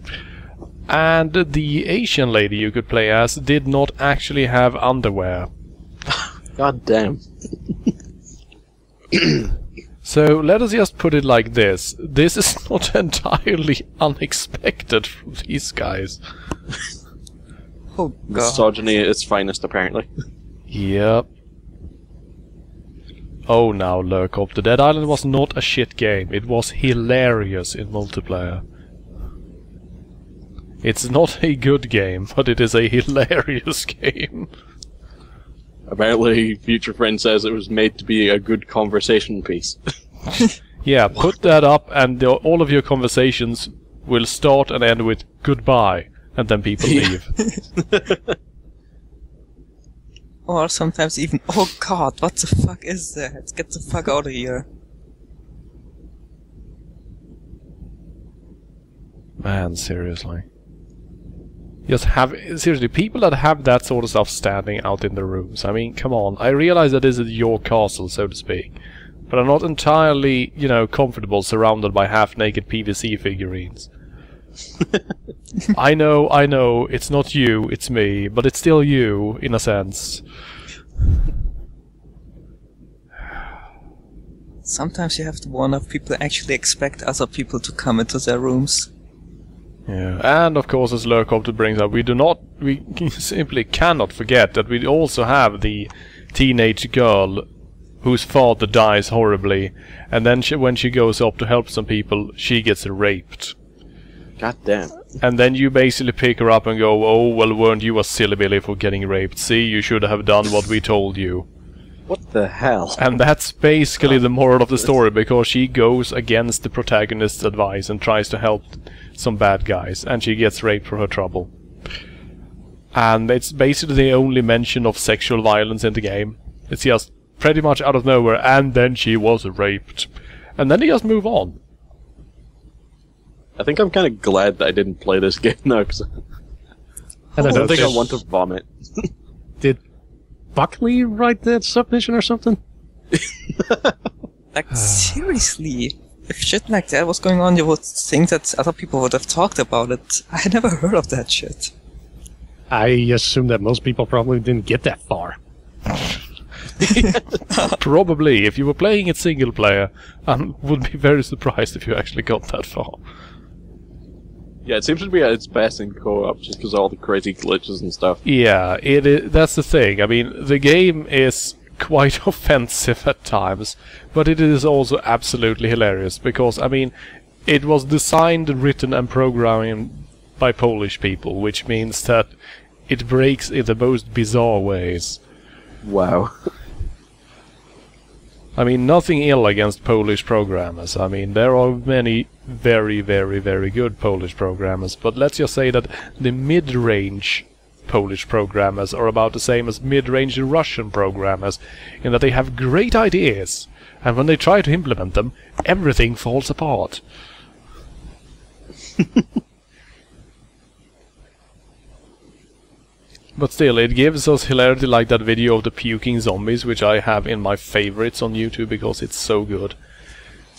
And the Asian lady you could play as did not actually have underwear. God damn. So let us just put it like this. This is not entirely unexpected from these guys. Oh god. Misogyny at its finest, apparently. Yep. Oh, now, Lurkop, the Dead Island was not a shit game. It was hilarious in multiplayer. It's not a good game, but it is a hilarious game. Apparently, Future Friend says it was made to be a good conversation piece. Yeah, put that up and all of your conversations will start and end with goodbye, and then people leave. Or sometimes even, oh god, what the fuck is that? Get the fuck out of here. Man, seriously. Just have, seriously, people that have that sort of stuff standing out in the rooms. I mean, come on. I realize that this is your castle, so to speak. But I'm not entirely, you know, comfortable surrounded by half-naked PVC figurines. I know, it's not you, it's me, but it's still you, in a sense. Sometimes you have to warn if people actually expect other people to come into their rooms. Yeah, and of course, as Lurkopter brings up, we simply cannot forget that we also have the teenage girl whose father dies horribly, and then when she goes up to help some people, she gets raped. God damn. And then you basically pick her up and go, oh, well, weren't you a silly Billy for getting raped? See, you should have done what we told you. What the hell? And that's basically the moral of the story, because she goes against the protagonist's advice and tries to help some bad guys, and she gets raped for her trouble. And it's basically the only mention of sexual violence in the game. It's just pretty much out of nowhere, and then she was raped. And then they just move on. I think I'm kind of glad that I didn't play this game now, because I don't think I want to vomit. Did Buckley write that submission or something? Like, seriously? If shit like that was going on, you would think that other people would have talked about it. I had never heard of that shit. I assume that most people probably didn't get that far. Probably. If you were playing it single player, I would be very surprised if you actually got that far. Yeah, it seems to be at its best in co-op, just because of all the crazy glitches and stuff. Yeah, it is, that's the thing. I mean, the game is quite offensive at times, but it is also absolutely hilarious, because, I mean, it was designed, written and programmed by Polish people, which means that it breaks in the most bizarre ways. Wow. I mean, nothing ill against Polish programmers. I mean, there are many very, very, very good Polish programmers, but let's just say that the mid-range Polish programmers are about the same as mid-range Russian programmers, in that they have great ideas, and when they try to implement them, everything falls apart. But still, it gives us hilarity, like that video of the puking zombies, which I have in my favorites on YouTube because it's so good.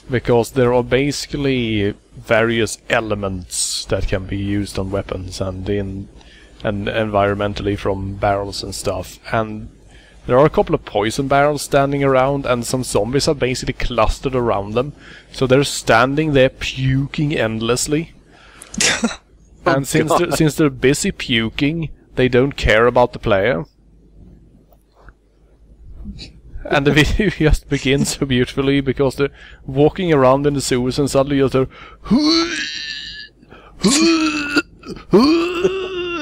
Because there are basically various elements that can be used on weapons and environmentally from barrels and stuff. And there are a couple of poison barrels standing around, and some zombies are basically clustered around them. So they're standing there puking endlessly. And since they're busy puking, they don't care about the player. And the video just begins so beautifully, because they're walking around in the sewers and suddenly just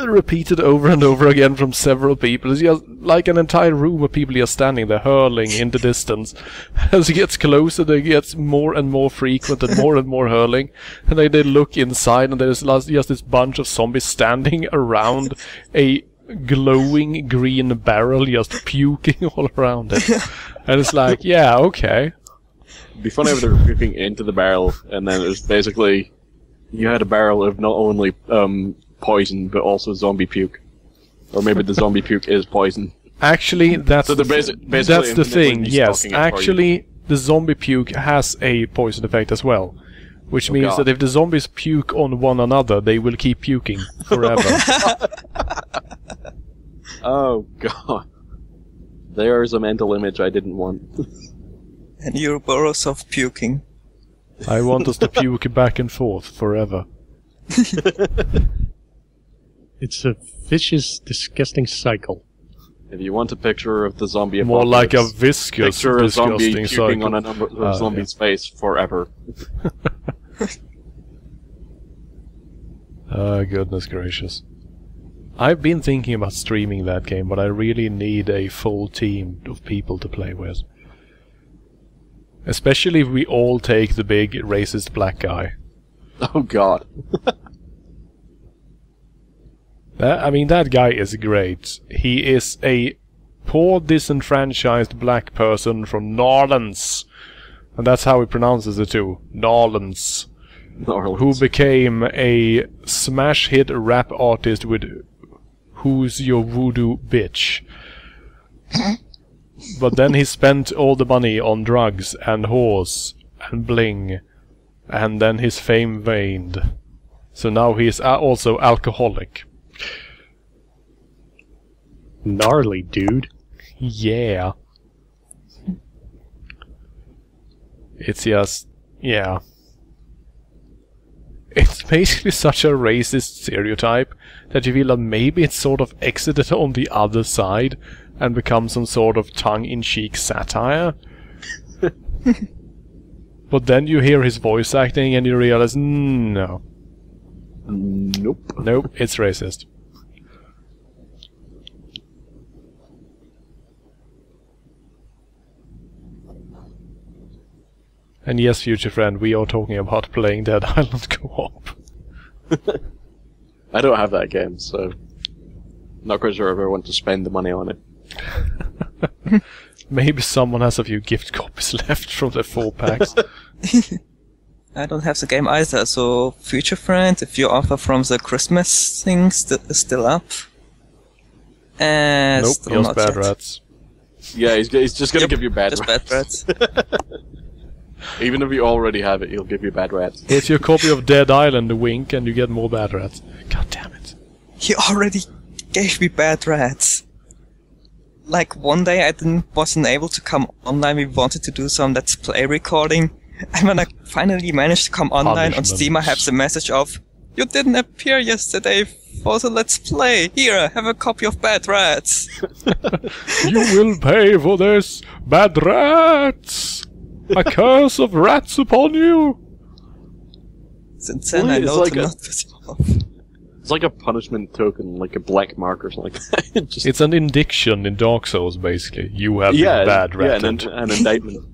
repeated over and over again from several people. It's just like an entire room of people just standing there hurling in the distance. As it gets closer, it gets more and more frequent and more hurling. And then they look inside, and there's just this bunch of zombies standing around a glowing green barrel, just puking all around it. And it's like, yeah, okay. It'd be funny if they were puking into the barrel, and then it was basically you had a barrel of not only poison but also zombie puke, or maybe the zombie puke is poison. Actually, that's so that's the thing. Yes, actually, the zombie puke has a poison effect as well, which means that if the zombies puke on one another, they will keep puking forever. Oh god. There's a mental image I didn't want. And Ouroboros of puking. I want us to puke back and forth forever. It's a vicious, disgusting cycle. If you want a picture of the zombie more like a viscous, picture of zombie disgusting puking cycle. on a number of zombie's face forever. Goodness gracious. I've been thinking about streaming that game, but I really need a full team of people to play with. Especially if we all take the big racist black guy. Oh god. I mean, that guy is great. He is a poor, disenfranchised black person from Norlands. And that's how he pronounces it too. Norlands. who became a smash hit rap artist with Who's Your Voodoo Bitch. But then he spent all the money on drugs and whores and bling, and then his fame waned. So now he is also alcoholic. Gnarly, dude. Yeah. It's just... yeah. It's basically such a racist stereotype that you feel that maybe it's sort of exited on the other side and become some sort of tongue-in-cheek satire. But then you hear his voice acting and you realize, no. Nope. Nope, it's racist. And yes, future friend, we are talking about playing Dead Island co-op. I don't have that game, so not quite sure if I want to spend the money on it. Maybe someone has a few gift copies left from the 4-packs. I don't have the game either, so future friend, if your offer from the Christmas thing is still up. Nope, still just not bad yet. rats. Yeah, he's just gonna give you bad just rats. bad rats. Even if you already have it, he'll give you bad rats. It's your copy of Dead Island, wink, and you get more bad rats. God damn it. He already gave me bad rats. Like one day wasn't able to come online, we wanted to do some Let's Play recording, and when I finally managed to come online on Steam, I have the message of, "You didn't appear yesterday for the Let's Play. Here, have a copy of Bad Rats." You will pay for this, bad rats! A curse of rats upon you! Since then, Well, I it's know like to a- not piss him off. It's like a punishment token, like a black mark or something like that. Just, It's an indiction in Dark Souls, basically. You have been bad ratted. an indictment.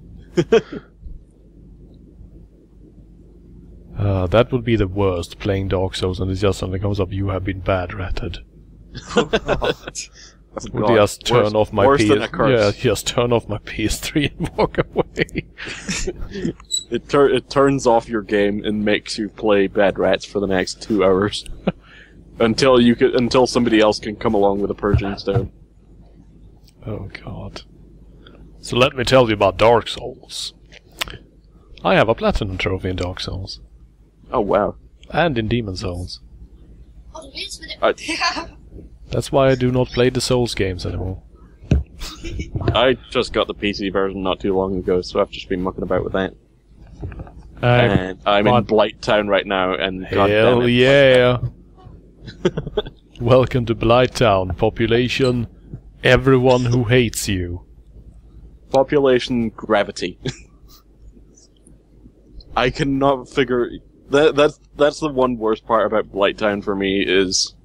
That would be the worst, playing Dark Souls, and it's just something comes up, you have been bad ratted. Would God, just turn off my worse than a curse. Yeah, just turn off my PS3 and walk away. It turns off your game and makes you play Bad Rats for the next 2 hours. until somebody else can come along with a purging stone. Oh god. So let me tell you about Dark Souls. I have a platinum trophy in Dark Souls. Oh wow. And in Demon Souls. I, That's why I do not play the Souls games anymore. I just got the PC version not too long ago, so I've just been mucking about with that. I've And I'm in bought- Blight Town right now, and god damn Hell it. yeah! Welcome to Blighttown, population, everyone who hates you. Population gravity. I cannot figure... That's the one worst part about Blight Town for me, is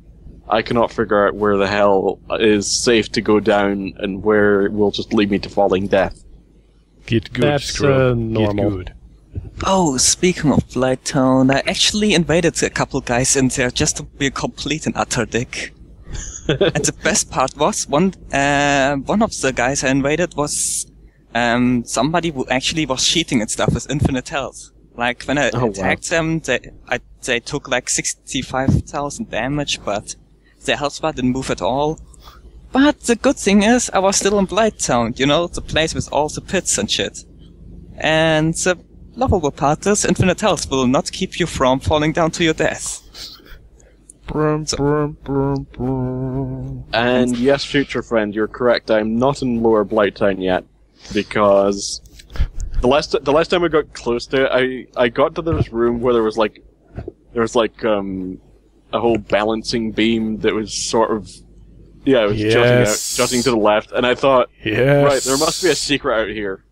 I cannot figure out where the hell is safe to go down and where will just lead me to falling death. Get good, That's, Scrub. normal. Get good. Oh, speaking of Blighttown, I actually invaded a couple guys in there just to be a complete and utter dick. And the best part was, one of the guys I invaded was somebody who actually was cheating and stuff with infinite health. Like, when I attacked them, they took like 65,000 damage, but their health bar didn't move at all. But the good thing is, I was still in Blighttown, you know, the place with all the pits and shit. And the lovable part is, infinite health will not keep you from falling down to your death. Brum, brum, brum, brum. And yes, future friend, you're correct. I'm not in Lower Blight Town yet, because the last time I got close to it, I got to this room where there was like a whole balancing beam that was sort of jutting to the left, and I thought, Yes. right, there must be a secret out here.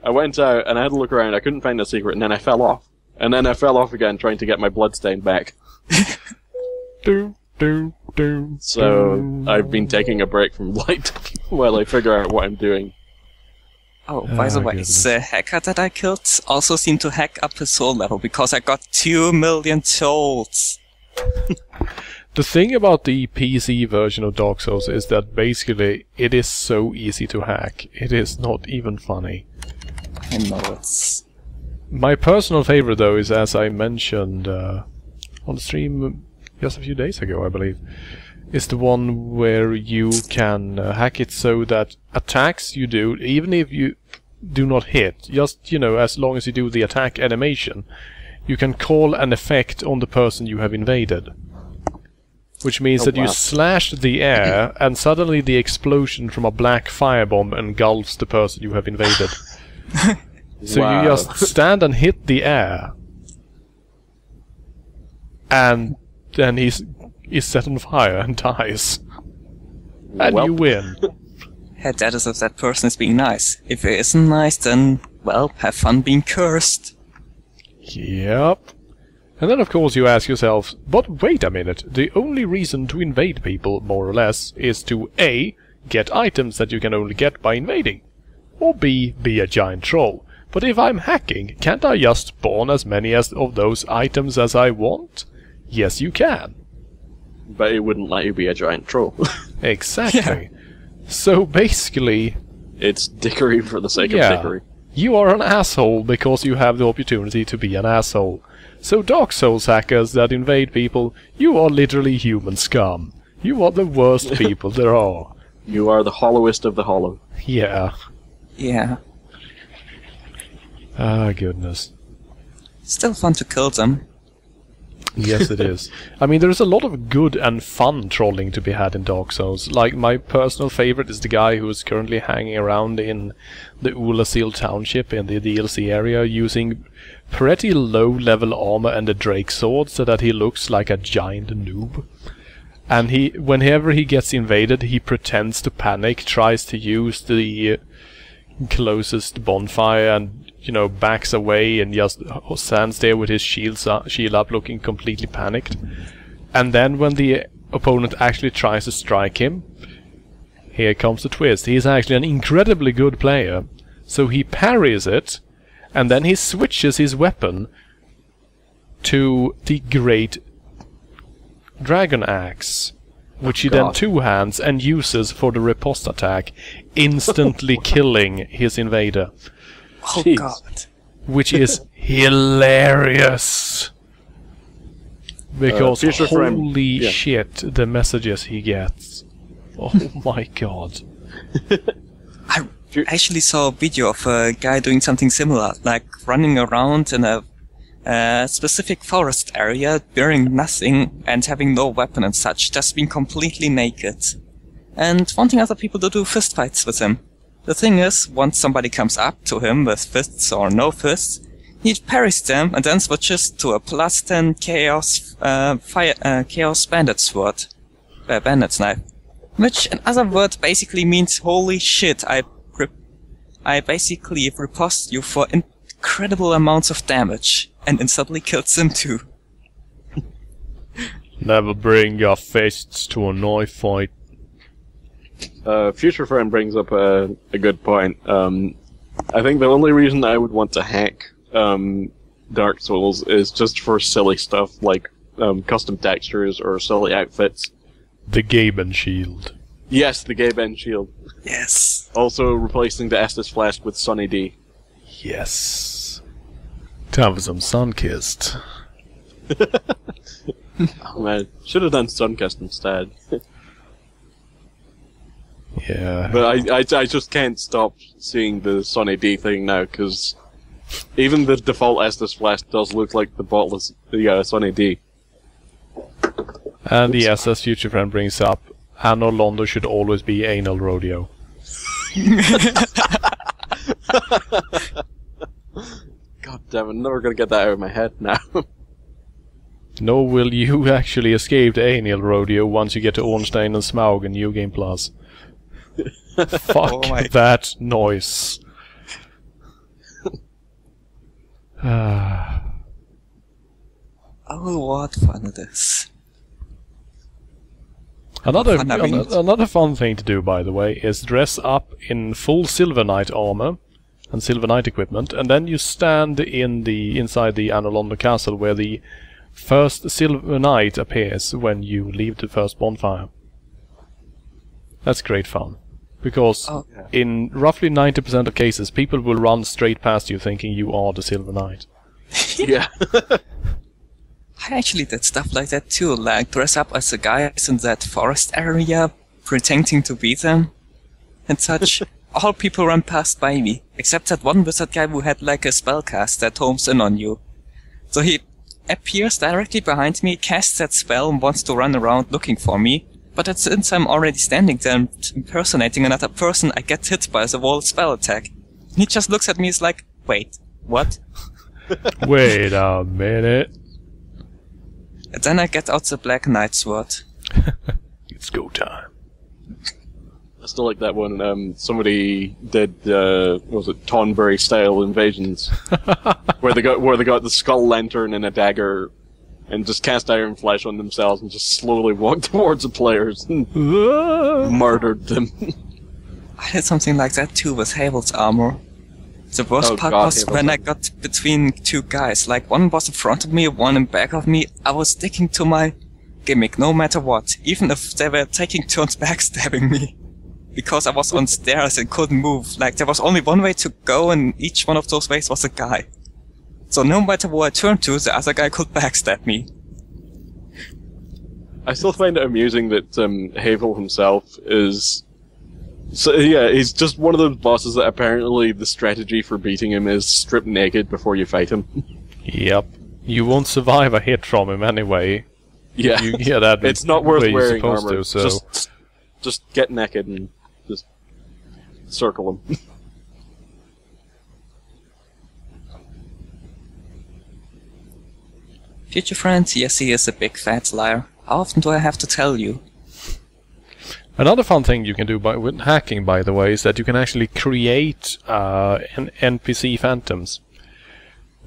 I went out and I had a look around. I couldn't find a secret, and then I fell off. And then I fell off again trying to get my bloodstain back. Do, do, do, So do. I've been taking a break from Blight while I figure out what I'm doing. Oh, by the way, goodness. the hacker that I killed also seemed to hack up his soul level, because I got 2 million souls. The thing about the PC version of Dark Souls is that basically it is so easy to hack. It is not even funny. I know it's... My personal favorite, though, is, as I mentioned on the stream just a few days ago, I believe, is the one where you can hack it so that attacks you do, even if you do not hit, just, as long as you do the attack animation, you can call an effect on the person you have invaded. Which means that you slash the air, and suddenly the explosion from a black firebomb engulfs the person you have invaded. So you just stand and hit the air, and then he's set on fire and dies. And you win. Yeah, that is if that person is being nice. If it isn't nice, then, well, have fun being cursed. Yep. And then, of course, you ask yourself, but wait a minute, the only reason to invade people, more or less, is to A, get items that you can only get by invading, or B, be a giant troll. But if I'm hacking, can't I just spawn as many of those items as I want? Yes, you can. But it wouldn't let you be a giant troll. Exactly. Yeah. So basically... It's dickery for the sake of dickery. You are an asshole because you have the opportunity to be an asshole. So Dark Souls hackers that invade people, you are literally human scum. You are the worst people there are. You are the hollowest of the hollow. Yeah. Yeah. Ah, goodness. Still fun to kill them. Yes, it is. I mean, there's a lot of good and fun trolling to be had in Dark Souls. Like, my personal favorite is the guy who is currently hanging around in the Ulasil township in the DLC area using pretty low-level armor and a Drake sword so that he looks like a giant noob. And whenever he gets invaded, he pretends to panic, tries to use the closest bonfire and, backs away and just stands there with his shield up looking completely panicked. And then when the opponent actually tries to strike him, here comes the twist. He's actually an incredibly good player, so he parries it, and then he switches his weapon to the Great Dragon Axe, which he then two-hands and uses for the riposte attack, instantly killing his invader. Oh Jeez. God. Which is hilarious! Because holy shit, the messages he gets. Oh my god. I actually saw a video of a guy doing something similar, like running around in a specific forest area, bearing nothing and having no weapon and such, just being completely naked. And wanting other people to do fistfights with him. The thing is, once somebody comes up to him with fists or no fists, he parries them and then switches to a plus 10 Chaos Chaos Bandit Sword. Bandit's Knife. Which, in other words, basically means, holy shit, I basically riposte you for incredible amounts of damage, and instantly kills him too. Never bring your fists to a knife fight. Future Friend brings up a good point. I think the only reason I would want to hack Dark Souls is just for silly stuff like custom textures or silly outfits. The Gaben Shield. Yes, the Gaben Shield. Yes. Also replacing the Estus Flask with Sunny D. Yes. Time for some Sunkissed. Oh man, should have done Sunkissed instead. Yeah. But I just can't stop seeing the Sunny D thing now, because even the default Estus Flask does look like the bottle of Sunny D. And yes, as Future Friend brings up, Anno Londo should always be anal rodeo. God damn it, I'm never gonna get that out of my head now. Nor will you actually escape the anal rodeo once you get to Ornstein and Smaug in New Game Plus. Fuck that noise. Oh, what fun it is. Another fun thing to do, by the way, is dress up in full Silver Knight armor and Silver Knight equipment, and then you stand inside the Anno Londo castle where the first Silver Knight appears when you leave the first bonfire. That's great fun. Because Oh. in roughly 90% of cases, people will run straight past you thinking you are the Silver Knight. Yeah. I actually did stuff like that too, like dress up as the guys in that forest area, pretending to be them, and such. All people ran past by me, except that one wizard guy who had like a spellcast that homes in on you. So he appears directly behind me, casts that spell, and wants to run around looking for me. But since I'm already standing there and impersonating another person, I get hit by the wall spell attack. And he just looks at me, is like, wait, what? Wait a minute. And then I get out the Black Knight sword. It's go time. I still like that one. Somebody did, what was it, Tonbury style invasions, where they got the skull lantern and a dagger, and just cast iron flesh on themselves and just slowly walked towards the players and murdered them. I did something like that too with Havel's armor. The worst part was when I got between two guys. Like, one was in front of me, one in back of me. I was sticking to my gimmick no matter what, even if they were taking turns backstabbing me. Because I was on stairs and couldn't move. Like, there was only one way to go, and each one of those ways was a guy. So no matter who I turned to, the other guy could backstab me. I still find it amusing that Havel himself is... So yeah, he's just one of those bosses that apparently the strategy for beating him is strip naked before you fight him. Yep. You won't survive a hit from him anyway. Yeah. You get that. It's not worth wearing supposed armor. to, so. Just get naked and just circle him. Future friend, yes, he is a big fat liar. How often do I have to tell you? Another fun thing you can do with hacking, by the way, is that you can actually create NPC phantoms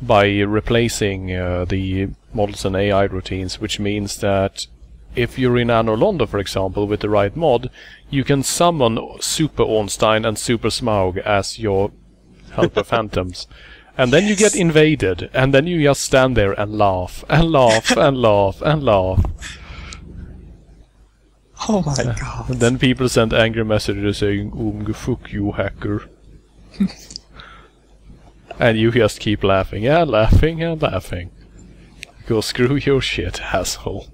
by replacing the models and AI routines, which means that if you're in Anno Londo, for example, with the right mod, you can summon Super Ornstein and Super Smaug as your helper phantoms. And then you get invaded, and then you just stand there and laugh, and laugh, and laugh, and laugh. Oh my god. And then people send angry messages saying, fuck you, hacker. And you just keep laughing, and laughing, and laughing. Go screw your shit, asshole.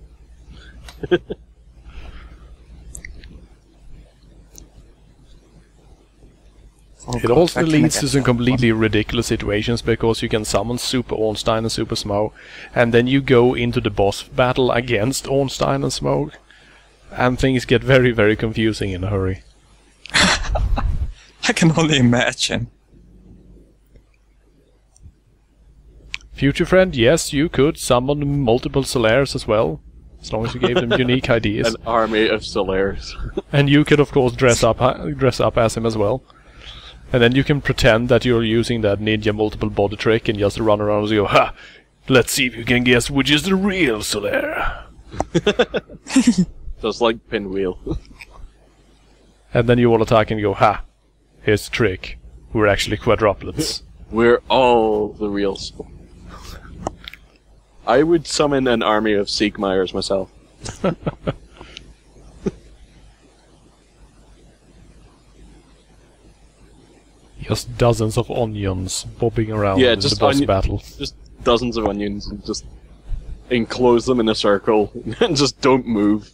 It also leads to some completely ridiculous situations, because you can summon Super Ornstein and Super Smaug, and then you go into the boss battle against Ornstein and Smaug, and things get very, very confusing in a hurry. I can only imagine. Future friend, yes, you could summon multiple Solaires as well, as long as you gave them unique ideas. An army of Solaires. And you could, of course, dress up as him as well. And then you can pretend that you're using that ninja multiple body trick and just run around and go, ha! Let's see if you can guess which is the real Solaire. Just like Pinwheel. And then you all attack and go, ha! Here's the trick. We're actually quadruplets. We're all the real Solaire. I would summon an army of Siegmeyers myself. Just dozens of onions bobbing around Yeah, in just the boss battle. Just dozens of onions and just enclose them in a circle and just don't move.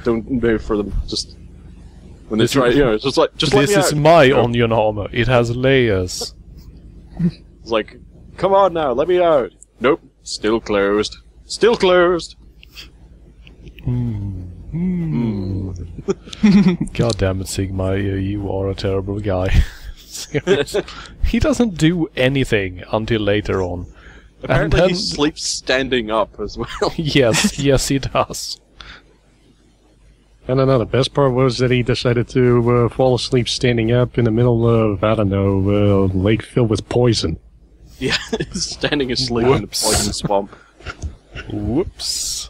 Don't move for them. Just when they try, you know, it's just like This is my onion armor. It has layers. It's like, come on now, let me out. Nope, still closed. Still closed. God damn it, Sigma, you are a terrible guy. He doesn't do anything until later on. Apparently And he then- sleeps standing up as well. Yes, yes, he does. And the best part was that he decided to fall asleep standing up in the middle of, I don't know, a lake filled with poison. Yeah, standing asleep in the poison swamp. Whoops.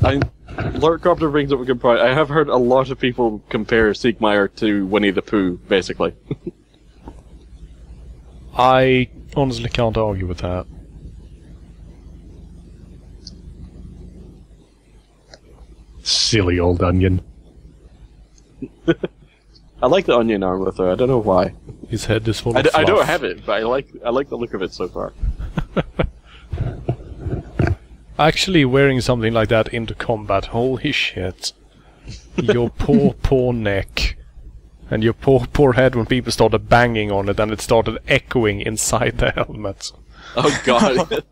Lurkcopter brings up a good point. I have heard a lot of people compare Siegmeyer to Winnie the Pooh, basically. I honestly can't argue with that. Silly old onion. I like the onion armor though. I don't know why. His head is full of I don't fluff. have it, but I like the look of it so far. Actually, wearing something like that into combat, holy shit. Your poor neck. And your poor head when people started banging on it and it started echoing inside the helmet. Oh god.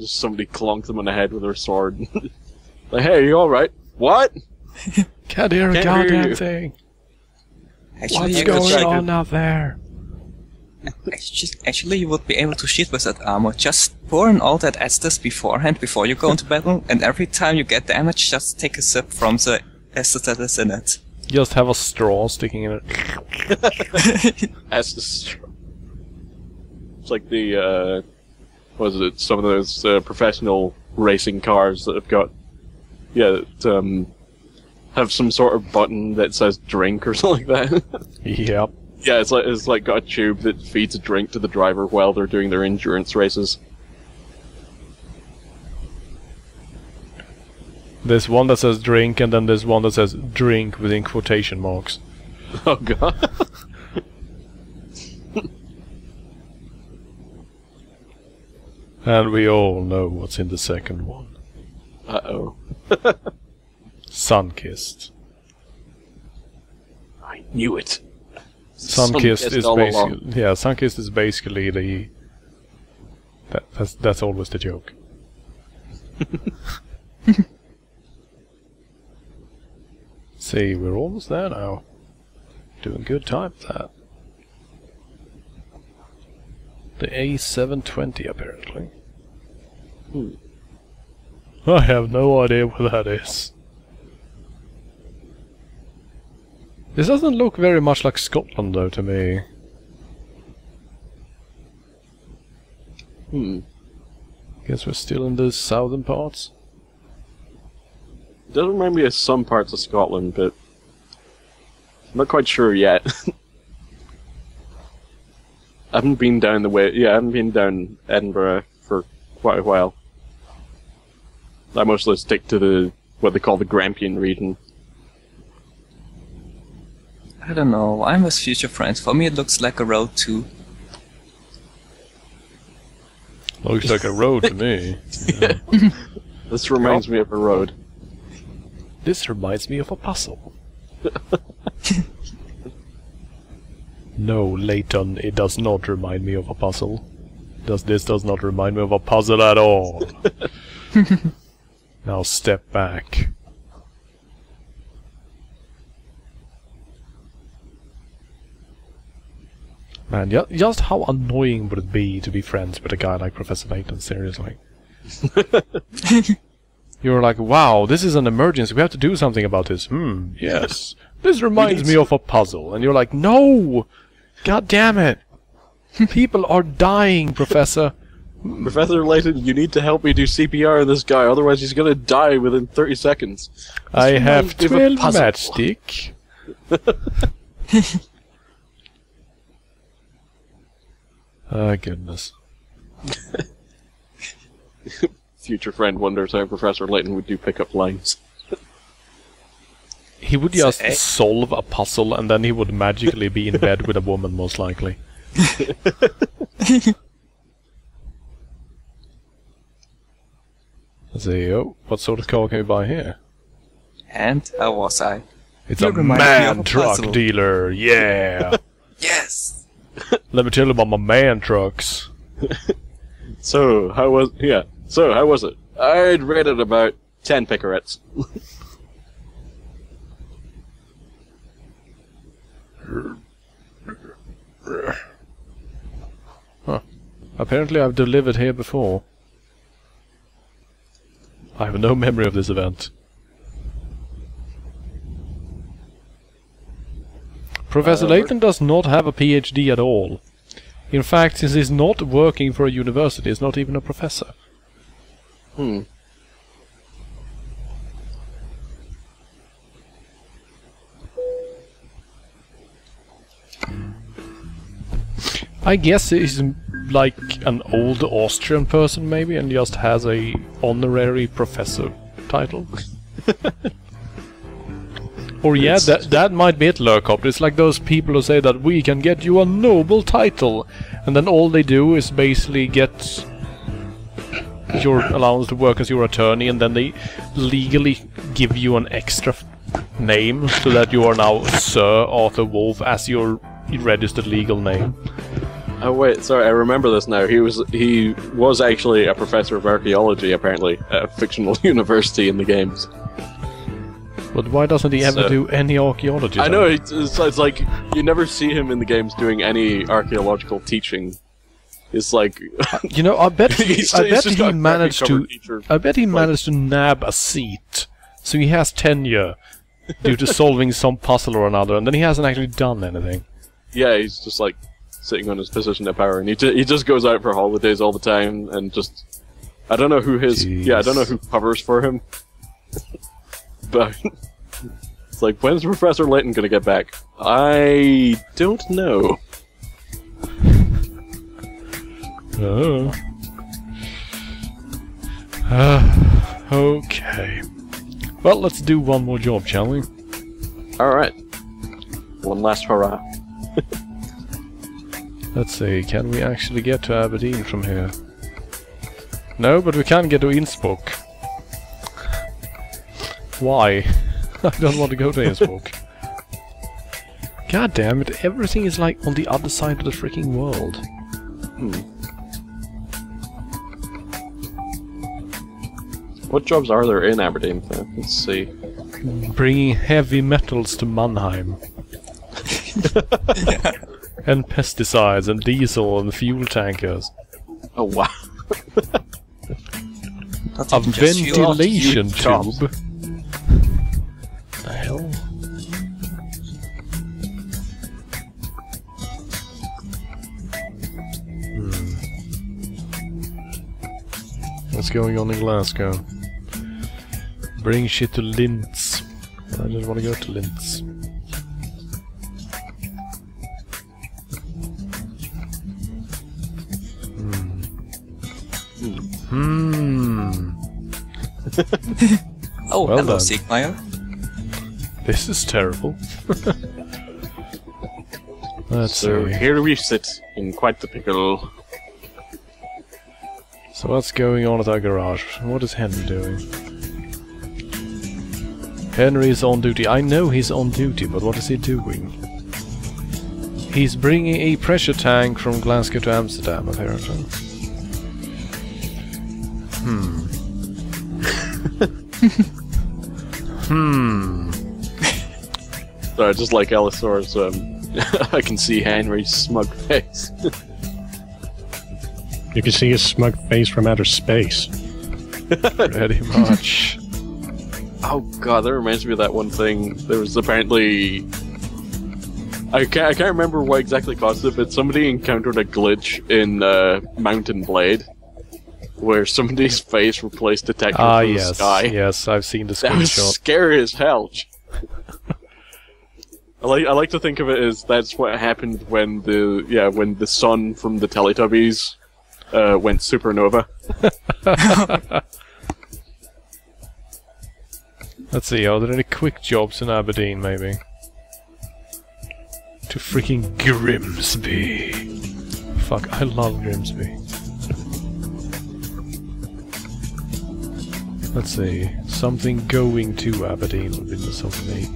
Just somebody clonked them on the head with their sword. Like, hey, are you alright? What? Can't hear a Can't hear goddamn you. thing. Actually, What's you could going shoot- on out there? Actually, you would be able to shoot with that armor. Just pour in all that Estus beforehand, before you go into battle, and every time you get damage, just take a sip from the Estus that is in it. Just have a straw sticking in it. That's the It's like the, what is it, some of those professional racing cars that have got, yeah, that, have some sort of button that says drink or something like that. Yep. Yeah, it's like got a tube that feeds a drink to the driver while they're doing their endurance races. There's one that says drink, and then there's one that says drink within quotation marks. Oh god. And we all know what's in the second one. Uh-oh. Sunkissed. I knew it. Sunkissed is all along. basically, yeah, Sunkissed is basically the that's always the joke. See, we're almost there now. Doing good time with that. The A720 apparently. I have no idea what that is. This doesn't look very much like Scotland though to me. Guess we're still in the southern parts. It does remind me of some parts of Scotland, but I'm not quite sure yet. I haven't been down the way. Yeah, I haven't been down Edinburgh for quite a while. I mostly stick to the what they call the Grampian region. I don't know, I'm with future friends. For me it looks like a road too. Looks like a road to me. Yeah. This reminds me of a road. This reminds me of a puzzle. No, Leighton, it does not remind me of a puzzle. This does not remind me of a puzzle at all. Now step back. Man, just how annoying would it be to be friends with a guy like Professor Layton, seriously? You're like, wow, this is an emergency, we have to do something about this. Yes. This reminds me of a puzzle. And you're like, no! God damn it! People are dying, Professor. Professor Layton, you need to help me do CPR on this guy, otherwise he's gonna die within 30 seconds. I have reminds me of a 12 puzzle. matchstick. Ah, goodness. Future friend wonders how Professor Layton would do pickup lines. He would just solve a puzzle and then he would magically be in bed with a woman, most likely. Let's see, oh, what sort of car can we buy here? And how was I? It's You a remind me of man a truck puzzle. dealer, yeah! Yes! Let me tell you about my man trucks. So, how was it? I'd rate it about 10 picarettes. Huh. Apparently I've delivered here before. I have no memory of this event. Professor Layton does not have a PhD at all. In fact, since he's not working for a university, he's not even a professor. I guess he's like an old Austrian person maybe, and just has a honorary professor title. Or yeah, that might be it, Lurkopter. It's like those people who say that we can get you a noble title, and then all they do is basically get your allowance to work as your attorney, and then they legally give you an extra name so that you are now Sir Arthur Wolf as your registered legal name. Oh wait, sorry, I remember this now. He was actually a professor of archaeology, apparently, at a fictional university in the games. But why doesn't he ever do any archaeology? I know, it's like, you never see him in the games doing any archaeological teaching. It's like... You know, I bet he managed to nab a seat, so he has tenure due to solving some puzzle or another, and then he hasn't actually done anything. Yeah, he's just like sitting on his position of power, and he just goes out for holidays all the time, and just... I don't know who his... Jeez. Yeah, I don't know who covers for him. But it's like, when's Professor Layton gonna get back? I don't know. Oh. Okay. Well, let's do one more job, shall we? Alright. One last hurrah. Let's see, can we actually get to Aberdeen from here? No, but we can get to Innsbruck. Why? I don't want to go to Innsbruck. God damn it, everything is like on the other side of the freaking world. What jobs are there in Aberdeen? Let's see. Bringing heavy metals to Mannheim. And pesticides and diesel and fuel tankers. Oh wow. A ventilation tube. The hell? What's going on in Glasgow? Bring shit to Linz. I just want to go to Linz. Oh, Well hello, done. Siegmeyer. This is terrible. Let's So see. here we sit in quite the pickle. So what's going on at our garage? What is Henry doing? Henry is on duty. I know he's on duty, but what is he doing? He's bringing a pressure tank from Glasgow to Amsterdam, apparently. Sorry, just like Allosaurus, I can see Henry's smug face. You can see his smug face from outer space. Pretty much. Oh god, that reminds me of that one thing. There was apparently... I can't remember what exactly caused it, but somebody encountered a glitch in Mountain Blade, where somebody's face replaced detector for the sky. Yes, I've seen the That was screenshot. scary as hell. I like to think of it as that's what happened when the sun from the Teletubbies went supernova. Let's see, are there any quick jobs in Aberdeen, maybe? To freaking Grimsby. Fuck, I love Grimsby. Let's see, something going to Aberdeen would be something neat.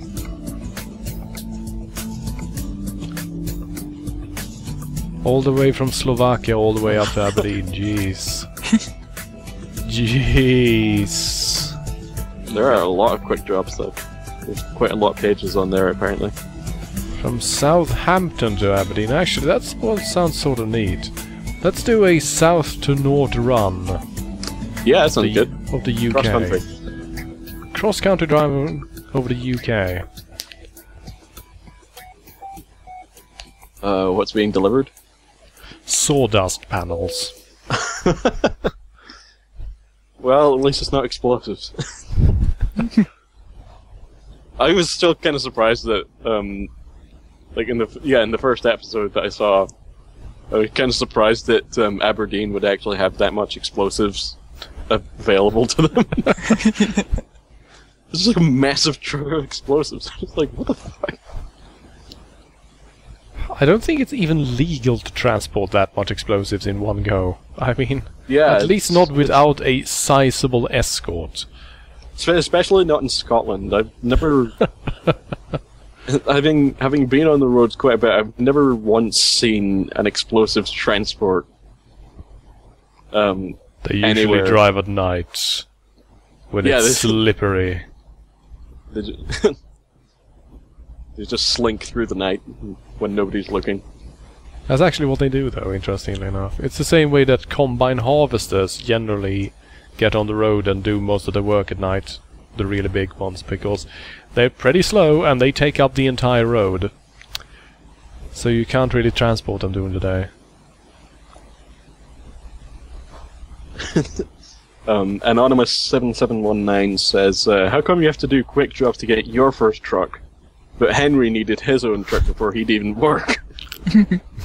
All the way from Slovakia, all the way up to Aberdeen, jeez. Jeez. There are a lot of quick jobs though. There's quite a lot of pages on there apparently. From Southampton to Aberdeen. Actually, that's what sounds sort of neat. Let's do a south to north run. Yeah, that sounds good. Of the UK. Cross country. Cross country driving over the UK. What's being delivered? Sawdust panels. Well, at least it's not explosives. I was still kind of surprised that, like in the first episode that I saw, I was kind of surprised that Aberdeen would actually have that much explosives available to them. This is like a massive truck of explosives. It's like, what the fuck? I don't think it's even legal to transport that much explosives in one go. I mean, Yeah, at least not without a sizable escort. Especially not in Scotland. I've never... having been on the roads quite a bit, I've never once seen an explosives transport. They usually anywhere. drive at night when it's slippery. They just slink through the night when nobody's looking. That's actually what they do, though, interestingly enough. It's the same way that combine harvesters generally get on the road and do most of the work at night, the really big ones, because they're pretty slow and they take up the entire road. So you can't really transport them during the day. Anonymous7719 says, how come you have to do quick jobs to get your first truck? But Henry needed his own truck before he'd even work.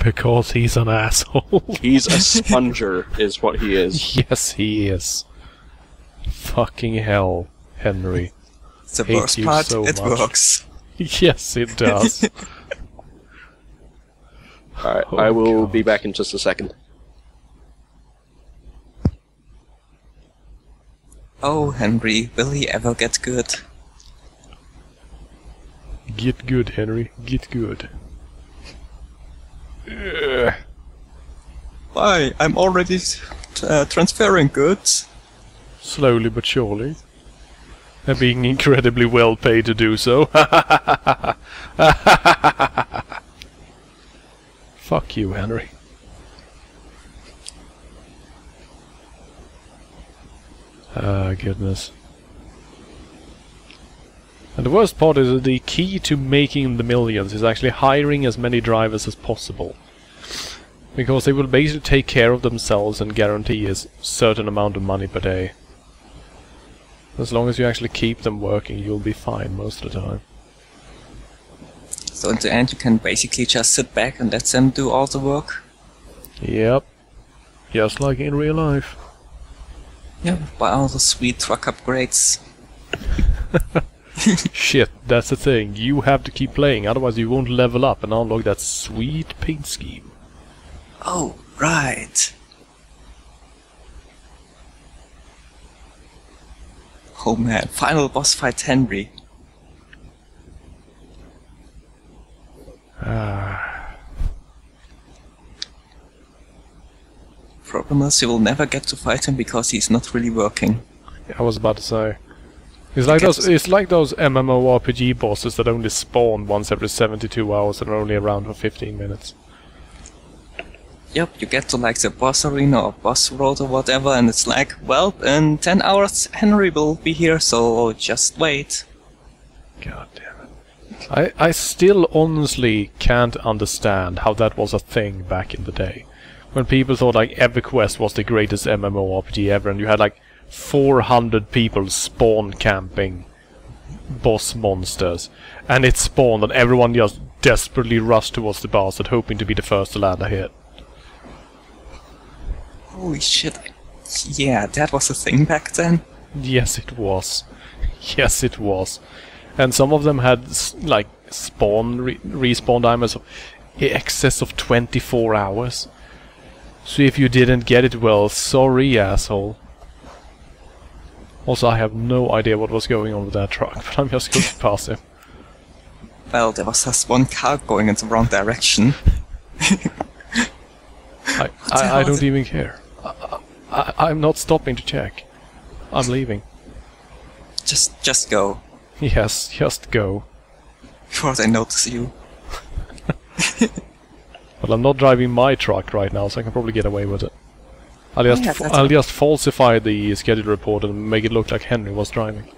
Because he's an asshole. He's a sponger, is what he is. Yes, he is. Fucking hell, Henry. The Hate worst you part, so it much. works. Yes, it does. Alright, Oh, I will God. be back in just a second. Oh, Henry, will he ever get good? Get good, Henry. Get good. Ugh. Why? I'm already transferring goods. Slowly but surely. And being incredibly well paid to do so. Fuck you, Henry. Ah, goodness. And the worst part is that the key to making the millions is actually hiring as many drivers as possible. Because they will basically take care of themselves and guarantee a certain amount of money per day. As long as you actually keep them working, you'll be fine most of the time. So in the end you can basically just sit back and let them do all the work? Yep. Just like in real life. Yeah, buy all the sweet truck upgrades. Shit, that's the thing. You have to keep playing, otherwise you won't level up and unlock that sweet paint scheme. Oh, right. Oh man, final boss fight Henry. Problem is, you will never get to fight him because he's not really working. I was about to say. It's like those MMORPG bosses that only spawn once every 72 hours and are only around for 15 minutes. Yep, you get to like the boss arena or boss road or whatever, and it's like, well, in 10 hours Henry will be here, so just wait. God damn it. I still honestly can't understand how that was a thing back in the day. When people thought like EverQuest was the greatest MMORPG ever, and you had like 400 people spawn camping boss monsters, and it spawned and everyone just desperately rushed towards the bastard hoping to be the first to land a hit. Holy shit. Yeah, that was a thing back then. Yes, it was. Yes, it was. And some of them had like respawn timers of in excess of 24 hours. So if you didn't get it, well, sorry, asshole. Also, I have no idea what was going on with that truck, but I'm just going to pass him. Well, there was just one car going in the wrong direction. I don't even care. I'm not stopping to check. I'm leaving. Just go. Yes, just go. Before they notice you. Well, I'm not driving my truck right now, so I can probably get away with it. I'll just falsify the schedule report and make it look like Henry was driving.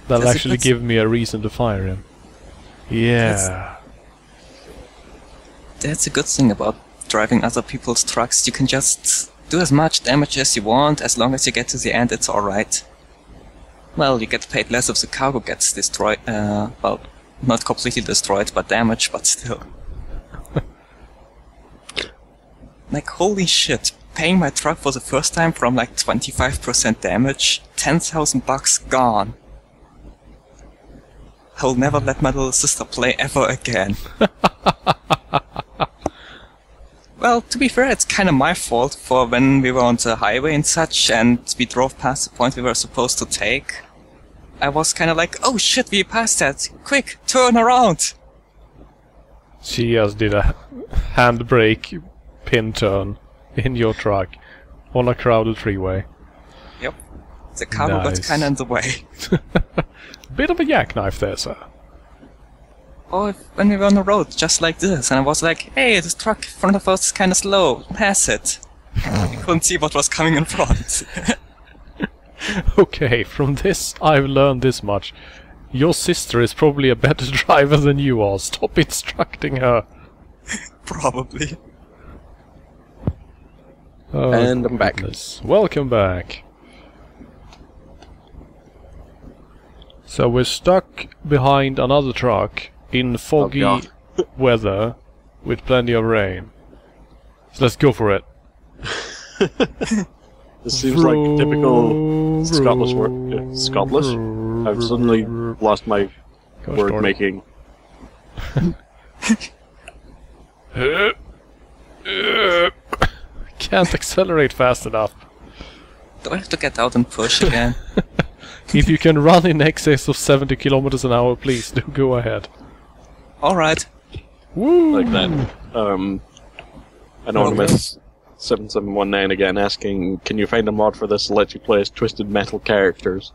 That'll actually give me a reason to fire him. Yeah. That's a good thing about driving other people's trucks. You can just do as much damage as you want, as long as you get to the end, it's alright. Well, you get paid less if the cargo gets destroyed. Well, not completely destroyed, but damaged, but still. Like, holy shit. Paying my truck for the first time from like 25% damage, 10,000 bucks gone. I'll never let my little sister play ever again. Well, to be fair, it's kind of my fault for when we were on the highway and such, and we drove past the point we were supposed to take. I was kind of like, oh shit, we passed that. Quick, turn around. She just did a handbrake pin turn in your truck on a crowded freeway. Yep. The car got kind of in the way. Bit of a jackknife there, sir. Or when we were on the road, just like this, and I was like, hey, this truck in front of us is kind of slow, pass it. I couldn't see what was coming in front. Okay, from this I've learned this much. Your sister is probably a better driver than you are. Stop instructing her. Probably. Oh, and I'm back. goodness. Welcome back. So we're stuck behind another truck in foggy weather with plenty of rain. So let's go for it. This seems like typical Scottish word. Scottish? I've suddenly lost my word making. Can't accelerate fast enough. Do I have to get out and push again? If you can run in excess of 70 kilometers an hour, please do go ahead. Alright. Woo! Like that. Anonymous 7719 again asking, can you find a mod for this to let you play as twisted metal characters?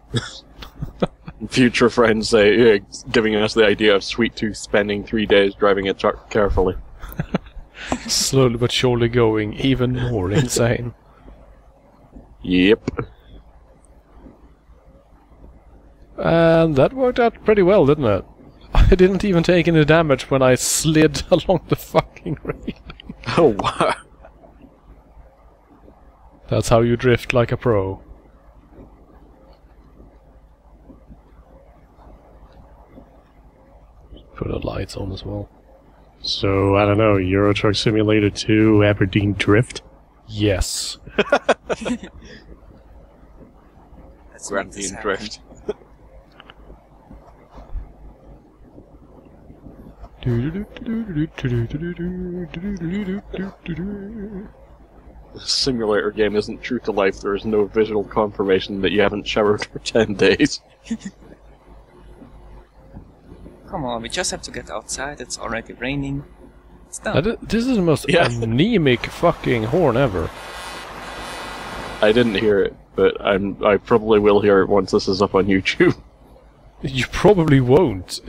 Future friends say, giving us the idea of Sweet Tooth spending 3 days driving a truck carefully. Slowly but surely going even more insane. Yep. And that worked out pretty well, didn't it? I didn't even take any damage when I slid along the fucking railing. Oh, wow. That's how you drift like a pro. Put the lights on as well. So, I don't know, Euro Truck Simulator 2 Aberdeen Drift? Yes. Grandian Drift. The simulator game isn't true to life. There is no visual confirmation that you haven't showered for 10 days. Come on, we just have to get outside, it's already raining. It's done. This is the most anemic fucking horn ever. I didn't hear it, but I probably will hear it once this is up on YouTube. You probably won't.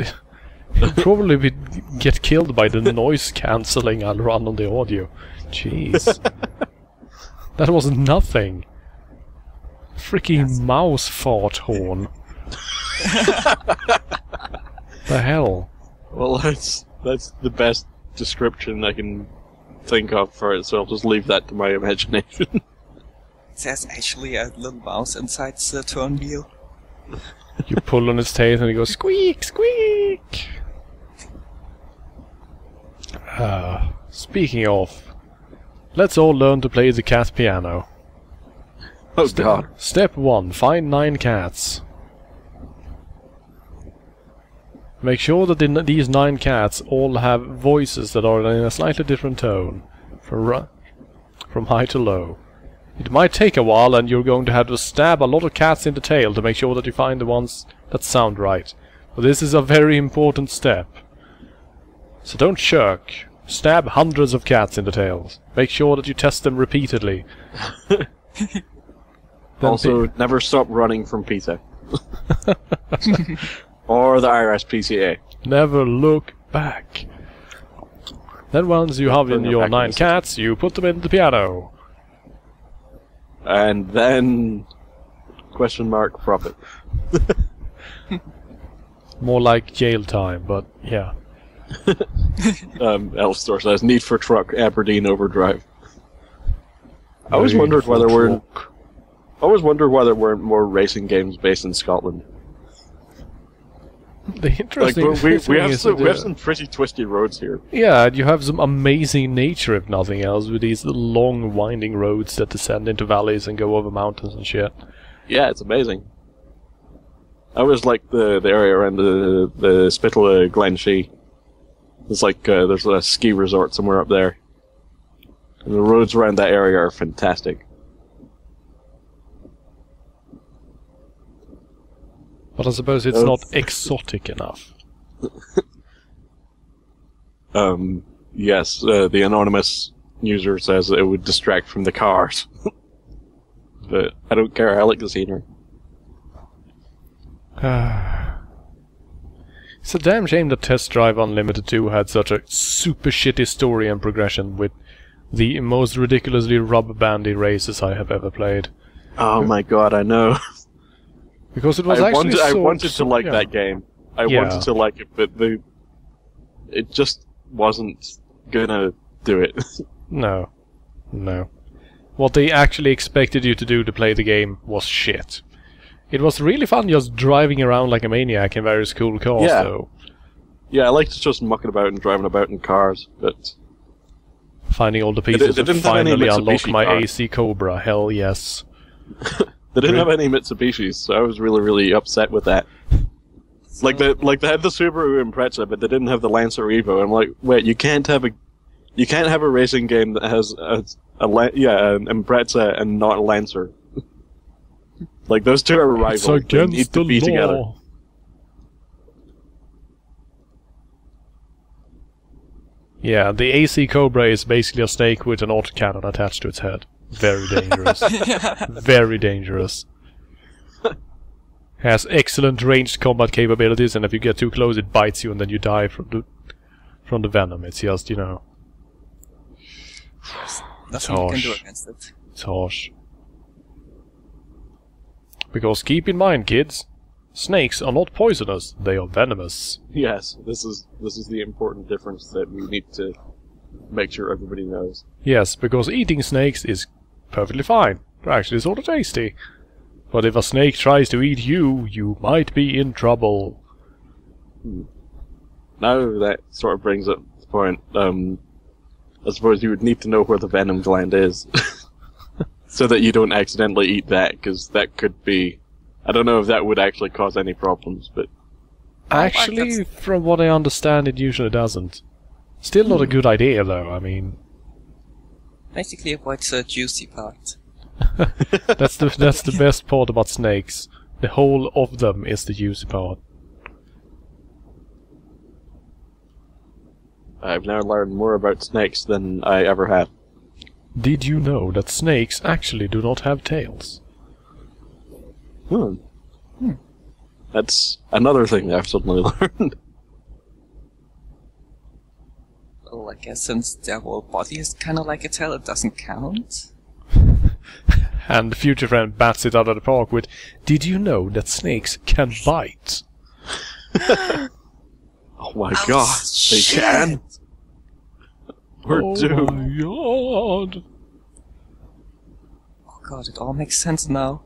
You'll probably get killed by the noise cancelling I'll run on the audio. Jeez. That was nothing. Freaking mouse fart horn. The hell? Well, that's the best description I can think of for it, so I'll just leave that to my imagination. There's actually a little mouse inside the turn wheel. You pull on its tail and it goes squeak, squeak! Speaking of, let's all learn to play the cat piano. Oh god. Step 1. Find 9 cats. Make sure that these 9 cats all have voices that are in a slightly different tone, from high to low. It might take a while, and you're going to have to stab a lot of cats in the tail to make sure that you find the ones that sound right. But this is a very important step. So don't shirk. Stab hundreds of cats in the tails. Make sure that you test them repeatedly. Also, never stop running from PETA. Or the RSPCA. Never look back. Then once you have in your 9 cats, you put them in the piano. And then... question mark profit. More like jail time, but yeah. Elfstore says, need for truck, Aberdeen Overdrive. I always wondered why there weren't more racing games based in Scotland. The interesting we have some pretty twisty roads here. Yeah, you have some amazing nature, if nothing else, with these long, winding roads that descend into valleys and go over mountains and shit. Yeah, it's amazing. I always like the area around the Spittal Glen Shee. It's like there's a ski resort somewhere up there. And the roads around that area are fantastic. But I suppose it's not exotic enough. Yes, the anonymous user says it would distract from the cars. But I don't care, I like the scenery. It's a damn shame that Test Drive Unlimited 2 had such a super shitty story and progression with the most ridiculously rubber bandy races I have ever played. Oh my god, I know. Because it was I actually wanted to like that game. I wanted to like it, but it just wasn't gonna do it. No. What they actually expected you to do to play the game was shit. It was really fun just driving around like a maniac in various cool cars, though. Yeah, I liked just mucking about and driving about in cars, but... Finding all the pieces to finally unlock my AC Cobra, hell yes. They didn't have any Mitsubishis, so I was really, really upset with that. Like they had the Subaru Impreza, but they didn't have the Lancer Evo. I'm like, wait, you can't have a racing game that has an Impreza and not a Lancer. Like those two are rivals. They need to be together. Yeah, the AC Cobra is basically a snake with an autocannon attached to its head. Very dangerous. Very dangerous. Has excellent ranged combat capabilities, and if you get too close, it bites you, and then you die from the venom. It's just, you know. Nothing you can do against it. It's harsh. Because keep in mind, kids, snakes are not poisonous; they are venomous. Yes, this is the important difference that we need to make sure everybody knows. Yes, because eating snakes is perfectly fine. They're actually sort of tasty. But if a snake tries to eat you, you might be in trouble. Now that sort of brings up the point, I suppose you would need to know where the venom gland is. So that you don't accidentally eat that, because that could be... I don't know if that would actually cause any problems, but... Actually, from what I understand, it usually doesn't. Still not a good idea, though, I mean... Basically avoids the juicy part. That's the best part about snakes. The whole of them is the juicy part. I've now learned more about snakes than I ever had. Did you know that snakes actually do not have tails? That's another thing that I've suddenly learned. Well, I guess since their whole body is kind of like a tail, it doesn't count. And the future friend bats it out of the park with, "Did you know that snakes can bite?" Oh my god, they can! We're doomed. Oh my god! Oh god, it all makes sense now.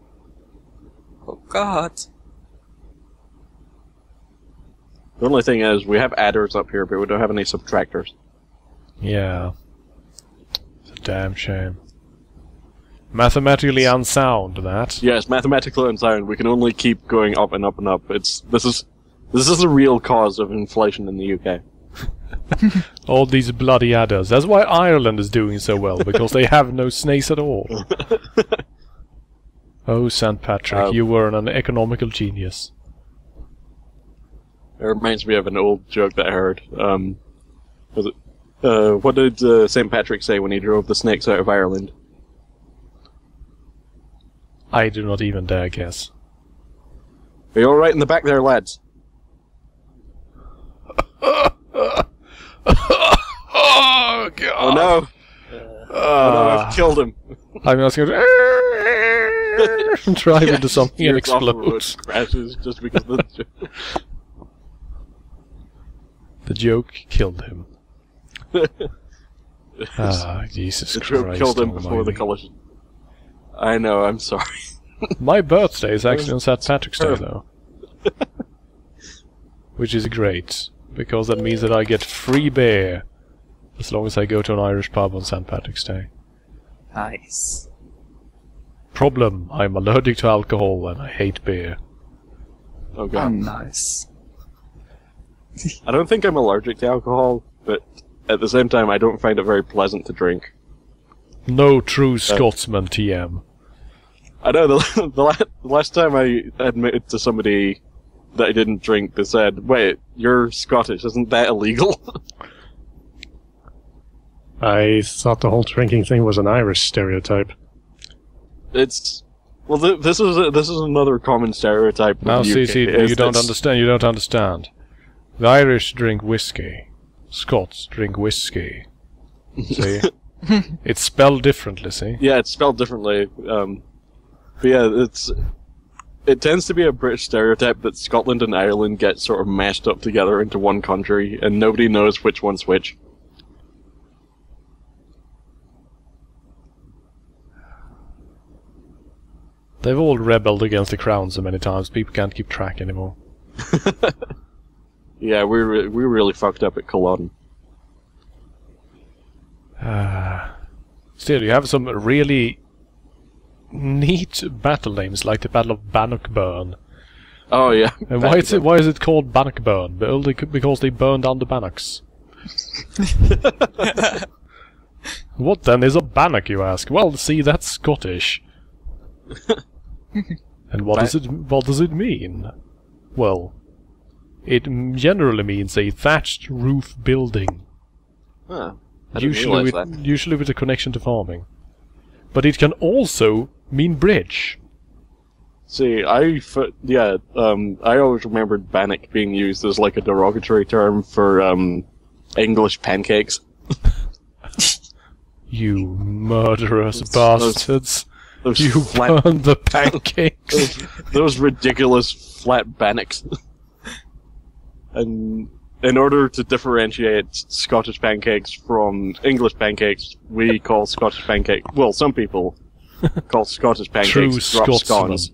Oh god. The only thing is, we have adders up here, but we don't have any subtractors. Yeah. It's a damn shame. Mathematically unsound, that. Yes, mathematically unsound. We can only keep going up and up and up. This is the real cause of inflation in the UK. All these bloody adders. That's why Ireland is doing so well, because they have no snakes at all. Oh, St. Patrick, you were an economical genius. It reminds me of an old joke that I heard. What did St. Patrick say when he drove the snakes out of Ireland? I do not even dare guess. Are you alright in the back there, lads? Oh, God! Oh no! Oh no, I've killed him. I'm just going to drive into something and explode. Crashes just because of the joke. The joke killed him. Jesus Christ. The joke killed him almighty. before the collision. I know, I'm sorry. My birthday is actually on St. Patrick's Day, though. Which is great, because that means that I get free beer as long as I go to an Irish pub on St. Patrick's Day. Nice. Problem, I'm allergic to alcohol and I hate beer. Oh Oh, god. nice. I don't think I'm allergic to alcohol, but at the same time I don't find it very pleasant to drink. No true Scotsman, TM. I know, the last time I admitted to somebody that I didn't drink, they said, "Wait, you're Scottish, isn't that illegal?" I thought the whole drinking thing was an Irish stereotype. It's... Well, this is another common stereotype. Now, with the see, UK, you don't understand. You don't understand. The Irish drink whiskey. Scots drink whiskey. See, it's spelled differently. See. Yeah, it's spelled differently. But yeah, it tends to be a British stereotype that Scotland and Ireland get sort of mashed up together into one country, and nobody knows which one's which. They've all rebelled against the crown so many times, people can't keep track anymore. Yeah, we really fucked up at Culloden. Still, you have some really neat battle names, like the Battle of Bannockburn. Oh yeah. And why is it called Bannockburn? Only because they burned down the Bannocks. What then is a bannock, you ask? Well, see, that's Scottish. And what does it mean? Well, it generally means a thatched roof building. Huh. I didn't realize that. Usually with a connection to farming. But it can also mean bridge. See, I always remembered bannock being used as like a derogatory term for English pancakes. You murderous bastards. You flat, burned the pancakes. those ridiculous flat bannocks. And in order to differentiate Scottish pancakes from English pancakes, we call Scottish pancakes... Well, some people call Scottish pancakes drop scones.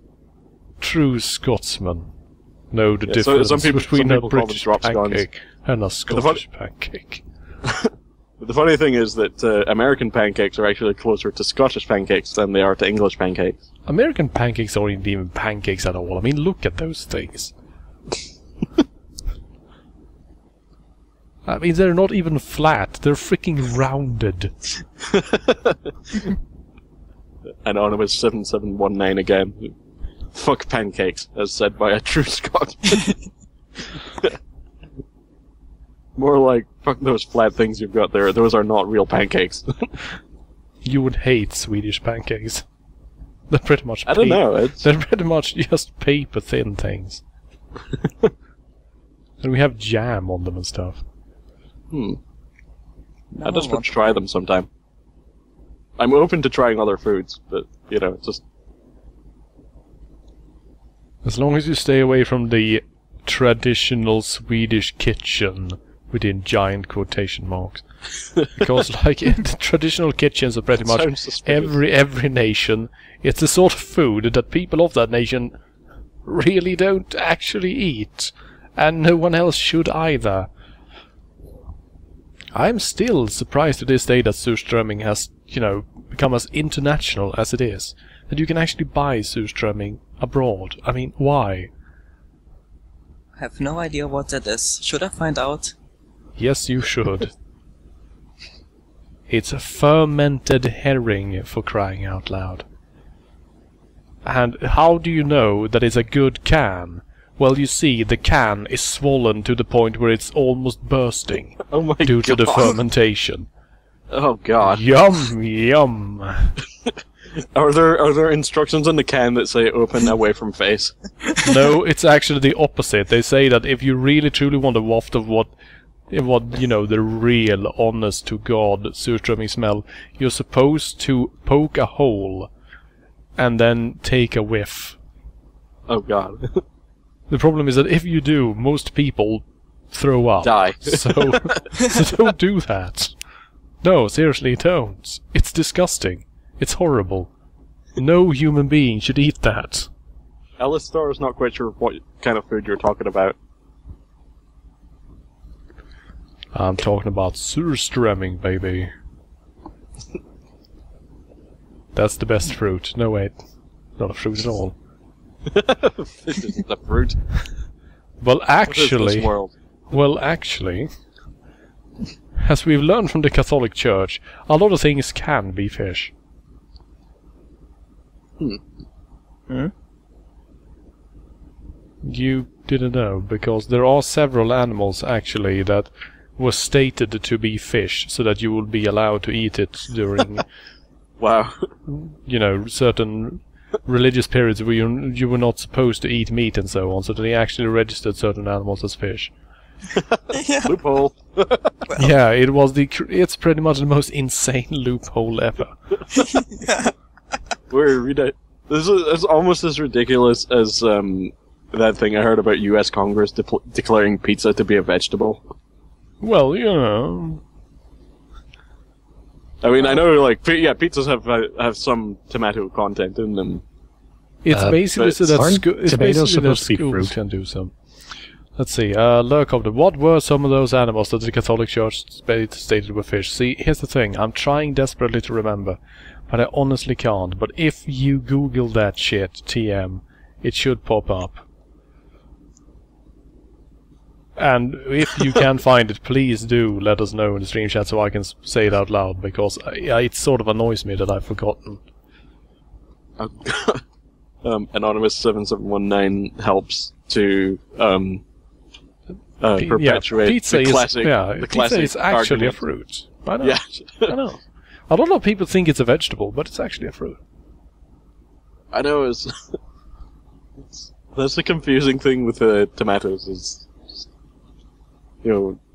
True Scotsman know the Yeah, difference between some a people call them British drop scones. pancake and a Scottish pancake. But the funny thing is that American pancakes are actually closer to Scottish pancakes than they are to English pancakes. American pancakes aren't even pancakes at all. I mean, look at those things. I mean, they're not even flat. They're freaking rounded. Anonymous 7719 again. Fuck pancakes, as said by a true Scot. More like, fuck those flat things you've got there. Those are not real pancakes. You would hate Swedish pancakes. They're pretty much I don't know. They're pretty much just paper thin things. And we have jam on them and stuff. I just want to try them sometime. I'm open to trying other foods, but, you know, just... As long as you stay away from the traditional Swedish kitchen, within giant quotation marks. Because, like, in the traditional kitchens of pretty much every nation, it's the sort of food that people of that nation really don't actually eat. And no one else should either. I'm still surprised to this day that surströmming has, you know, become as international as it is. That you can actually buy surströmming abroad. I mean, why? I have no idea what that is. Should I find out? Yes, you should. It's a fermented herring, for crying out loud. And how do you know that it's a good can? Well, you see, the can is swollen to the point where it's almost bursting. Oh my due to the God. fermentation. Oh god. Yum, yum. Are there instructions on the can that say open away from face? No, it's actually the opposite. They say that if you really truly want a waft of what you know, the real, honest to God surströmming smell, you're supposed to poke a hole and then take a whiff. Oh god. The problem is that if you do, most people throw up. Die. So don't do that. No, seriously, don't. It's disgusting. It's horrible. No human being should eat that. Alistair is not quite sure what kind of food you're talking about. I'm talking about surströmming, baby. That's the best fruit. No, wait. Not a fruit at all. This isn't a fruit. Well, What is actually, this world? as we've learned from the Catholic Church, a lot of things can be fish. You didn't know, because there are several animals actually that were stated to be fish, so that you will be allowed to eat it during, Wow. certain religious periods where you were not supposed to eat meat and so on, so they actually registered certain animals as fish. Yeah. Loophole. Yeah, it's pretty much the most insane loophole ever. This is almost as ridiculous as that thing I heard about U.S. Congress declaring pizza to be a vegetable. Well, you know. I mean, I know, like, pizzas have some tomato content in them. It's basically so that aren't it's tomatoes basically that supposed to be schools fruit? can do some. Let's see. Lurkopter, what were some of those animals that the Catholic Church stated were fish? See, here's the thing. I'm trying desperately to remember, but I honestly can't. But if you Google that shit, TM, it should pop up. And if you can find it, please do let us know in the stream chat so I can say it out loud, because it sort of annoys me that I've forgotten. Anonymous 7719 helps to perpetuate pizza the classic. pizza is actually argument. a fruit. I know. Yeah. I know. A lot of people think it's a vegetable, but it's actually a fruit. I know. That's the confusing thing with tomatoes is,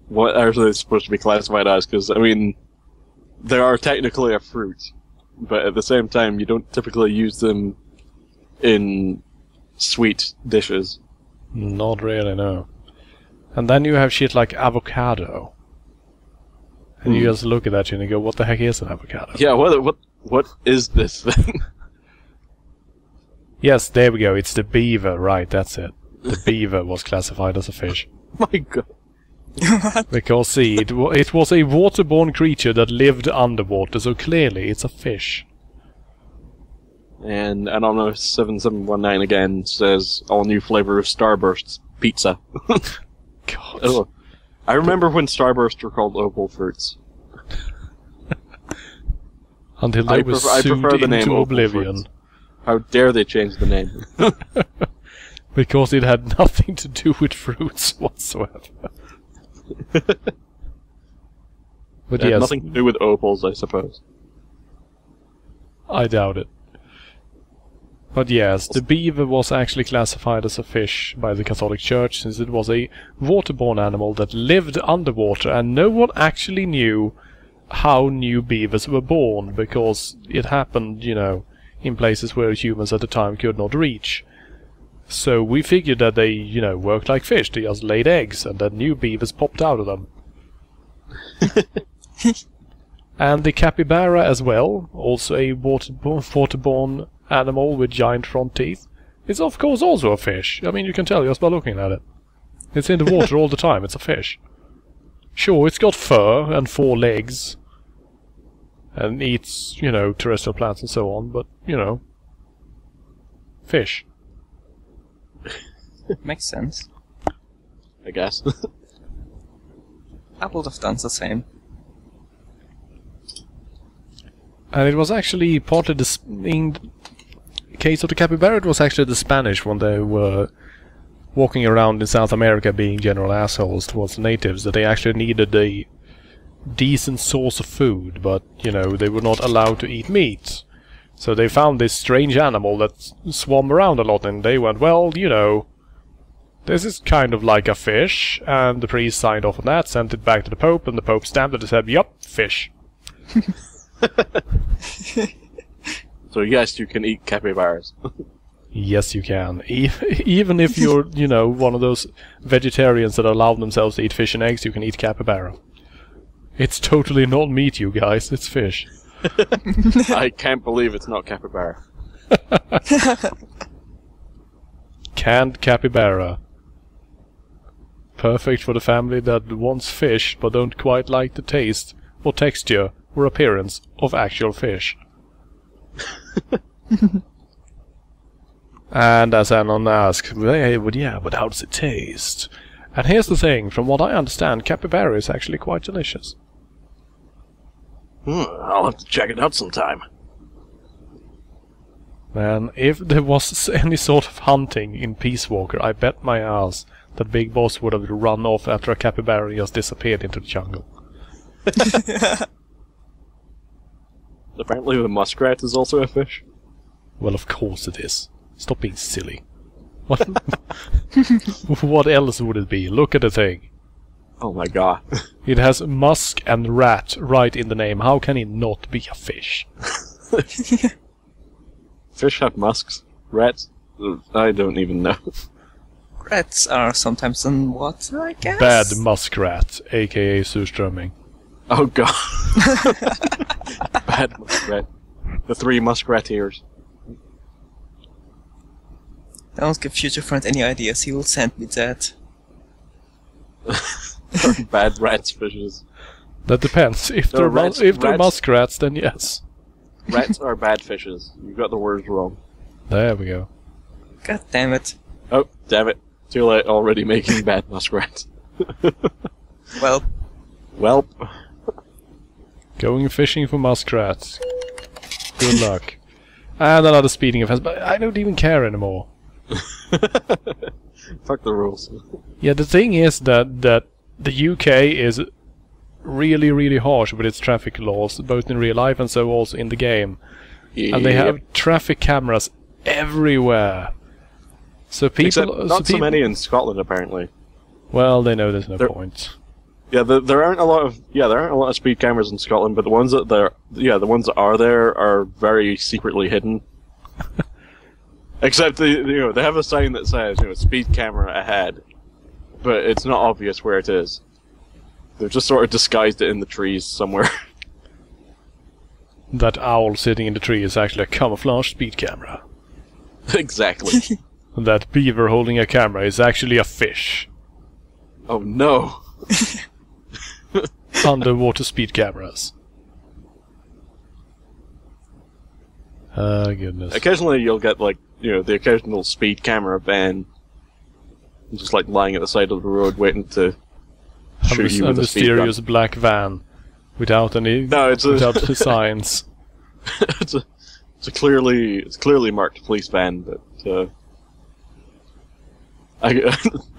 what are they supposed to be classified as? Because I mean, they are technically a fruit, but at the same time, you don't typically use them in sweet dishes. Not really, no. And then you have shit like avocado. And you just look at that shit and go, what the heck is an avocado? Yeah, what is this thing? Yes, there we go, it's the beaver, right, that's it. The beaver was classified as a fish. My God. Because, see, it was a waterborne creature that lived underwater, so clearly it's a fish. And Anonymous 7719 again says, all new flavor of Starburst pizza. God. Oh. I remember when Starburst were called opal fruits. Until they were sued into oblivion. Fruits. How dare they change the name? Because it had nothing to do with fruits whatsoever. But It had yes, nothing to do with opals, I suppose. I doubt it. But yes, the beaver was actually classified as a fish by the Catholic Church, since it was a waterborne animal that lived underwater, and no one actually knew how new beavers were born, because it happened, in places where humans at the time could not reach. So we figured that they, worked like fish. They just laid eggs, and then new beavers popped out of them. And the capybara as well, also a waterborne animal with giant front teeth, is of course also a fish. I mean, you can tell just by looking at it. It's in the water all the time, it's a fish. Sure, it's got fur and 4 legs, and eats, terrestrial plants and so on, but, fish. Makes sense. I guess. I would have done the same. And it was actually partly in the case of the capybara, it was actually the Spanish when they were walking around in South America being general assholes towards the natives, that they actually needed a decent source of food, but, they were not allowed to eat meat. So they found this strange animal that swam around a lot, and they went, well, this is kind of like a fish, and the priest signed off on that, sent it back to the Pope, and the Pope stamped it and said, yup, fish. So yes, you can eat capybaras. Yes, you can. Even if you're, one of those vegetarians that allow themselves to eat fish and eggs, you can eat capybara. It's totally not meat, you guys, it's fish. I can't believe it's not capybara. Canned capybara. Perfect for the family that wants fish but don't quite like the taste or texture or appearance of actual fish. And as Anon asks, yeah, but how does it taste? And here's the thing, from what I understand, capybara is actually quite delicious. I'll have to check it out sometime. Man, if there was any sort of hunting in Peace Walker, I bet my ass that Big Boss would have run off after a capybara and just disappeared into the jungle. Apparently the muskrat is also a fish. Well, of course it is. Stop being silly. What? What else would it be? Look at the thing. Oh my god. It has musk and rat right in the name. How can it not be a fish? Fish have musks. Rats? I don't even know. Rats are sometimes in water, I guess? Bad muskrat, aka surströmming. Oh god. Bad muskrat. The 3 muskrateers. Don't give future friend any ideas, he will send me that. Bad rats fishes. That depends. If No, they're rats- if they're rats- muskrats, then yes. Rats are bad fishes. You got the words wrong. There we go. God damn it. Oh, damn it. Too late, already making bad muskrats. Well, Welp. Going fishing for muskrats. Good luck. And another speeding offense, but I don't even care anymore. Fuck the rules. Yeah, the thing is that the UK is really, really harsh with its traffic laws, both in real life and so also in the game. And they have traffic cameras everywhere. So people... Except not so many in Scotland, apparently. Well, they know there's no There- point. Yeah, there aren't a lot of speed cameras in Scotland, but the ones that the ones that are there are very secretly hidden. Except they have a sign that says speed camera ahead, but it's not obvious where it is. They've just sort of disguised it in the trees somewhere. That owl sitting in the tree is actually a camouflage speed camera. Exactly. That beaver holding a camera is actually a fish. Oh no. Underwater speed cameras. Goodness. Occasionally you'll get the occasional speed camera van, just lying at the side of the road waiting to shoot you A with a speed gun. mysterious black van without any without the signs. it's clearly marked police van, but I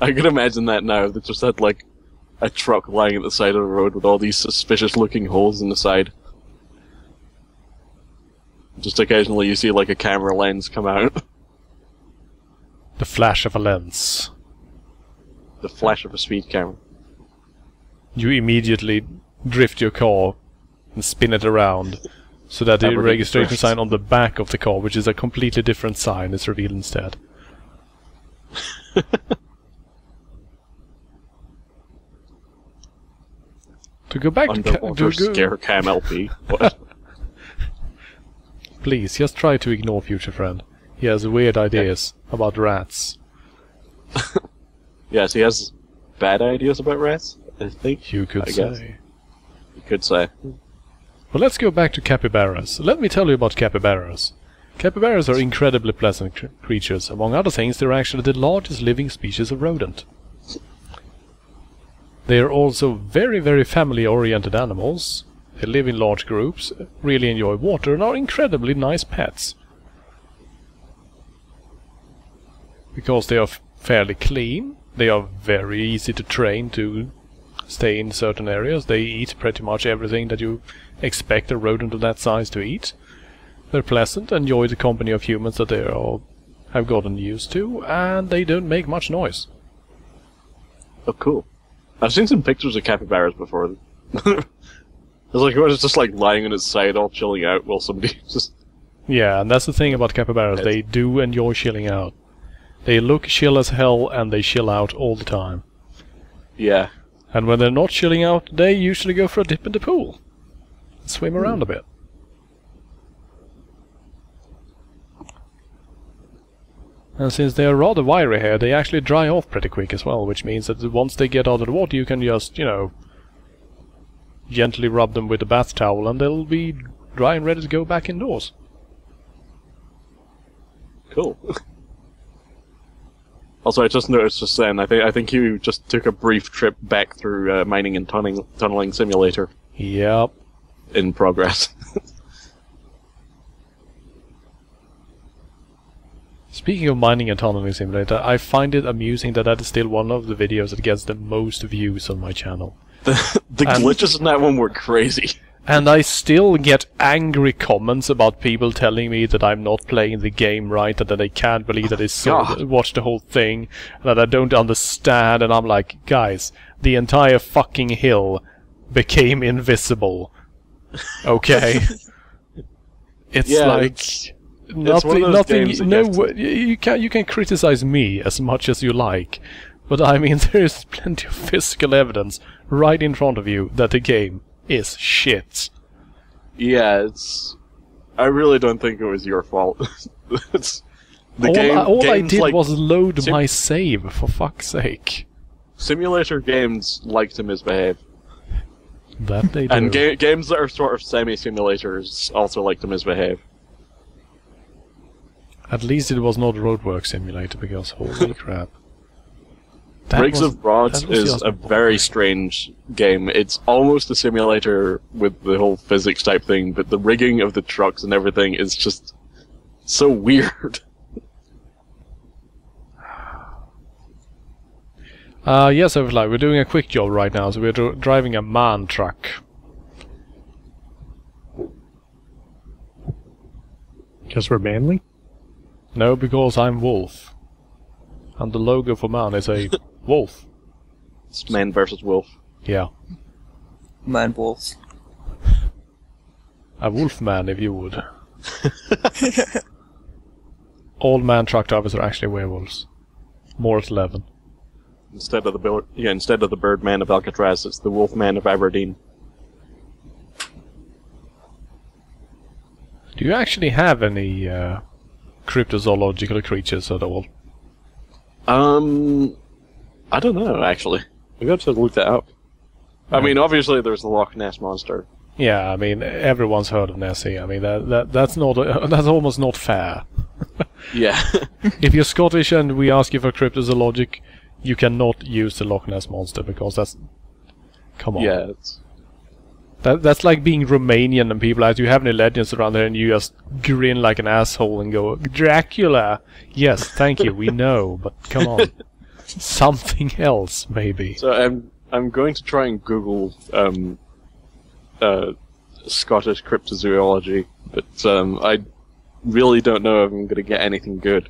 can imagine that now. They just had a truck lying at the side of the road with all these suspicious-looking holes in the side. Just occasionally you see a camera lens come out. The flash of a lens. The flash of a speed camera. You immediately drift your car and spin it around so that the Everything registration drifts. sign on the back of the car, which is a completely different sign, is revealed instead. To go back Underwater scare cam LP. What? Please, just try to ignore future friend. He has weird ideas about rats. Yes, he has bad ideas about rats, I think. You could I guess. say. You could say. Well, let's go back to capybaras. Let me tell you about capybaras. Capybaras are incredibly pleasant creatures. Among other things, they're actually the largest living species of rodent. They are also very, very family-oriented animals. They live in large groups, really enjoy water, and are incredibly nice pets. Because they are fairly clean, they are very easy to train to stay in certain areas. They eat pretty much everything that you expect a rodent of that size to eat. They're pleasant, enjoy the company of humans that they have gotten used to, and they don't make much noise. Oh, cool. I've seen some pictures of capybaras before. It's just lying on its side, all chilling out, while somebody just... Yeah, and that's the thing about capybaras. They do enjoy chilling out. They look chill as hell, and they chill out all the time. Yeah. And when they're not chilling out, they usually go for a dip in the pool. Swim around a bit. And since they are rather wiry here, they actually dry off pretty quick as well, which means that once they get out of the water, you can just, gently rub them with a bath towel, and they'll be dry and ready to go back indoors. Cool. Also, I just noticed just then, I think you just took a brief trip back through Mining and Tunneling Simulator Yep. in progress. Speaking of Mining and Tunneling Simulator, I find it amusing that is still one of the videos that gets the most views on my channel. The glitches in that one were crazy. And I still get angry comments about people telling me that I'm not playing the game right, and that they can't believe that they watched the whole thing, and that I don't understand, and I'm like, guys, the entire fucking hill became invisible. Okay? It's like... nothing. You can criticize me as much as you like, but I mean, there is plenty of physical evidence right in front of you that the game is shit. Yeah, I really don't think it was your fault. All I did was load my save, for fuck's sake. Simulator games like to misbehave. That they do. And games that are sort of semi-simulators also like to misbehave. At least it was not Roadwork Simulator, because holy crap. Briggs of Rod is a very strange game. It's almost a simulator with the whole physics type thing, but the rigging of the trucks and everything is just so weird. Yes, Overfly, we're doing a quick job right now, so we're driving a man truck. Because we're manly? No, because I'm Wolf. And the logo for man is a wolf. It's man versus wolf. Yeah. Man wolf. A wolf man, if you would. All man truck drivers are actually werewolves. Morris 11. Instead of the Birdman of Alcatraz, it's the Wolfman of Aberdeen. Do you actually have any cryptozoological creatures at all? I don't know, actually. We've got to look that up. I mean, obviously there's the Loch Ness Monster. Yeah, I mean, everyone's heard of Nessie. I mean, that's almost not fair. Yeah. If you're Scottish and we ask you for cryptozoologic, you cannot use the Loch Ness Monster, because that's... Come on. Yeah, That's like being Romanian and people ask, do you have any legends around there, and you just grin like an asshole and go, Dracula! Yes, thank you, we know, but come on. Something else, maybe. So I'm going to try and Google Scottish cryptozoology, but I really don't know if I'm going to get anything good.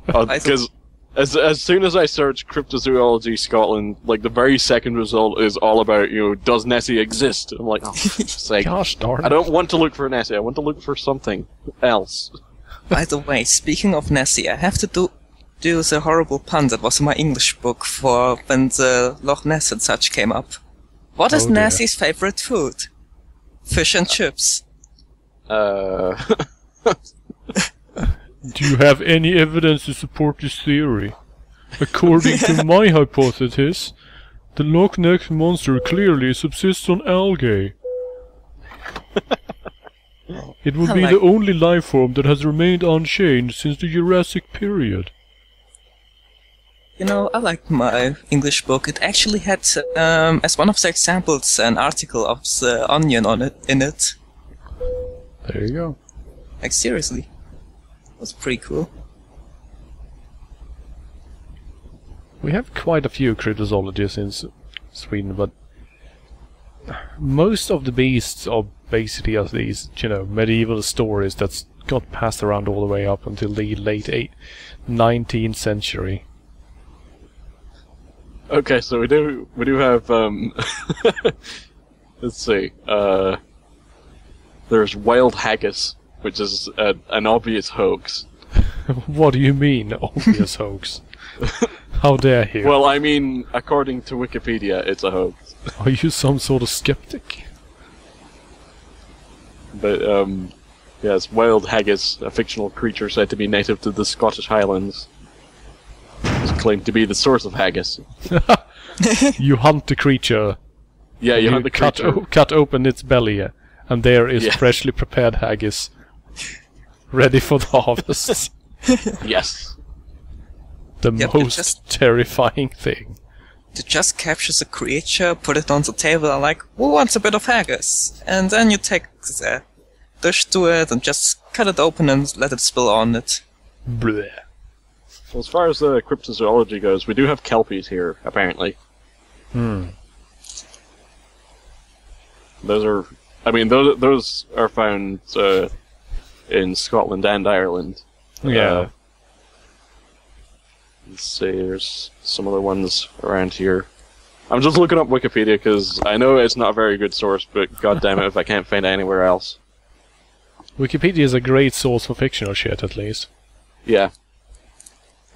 Because as soon as I search cryptozoology Scotland, like the very second result is all about, does Nessie exist? I'm like, oh, for sake. Gosh darn it. I don't want to look for Nessie, I want to look for something else. By the way, speaking of Nessie, I have to do the horrible pun that was in my English book for when the Loch Ness and such came up. What is Nessie's favorite food? Fish and chips. Do you have any evidence to support this theory? According to my hypothesis, the Loch Ness Monster clearly subsists on algae. It would be the only life form that has remained unchanged since the Jurassic period. I liked my English book. It actually had, as one of the examples, an article of the onion in it. There you go. Like, seriously. It was pretty cool. We have quite a few cryptozoologists in Sweden, but most of the beasts are basically as these, medieval stories that's got passed around all the way up until the late 19th century. Okay, so we do have let's see. There's wild haggis, which is an obvious hoax. What do you mean, obvious hoax? How dare you? Well, I mean, according to Wikipedia, it's a hoax. Are you some sort of skeptic? But, yes, wild haggis, a fictional creature said to be native to the Scottish Highlands, is claimed to be the source of haggis. You hunt the creature. Yeah, you hunt the creature. Cut open its belly, and there is freshly prepared haggis, ready for the harvest. Yes. The Yep, most terrifying thing. You just capture the creature, put it on the table, and like, who wants a bit of haggis? And then you take the dish to it and just cut it open and let it spill on it. Bleh. Well, as far as cryptozoology goes, we do have kelpies here, apparently. Those are, I mean, those are found in Scotland and Ireland. Yeah. Let's see, there's some other ones around here. I'm just looking up Wikipedia because I know it's not a very good source, but god damn it if I can't find it anywhere else. Wikipedia is a great source for fictional shit, at least. Yeah.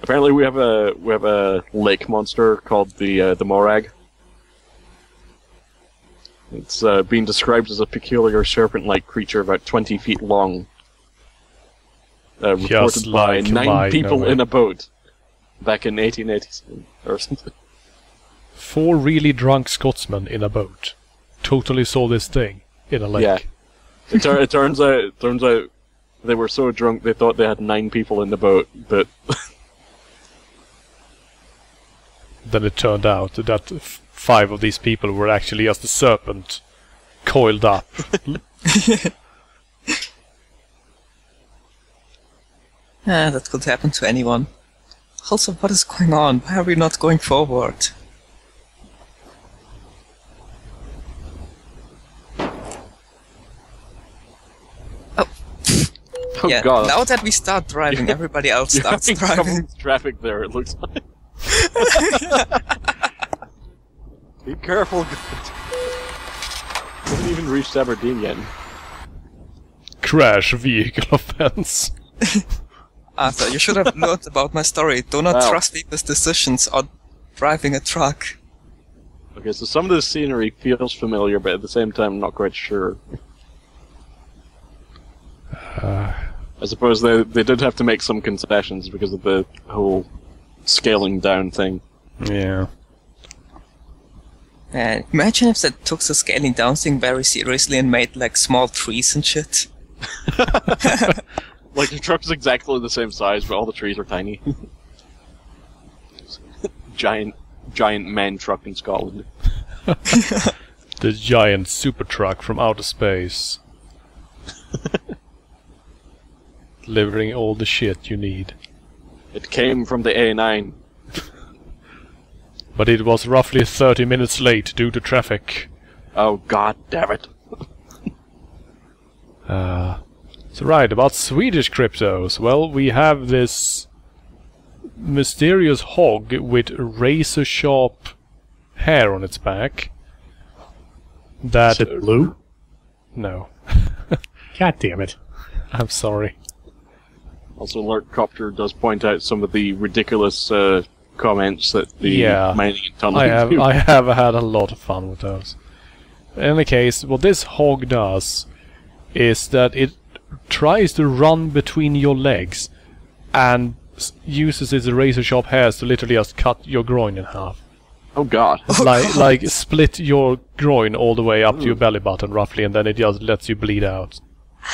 Apparently we have a lake monster called the Morag. It's been described as a peculiar serpent-like creature about 20 feet long. Reported by 9 people in a boat back in 1887 or something. 4 really drunk Scotsmen in a boat totally saw this thing in a lake. Yeah. It turns out they were so drunk they thought they had 9 people in the boat, but Then it turned out that 5 of these people were actually just a serpent coiled up. That could happen to anyone. Also, what is going on? Why are we not going forward? oh Yeah, god. now that we start driving, everybody else You're starts having trouble driving. with traffic there, it looks like. Be careful. Haven't even reached Aberdeen yet. Crash vehicle offense. Arthur, you should have learned about my story. Do not Wow. trust people's decisions on driving a truck. Okay, so some of the scenery feels familiar, but at the same time, I'm not quite sure. I suppose they did have to make some concessions because of the whole scaling down thing. Yeah. Imagine if they took the scaling down thing very seriously and made like small trees and shit. Like the truck's exactly the same size, but all the trees are tiny. giant man truck in Scotland. The giant super truck from outer space. Delivering all the shit you need. It came from the A9. But it was roughly 30 minutes late due to traffic. Oh god damn it. So right, about Swedish cryptos. Well, we have this mysterious hog with razor-sharp hair on its back. That... Is it blue? No. God damn it. I'm sorry. Also, Lurk Copter does point out some of the ridiculous comments that the mining and tunneling do. I have had a lot of fun with those. In any case, what this hog does is that it tries to run between your legs and uses its razor-sharp hairs to literally just cut your groin in half. Oh god. Like split your groin all the way up to your belly button roughly, and then it just lets you bleed out.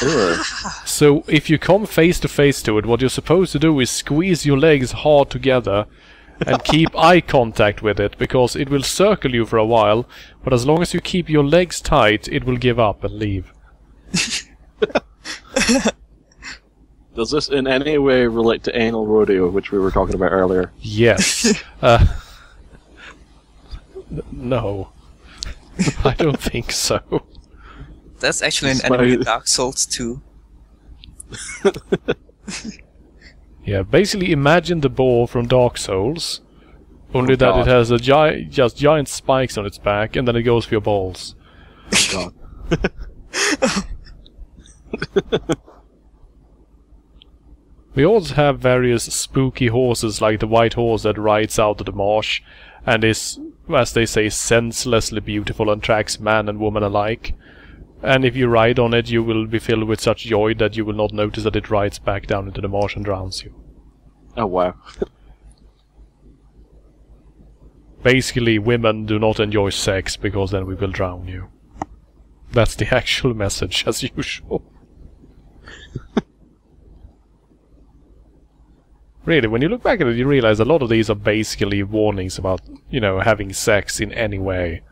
Ugh. So if you come face to face to it, what you're supposed to do is squeeze your legs hard together and keep eye contact with it, because it will circle you for a while, but as long as you keep your legs tight, it will give up and leave. Does this in any way relate to anal rodeo, which we were talking about earlier? Yes. No. I don't think so. That's actually an enemy in Dark Souls 2. Yeah, basically imagine the boar from Dark Souls, only Oh, that God. it has a just giant spikes on its back, and then it goes for your balls. God. We also have various spooky horses, like the white horse that rides out of the marsh, and is, as they say, senselessly beautiful and tracks man and woman alike. And if you ride on it, you will be filled with such joy that you will not notice that it rides back down into the marsh and drowns you. Oh wow. Basically, women do not enjoy sex, because then we will drown you. That's the actual message, as usual. really, when you look back at it, you realize a lot of these are basically warnings about, you know, having sex in any way.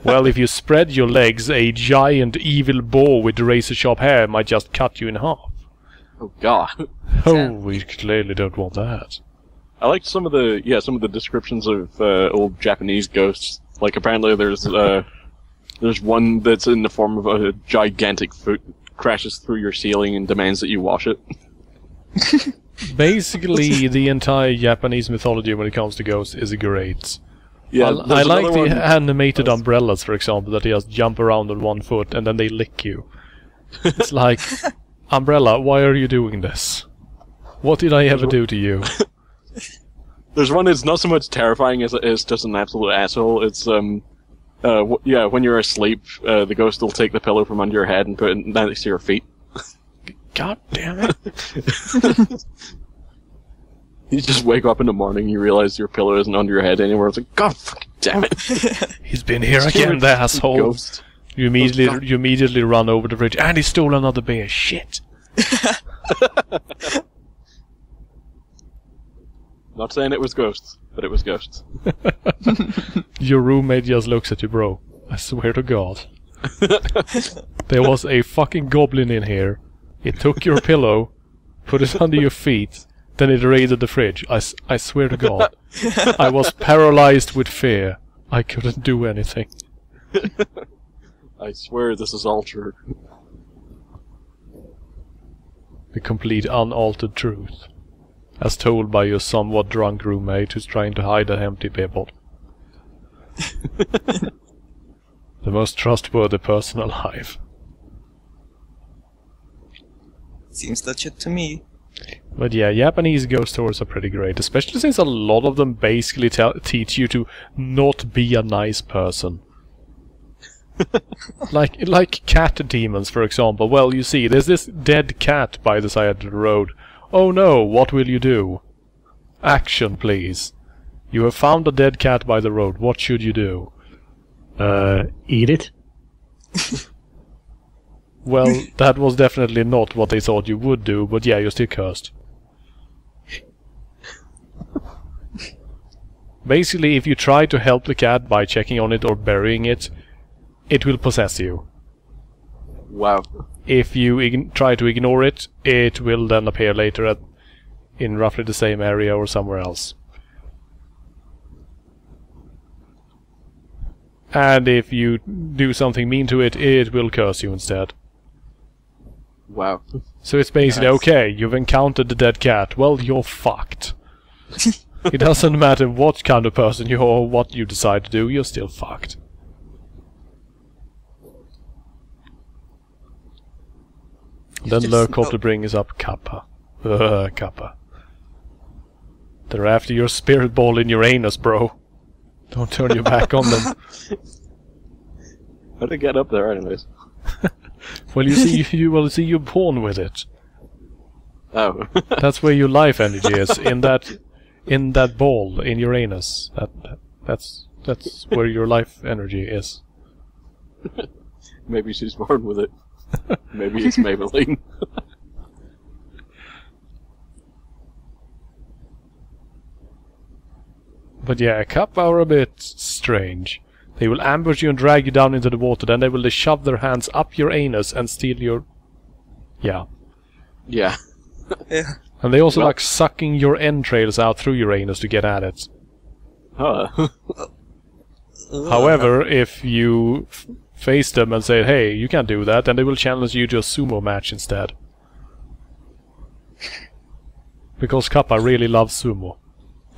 Well, if you spread your legs, a giant evil boar with razor-sharp hair might just cut you in half. Oh god. Oh, we clearly don't want that. I liked some of the descriptions of old Japanese ghosts. Like apparently there's one that's in the form of a gigantic foot, crashes through your ceiling and demands that you wash it. Basically, the entire Japanese mythology when it comes to ghosts is great. Yeah, I like the animated umbrellas, for example, that just jump around on one foot and then they lick you. It's like, umbrella, why are you doing this? What did I ever do to you? There's one that's not so much terrifying as it is just an absolute asshole. It's when you're asleep, the ghost will take the pillow from under your head and put it next to your feet. God damn it! You just wake up in the morning, you realize your pillow isn't under your head anymore. It's like, God fucking damn it! He's been here again, the asshole. Ghost. You immediately run over the fridge, and he stole another beer. Shit! Not saying it was ghosts, but it was ghosts. Your roommate just looks at you, bro. I swear to God. There was a fucking goblin in here. It took your pillow, put it under your feet, then it raided the fridge. I swear to God. I was paralyzed with fear. I couldn't do anything. I swear this is all true. The complete unaltered truth. As told by your somewhat drunk roommate who's trying to hide an empty beer bottle. The most trustworthy person alive. Seems legit to me. But yeah, Japanese ghost stories are pretty great, especially since a lot of them basically teach you to not be a nice person. like cat demons, for example. Well, you see, there's this dead cat by the side of the road. Oh no, what will you do? Action, please. You have found a dead cat by the road. What should you do? Eat it? Well, that was definitely not what they thought you would do, but yeah, you're still cursed. Basically, if you try to help the cat by checking on it or burying it, it will possess you. Wow. If you try to ignore it, it will then appear later in roughly the same area or somewhere else. And if you do something mean to it, it will curse you instead. Wow. So it's basically, okay, you've encountered the dead cat, well, you're fucked. It doesn't matter what kind of person you are or what you decide to do, you're still fucked. Then Lurkhotter brings up Kappa. Kappa. They're after your spirit ball in your anus, bro. Don't turn your back on them. How'd it get up there anyways? Well, you see, you're born with it. Oh. That's where your life energy is, in that ball, in your anus. That's where your life energy is. Maybe she's born with it. Maybe it's Maybelline. But yeah, Kappa are a bit strange. They will ambush you and drag you down into the water, then they will shove their hands up your anus and steal your... Yeah. Yeah. Yeah. And they also like sucking your entrails out through your anus to get at it. Huh. However, if you face them and say, hey, you can't do that, then they will challenge you to a sumo match instead. Because Kappa really loves sumo.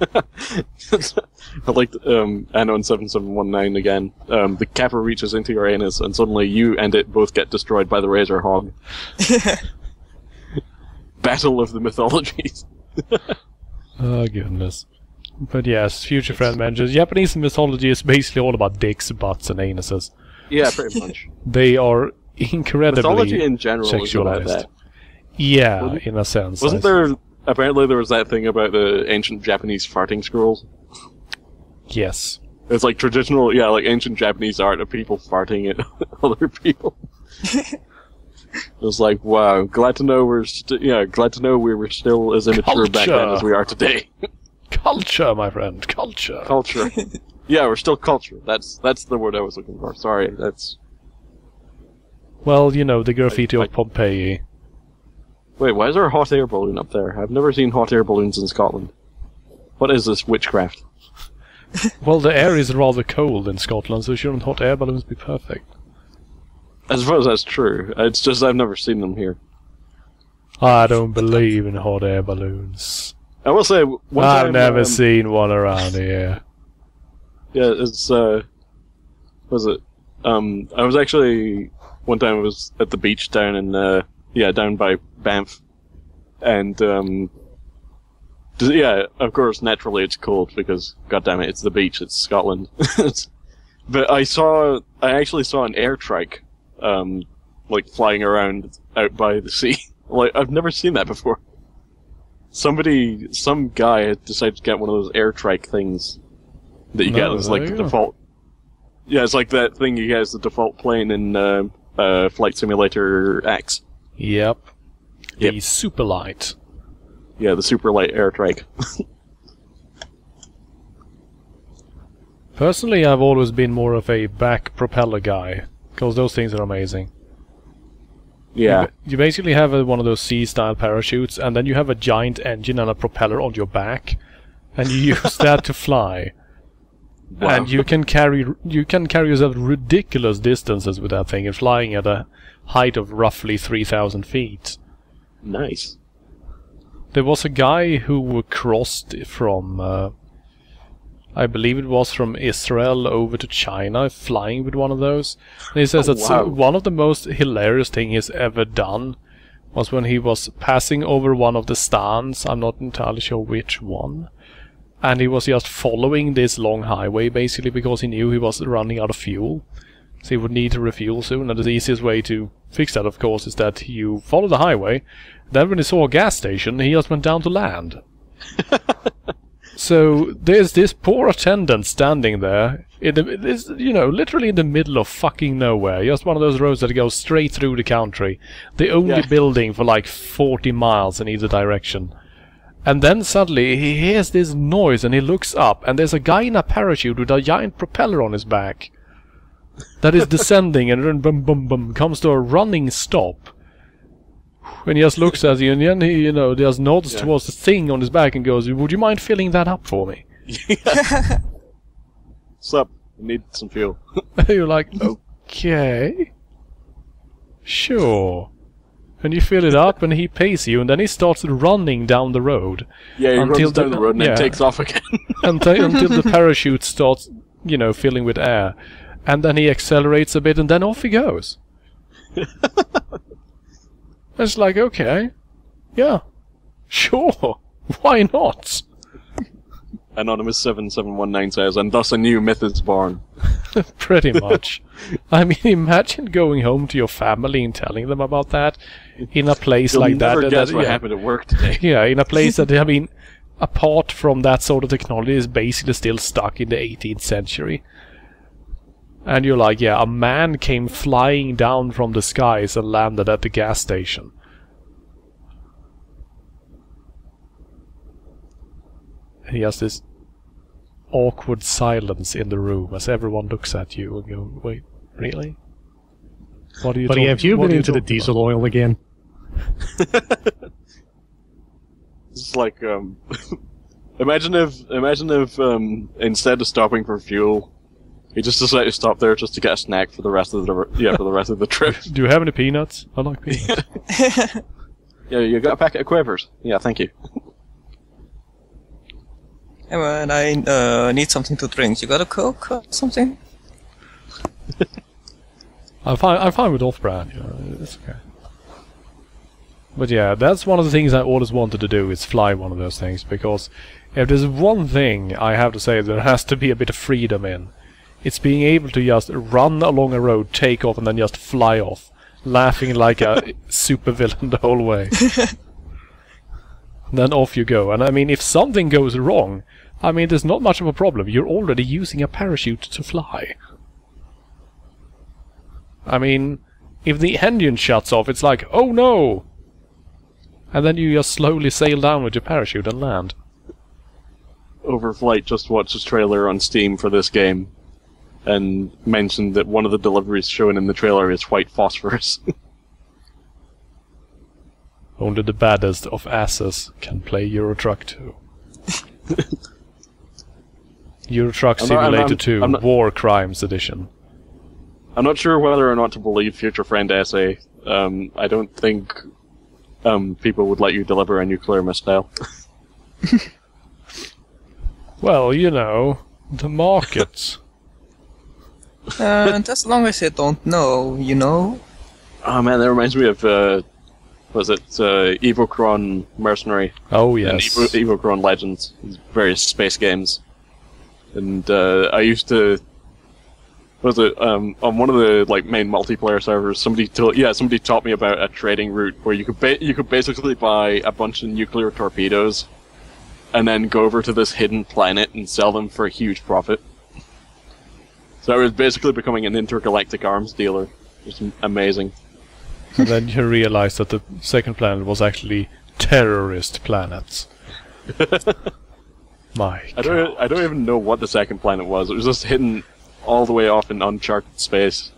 I like Anon 7719 again. The Kappa reaches into your anus and suddenly you and it both get destroyed by the Razor Hog. Battle of the mythologies. Oh goodness. But yes, future friend mentions Japanese mythology is basically all about dicks, butts and anuses. Yeah, pretty much. They are incredibly mythology in general is about sexualized. that. Yeah, in a sense. Wasn't there... Apparently there was that thing about the ancient Japanese farting scrolls. Yes. It's like traditional, yeah, like ancient Japanese art of people farting at other people. It was like, wow, glad to know glad to know we were still as immature back then as we are today. Culture, my friend, culture. Culture. Yeah, we're still culture. That's the word I was looking for. Sorry, that's... Well, you know, the graffiti of Pompeii. Wait, why is there a hot air balloon up there? I've never seen hot air balloons in Scotland. What is this witchcraft? Well, the air is rather cold in Scotland, so shouldn't hot air balloons be perfect? I suppose that's true. It's just I've never seen them here. I don't believe in hot air balloons. I will say, one I've time, never seen one around here. Yeah, it's, was it? I was actually, one time I was at the beach down in, down by Banff. And, yeah, of course, naturally it's cold because, goddammit, it's the beach, it's Scotland. But I actually saw an air trike, like, flying around out by the sea. Like, I've never seen that before. Some guy had decided to get one of those air trike things that you get as like the default. Yeah, it's like that thing you get as the default plane in Flight Simulator X. Yep. The Superlight. Yeah, the super light air trike. Personally, I've always been more of a back propeller guy, because those things are amazing. Yeah. You basically have one of those C-style parachutes, and then you have a giant engine and a propeller on your back, and you use that to fly. Wow. And you can carry yourself ridiculous distances with that thing, and flying at a height of roughly 3,000 feet. Nice. There was a guy who crossed from, I believe it was from Israel over to China, flying with one of those. And he says one of the most hilarious things he's ever done was when he was passing over one of the stands, I'm not entirely sure which one, and he was just following this long highway, basically, because he knew he was running out of fuel. So he would need to refuel soon, and the easiest way to fix that, of course, is that you follow the highway. Then when he saw a gas station, he just went down to land. So there's this poor attendant standing there, literally in the middle of fucking nowhere. Just one of those roads that goes straight through the country. The only building for like 40 miles in either direction. And then suddenly he hears this noise and he looks up, and there's a guy in a parachute with a giant propeller on his back that is descending, and then boom, boom, boom, comes to a running stop. When he just looks at you, and then he, just nods towards the thing on his back and goes, "Would you mind filling that up for me?" Sup? I need some fuel. You're like, okay, sure. And you fill it up, and he pays you, and then he starts running down the road. Yeah, he runs down the road and then takes off again. until the parachute starts, filling with air. And then he accelerates a bit, and then off he goes. It's like, okay, yeah, sure, why not? Anonymous 7719 says, and thus a new myth is born. Pretty much. I mean, imagine going home to your family and telling them about that in a place like that. You'll never guess what happened at work today. Yeah, in a place that, I mean, apart from that sort of technology, is basically still stuck in the 18th century. And you're like, yeah, a man came flying down from the skies and landed at the gas station. And he has this awkward silence in the room as everyone looks at you and go, wait, really? What are you talking about? Have you been into the diesel oil again? It's like, imagine if instead of stopping for fuel, he just decided to stop there just to get a snack for the rest of the trip. Do you have any peanuts? I like peanuts. Yeah, you got a packet of Quavers. Yeah, thank you. Hey man, I need something to drink. You got a Coke or something? I'm fine with off-brand. It's okay. But yeah, that's one of the things I always wanted to do, is fly one of those things, because if there's one thing I have to say there has to be a bit of freedom in, it's being able to just run along a road, take off, and then just fly off, laughing like a supervillain the whole way. Then off you go. And I mean, if something goes wrong, I mean, there's not much of a problem. You're already using a parachute to fly. I mean, if the engine shuts off, it's like, oh no! And then you just slowly sail down with your parachute and land. Overflight just watched a trailer on Steam for this game, and mentioned that one of the deliveries shown in the trailer is white phosphorus. Only the baddest of asses can play Euro Truck 2. Euro Truck Simulator 2 War Crimes Edition. I'm not sure whether or not to believe Future Friend Essay. I don't think people would let you deliver a nuclear missile. Well, you know, the markets. And as long as you don't know, you know. Oh man, that reminds me of, was it Evocron Mercenary? Oh yes. And Evocron Legends, various space games. And I used to, was it on one of the like main multiplayer servers? Somebody taught me about a trading route where you could basically buy a bunch of nuclear torpedoes, and then go over to this hidden planet and sell them for a huge profit. So I was basically becoming an intergalactic arms dealer. It was amazing. And then you realize that the second planet was actually terrorist planets. My God. I don't even know what the second planet was. It was just hidden all the way off in uncharted space.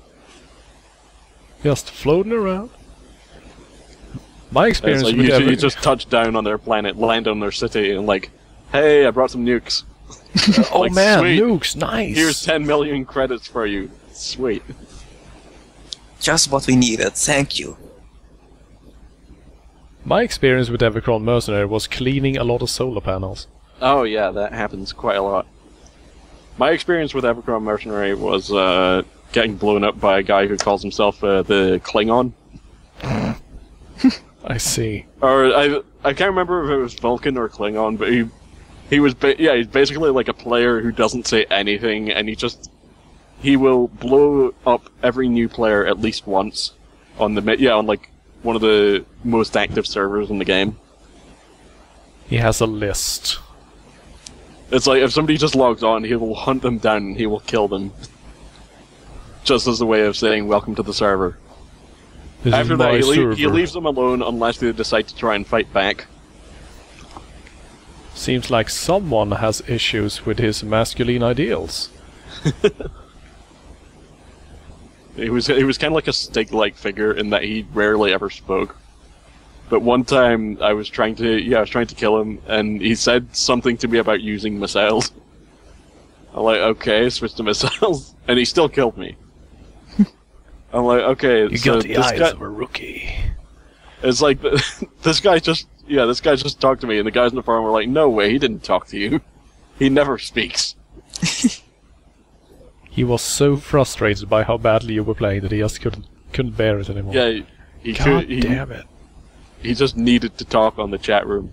Just floating around. My experience Like with you just touch down on their planet, land on their city, and like, hey, I brought some nukes. oh like, man, sweet. nukes, nice! Here's 10 million credits for you. Sweet. Just what we needed, thank you. My experience with Evercron Mercenary was cleaning a lot of solar panels. Oh yeah, that happens quite a lot. My experience with Evercron Mercenary was getting blown up by a guy who calls himself the Klingon. I see. Or I can't remember if it was Vulcan or Klingon, but he was he's basically like a player who doesn't say anything, and he will blow up every new player at least once on like one of the most active servers in the game. He has a list. It's like if somebody just logs on, he will hunt them down and he will kill them. Just as a way of saying welcome to the server. After that, he leaves them alone unless they decide to try and fight back. Seems like someone has issues with his masculine ideals. He was kind of like a Stig-like figure in that he rarely ever spoke. But one time I was trying to kill him, and he said something to me about using missiles. I'm like, okay, switch to missiles, and he still killed me. I'm like, okay, you got the eyes of a rookie. It's like this guy just talked to me, and the guys in the forum were like, no way, he didn't talk to you. He never speaks. He was so frustrated by how badly you were playing that he just couldn't bear it anymore. Yeah, damn it. He just needed to talk on the chat room.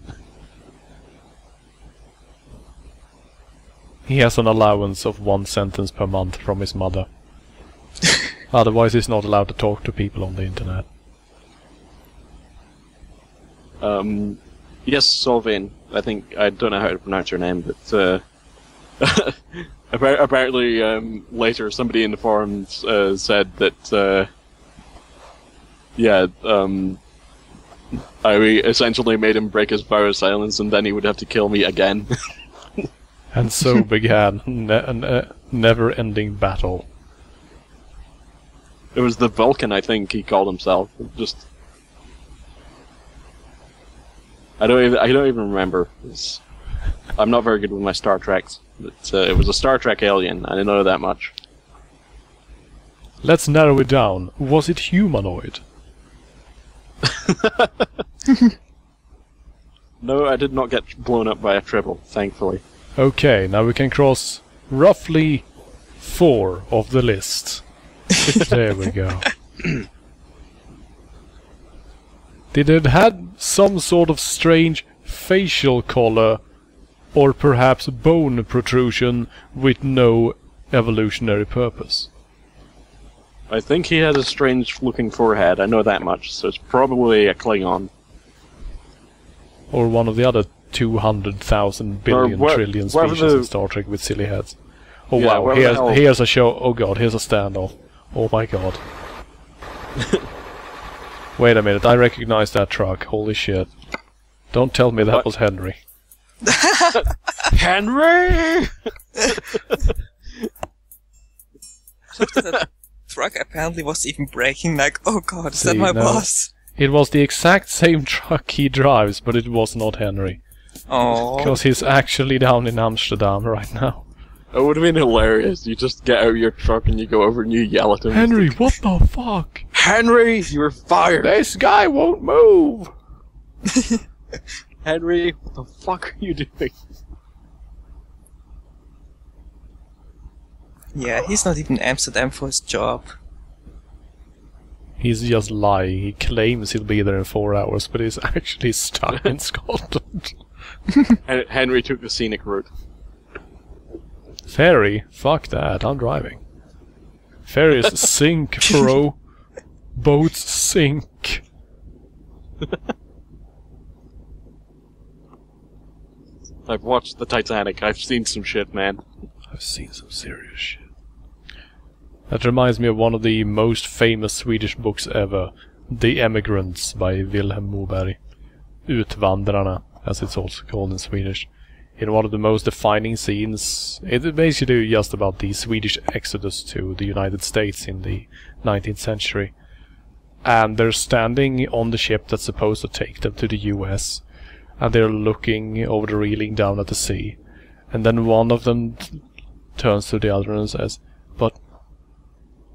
He has an allowance of 1 sentence per month from his mother. Otherwise he's not allowed to talk to people on the internet. Yes, Solvane. I don't know how to pronounce your name, but apparently later somebody in the forums said that I essentially made him break his vow of silence, and then he would have to kill me again. And so began a never-ending battle. It was the Vulcan, I think he called himself. I don't even remember. I'm not very good with my Star Treks, but it was a Star Trek alien. I didn't know that much. Let's narrow it down. Was it humanoid? No, I did not get blown up by a triple, thankfully. Okay, now we can cross roughly 4 of the list. There we go. Did it have some sort of strange facial color, or perhaps bone protrusion with no evolutionary purpose? I think he had a strange-looking forehead, I know that much, so it's probably a Klingon. Or one of the other 200,000 billion trillion species in Star Trek with silly heads. Oh yeah, wow, here's a show. Oh god, here's a standoff. Oh my god. Wait a minute, I recognize that truck. Holy shit. Don't tell me that What? was Henry. Henry! The truck apparently was even braking like, oh god, is that See, my no. boss? It was the exact same truck he drives, but it was not Henry. Oh. Because he's actually down in Amsterdam right now. It would have been hilarious. You just get out of your truck and you go over and you yell at him. Henry, what the fuck? Henry, you're fired! This guy won't move! Henry, what the fuck are you doing? Yeah, he's not even in Amsterdam for his job. He's just lying. He claims he'll be there in 4 hours, but he's actually stuck in Scotland. Henry took the scenic route. Ferry? Fuck that, I'm driving. Ferries sink, bro. Boats sink. I've watched the Titanic. I've seen some shit, man. I've seen some serious shit. That reminds me of one of the most famous Swedish books ever. The Emigrants by Vilhelm Moberg. Utvandrarna, as it's also called in Swedish. In one of the most defining scenes, it's basically just about the Swedish exodus to the United States in the 19th century. And they're standing on the ship that's supposed to take them to the US. And they're looking over the railing down at the sea. And then one of them turns to the other and says, "But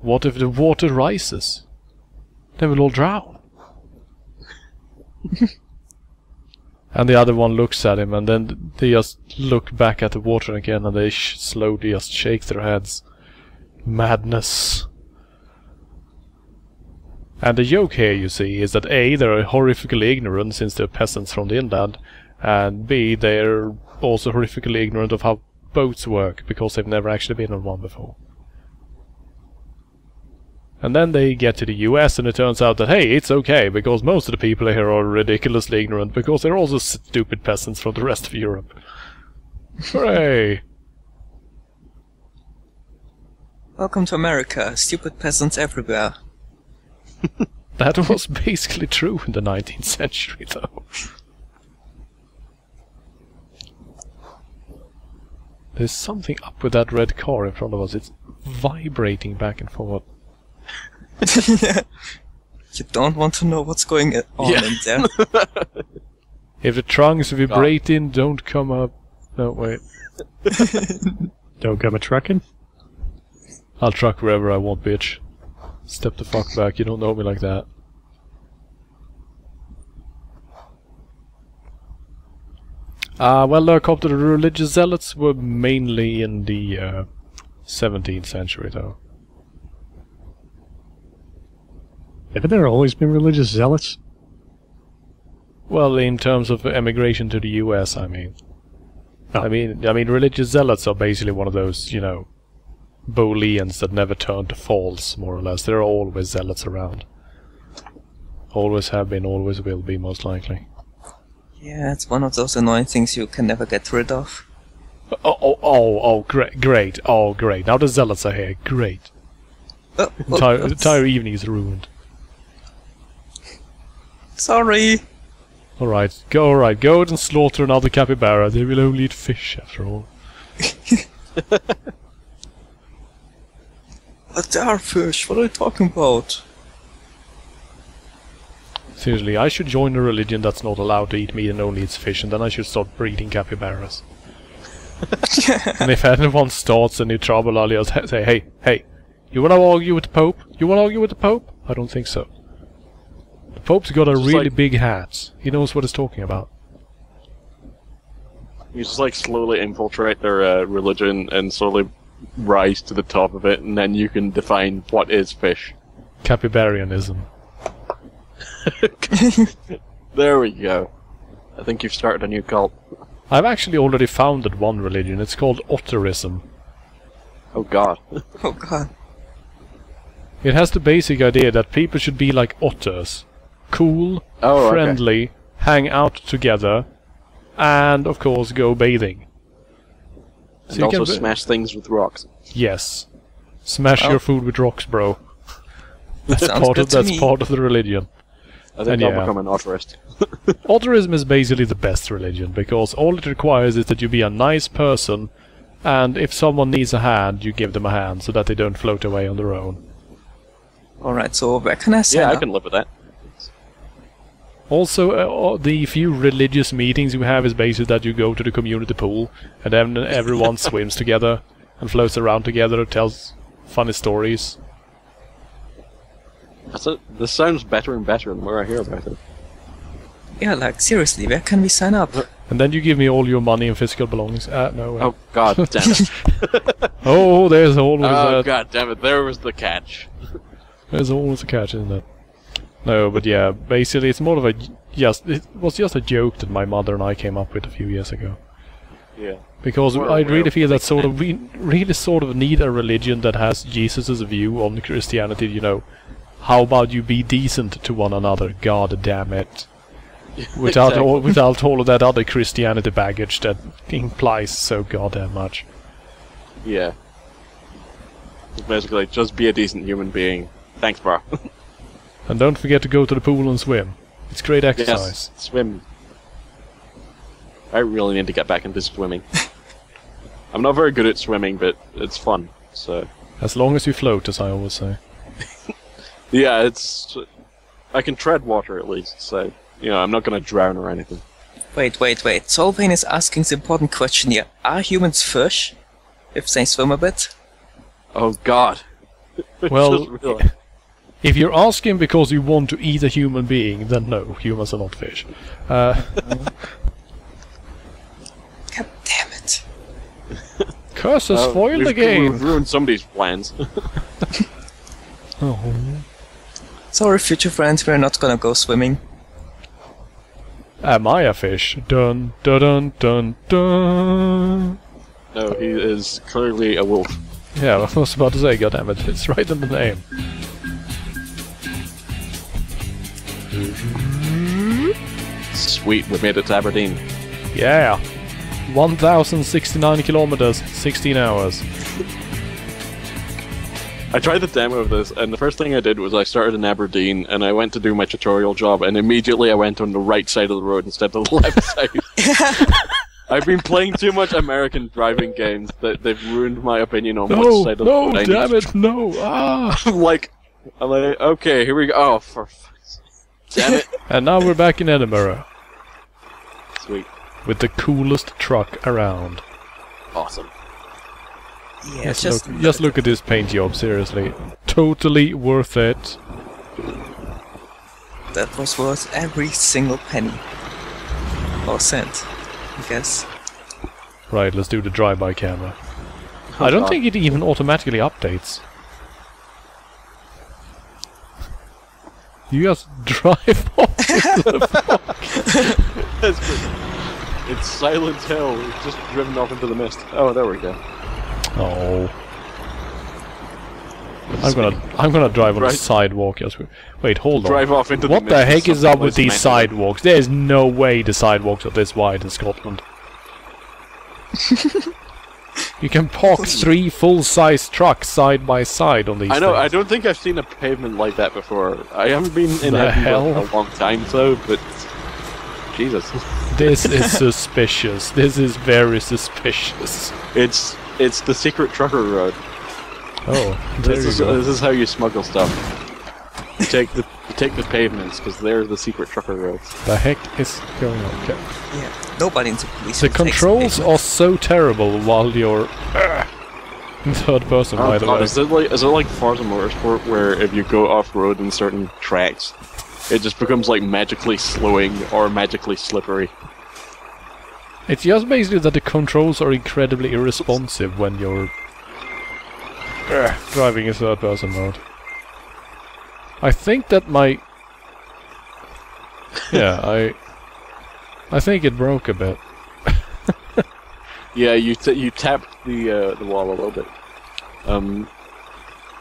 what if the water rises? Then we'll all drown." And the other one looks at him, and then they just look back at the water again, and they slowly just shake their heads. Madness. And the joke here, you see, is that A, they're horrifically ignorant since they're peasants from the inland, and B, they're also horrifically ignorant of how boats work, because they've never actually been on one before. And then they get to the US, and it turns out that, hey, it's okay, because most of the people here are ridiculously ignorant, because they're also stupid peasants from the rest of Europe. Hooray! Welcome to America, stupid peasants everywhere. That was basically true in the 19th century, though. There's something up with that red car in front of us. It's vibrating back and forth. You don't want to know what's going on in there. If the trunks vibrating, don't come up. No, wait. Don't come a trucking? I'll truck wherever I want, bitch. Step the fuck back, you don't know me like that. Well, the religious zealots were mainly in the 17th century, though. Haven't there always been religious zealots? Well, in terms of emigration to the US, I mean. Oh. I mean, religious zealots are basically one of those, you know, Booleans that never turn to false, more or less. There are always zealots around. Always have been, always will be, most likely. Yeah, it's one of those annoying things you can never get rid of. Great. Oh, great. Now the zealots are here. Great. Oh, The entire evening is ruined. sorry. Alright, go and slaughter another capybara. They will only eat fish, after all. But they are fish, what are you talking about? Seriously, I should join a religion that's not allowed to eat meat and only eats fish, and then I should start breeding capybaras. And if anyone starts any trouble, I'll just say, hey, you wanna argue with the Pope? You wanna argue with the Pope? I don't think so. The Pope's got a Just really like- big hat. He knows what he's talking about. You just like slowly infiltrate their religion and slowly rise to the top of it, and then you can define what is fish. Capybarianism. There we go. I think you've started a new cult. I've actually already founded one religion. It's called Otterism. Oh god. Oh god. It has the basic idea that people should be like otters. Cool, Oh, okay. friendly, hang out together, and of course go bathing. And also smash things with rocks. Yes. Smash Oh. your food with rocks, bro. Sounds good to That's me. part of the religion. I think And I'll yeah. become an authorist. Altruism is basically the best religion, because all it requires is that you be a nice person, and if someone needs a hand, you give them a hand, so that they don't float away on their own. Alright, so where can I sign Yeah, I up? can live with that. Also, the few religious meetings you have is basically that you go to the community pool, and then everyone swims together, and floats around together, tells funny stories. That's it. This sounds better and better the more I hear about it. Yeah, like, seriously, where can we sign up? And then you give me all your money and physical belongings. No. Oh god damn it. Oh, there's always Oh that. god damn it, there was the catch. There's always a catch, isn't it? No, but yeah, basically it's more of a it was just a joke that my mother and I came up with a few years ago. Yeah. Because We're I aware really of feel the that sort of we really sort of need a religion that has Jesus' view on Christianity. You know, how about you be decent to one another? God damn it! Without all of that other Christianity baggage that implies so goddamn much. Yeah. Basically, just be a decent human being. Thanks, bro. And don't forget to go to the pool and swim. It's great exercise. Yes, swim. I really need to get back into swimming. I'm not very good at swimming, but it's fun, so... As long as you float, as I always say. Yeah, it's... I can tread water at least, so... You know, I'm not gonna drown or anything. Wait. Solvane is asking the important question here. Are humans fish? If they swim a bit? Oh god. Well, Just realized. if you're asking because you want to eat a human being, then no, humans are not fish. God damn it. Curse has spoiled the We've game! ruined somebody's plans. Oh. Sorry, future friends, we're not gonna go swimming. Am I a fish? Dun dun dun dun dun. No, he is clearly a wolf. Yeah, I was about to say, goddammit, it's right in the name. Sweet, we made it to Aberdeen. Yeah! 1,069 kilometers, 16 hours. I tried the demo of this, and the first thing I did was I started in Aberdeen, and I went to do my tutorial job, and immediately I went on the right side of the road instead of the left side. I've been playing too much American driving games that they've ruined my opinion on which No, side of the no, road I damn need it, no, ah! I'm like, okay, here we go. Oh, for fuck's sake. Damn it. And now we're back in Edinburgh, Sweet. with the coolest truck around. Awesome. Yeah, Just look at this paint job, seriously. Totally worth it. that was worth every single penny. Or cent, I guess. Right, let's do the drive-by camera. I don't think it even automatically updates. You just drive off. That's good. It's Silent Hill. It's just driven off into the mist. Oh, there we go. Oh. I'm gonna drive on Right. the sidewalk. Wait, hold on. Drive off into What the the mist. heck is up with these Someplace sidewalks? There's no way the sidewalks are this wide in Scotland. You can park 3 full-size trucks side by side on these I know, I things. don't think I've seen a pavement like that before. I haven't been in The Edinburgh hell? for a long time, though, but... Jesus. This is suspicious. This is very suspicious. It's the secret trucker road. Oh, there you go. This is how you smuggle stuff. You take the pavements, because they're the secret trucker roads. The heck is going on? Okay. Yeah, nobody in the police The will take controls pavement. are so terrible while you're in third person, by the way. Is it like Forza Motorsport, where if you go off-road in certain tracks, it just becomes like magically slowing or magically slippery? It's just basically that the controls are incredibly irresponsive when you're driving in third person mode. I think that my... Yeah, I think it broke a bit. Yeah, you tapped the wall a little bit.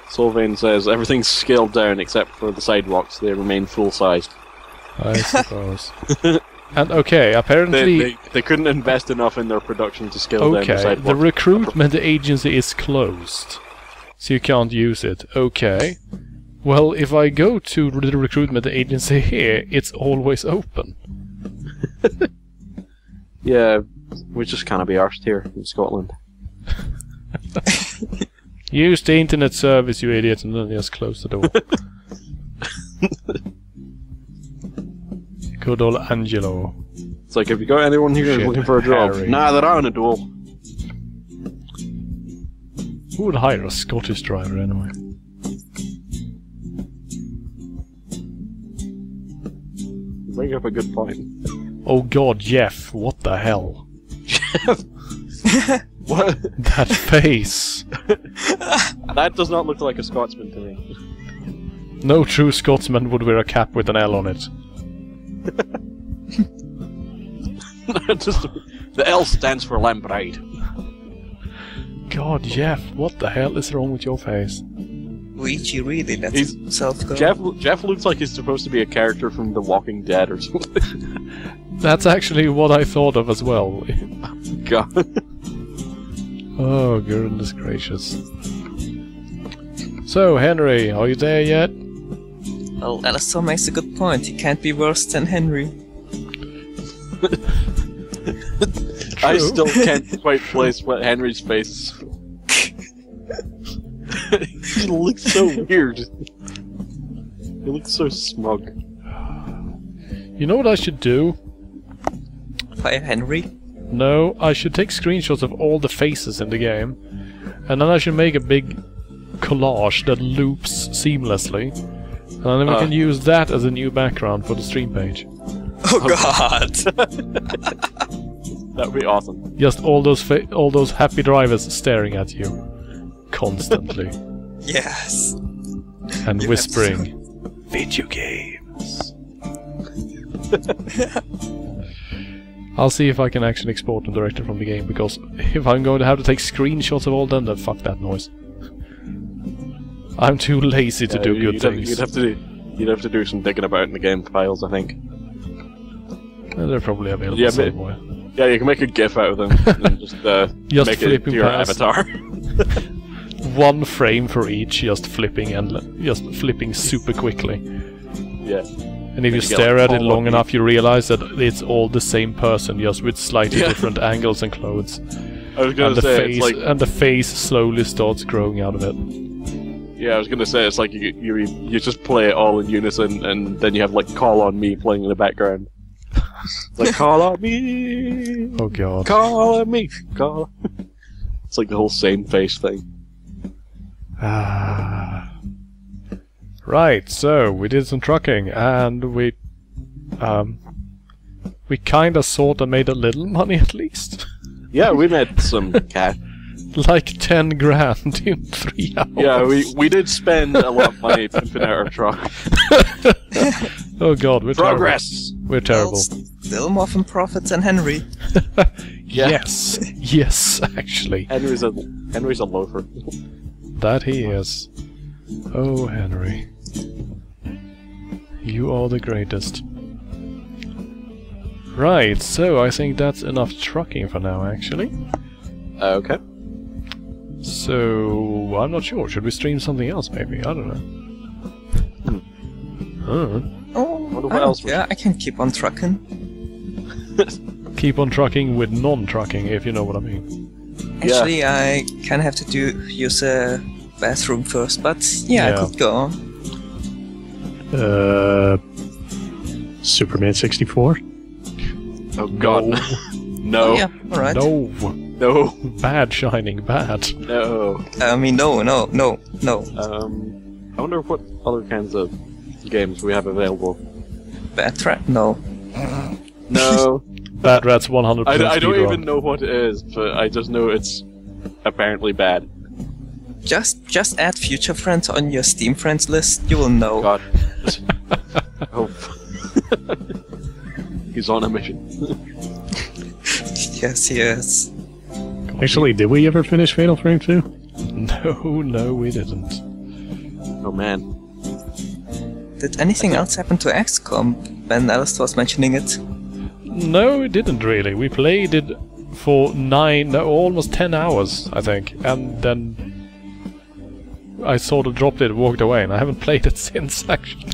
Solvane says everything's scaled down except for the sidewalks; they remain full-sized. I suppose. And okay, apparently... They couldn't invest enough in their production to scale down the Okay, sidewalks. the recruitment agency is closed. So you can't use it. Okay. Well, if I go to the recruitment agency here, it's always open. Yeah, we just can't be arsed here in Scotland. Use the internet service, you idiot, and then just close the door. Good old Angelo. It's like, have you got anyone here Shit, looking for a job? Harry. Nah, they're out on a duel. Who would hire a Scottish driver anyway? You bring up a good point. Oh god, Jeff, what the hell? What? That face! That does not look like a Scotsman to me. No true Scotsman would wear a cap with an L on it. Just, the L stands for lamprey. God, Jeff, what the hell is wrong with your face? Luigi really lets He's- himself go. Jeff looks like he's supposed to be a character from The Walking Dead or something. That's actually what I thought of as well. God. Oh, goodness gracious. So, Henry, are you there yet? Well, Alistair makes a good point. He can't be worse than Henry. I still can't quite place what Henry's face is. He looks so weird. He looks so smug. You know what I should do? Fire Henry. No, I should take screenshots of all the faces in the game, and then I should make a big collage that loops seamlessly, and then we can use that as a new background for the stream page. Oh god! That would be awesome. Just all those happy drivers staring at you constantly Yes. and You whispering, "Video games." I'll see if I can actually export them directly from the game, because if I'm going to have to take screenshots of all them, then fuck that noise. I'm too lazy to do good things. You'd have to do some digging about in the game files, I think. They're probably available Yeah, but- somewhere. Yeah, you can make a GIF out of them and just Just make it flipping to your past. avatar. One frame for each, just flipping super quickly. Yeah. And if you you get, stare like, at it all long of enough, you realize that it's all the same person, just with slightly Yeah. different angles and clothes. I was gonna And the say face, it's like and the face slowly starts growing out of it. I was gonna say it's like you just play it all in unison, and then you have like "Call on Me" playing in the background. Like "Call on me, Oh god. call on me, call." It's like the whole same face thing. Ah. Right, so we did some trucking, and we kinda sorta made a little money at least. Yeah, we made some cash. Like 10 grand in 3 hours. Yeah, we did spend a lot of money pimping out our truck. Oh god, we're Progress. terrible. We're terrible. Well, still more from profits than Henry. Yeah. Yes, yes, actually. Henry's a loafer. That he is. Oh, Henry. You are the greatest. Right, so I think that's enough trucking for now, actually. Okay. So, I'm not sure. Should we stream something else, maybe? I don't know. Oh, Wonder what else we- yeah, I can keep on trucking. Keep on trucking with non-trucking, if you know what I mean. Actually, I kind of have to use a bathroom first, but yeah, Yeah. I could go. Superman 64? Oh God. No. Yeah, alright. No! No. Bad Shining, bad. No. I mean, no. I wonder what other kinds of games we have available. Bad trap? No. No. Bad Rat's 100% I don't speedrun. even know what it is, but I just know it's apparently bad. Just add future friends on your Steam friends list, you will know. God. Oh. He's on a mission. Yes, yes. Actually, did we ever finish Fatal Frame 2? No, we didn't. Oh man. Did anything else happen to XCOM when Alistair was mentioning it? No, it didn't really. We played it for almost 10 hours, I think, and then I sort of dropped it and walked away, and I haven't played it since, actually.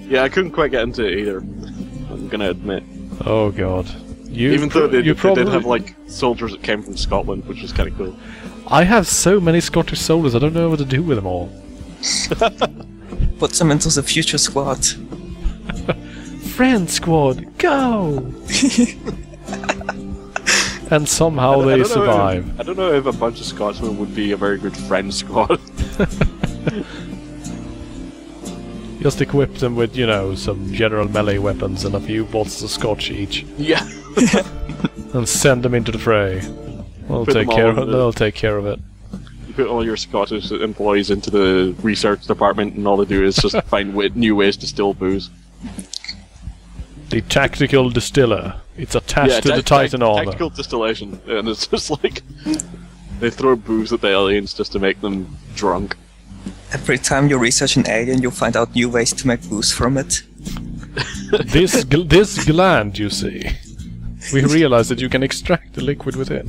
Yeah, I couldn't quite get into it either. I'm gonna admit. Oh god. Even though they probably did have like soldiers that came from Scotland, which was kind of cool. I have so many Scottish soldiers, I don't know what to do with them all. Put them into the future squad. Friend squad, go! And somehow they survive. I don't know if a bunch of Scotsmen would be a very good friend squad. Just equip them with, you know, some general melee weapons and a few bottles of scotch each. Yeah. And send them into the fray. They'll take care of it. You put all your Scottish employees into the research department, and all they do is just find new ways to still booze. The tactical distiller. It's attached to the Titan armor. Tactical distillation, and it's just like they throw booze at the aliens just to make them drunk. Every time you research an alien, you find out new ways to make booze from it. This gland, you see, we realize that you can extract the liquid within,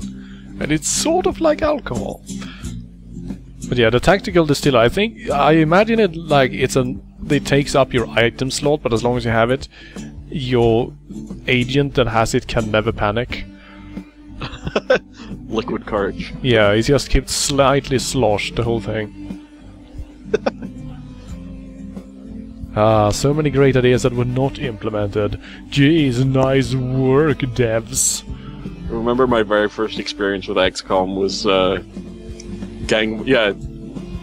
and it's sort of like alcohol. But yeah, the tactical distiller, I imagine it like it takes up your item slot, but as long as you have it, your agent that has it can never panic. Liquid courage. Yeah, he just keeps slightly sloshed the whole thing. So many great ideas that were not implemented. Jeez, nice work, devs. I remember my very first experience with XCOM was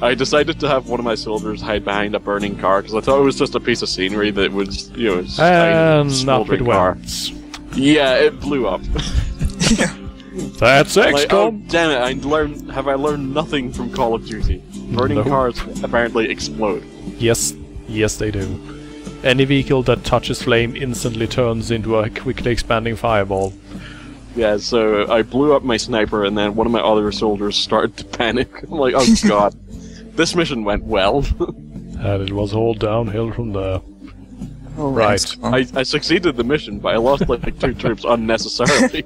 I decided to have one of my soldiers hide behind a burning car because I thought it was just a piece of scenery that was, you know, and up it went. Yeah, it blew up. That's XCOM. Like, oh, damn it! Have I learned nothing from Call of Duty? Burning cars apparently explode. Yes, they do. Any vehicle that touches flame instantly turns into a quickly expanding fireball. Yeah, so I blew up my sniper, and then one of my other soldiers started to panic. I'm like, oh god, this mission went well. And it was all downhill from there. Oh, right. I succeeded the mission, but I lost like 2 troops unnecessarily.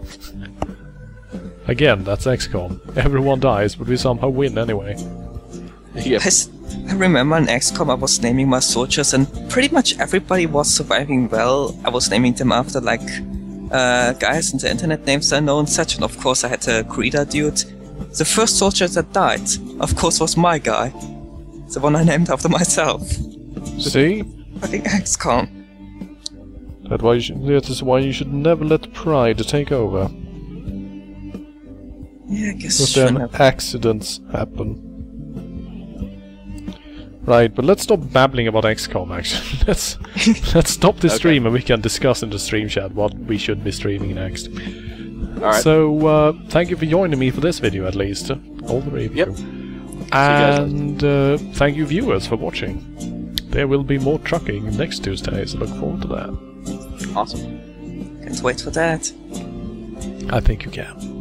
Again, that's XCOM. Everyone dies, but we somehow win anyway. Yep. I remember in XCOM I was naming my soldiers, and pretty much everybody was surviving well. I was naming them after like guys in the internet names I know and such, and of course I had a Greeter dude. The first soldier that died, of course, was my guy. The one I named after myself. See? Fucking XCOM. That is why you should never let pride take over. Yeah, I guess Because then accidents happen. Right, but let's stop babbling about XCOM actually. let's stop this stream and we can discuss in the stream chat what we should be streaming next. Alright. So, thank you for joining me for this video at least. All three of you. Yep. And thank you viewers for watching. There will be more trucking next Tuesday, so look forward to that. Awesome. Can't wait for that. I think you can.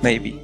Maybe.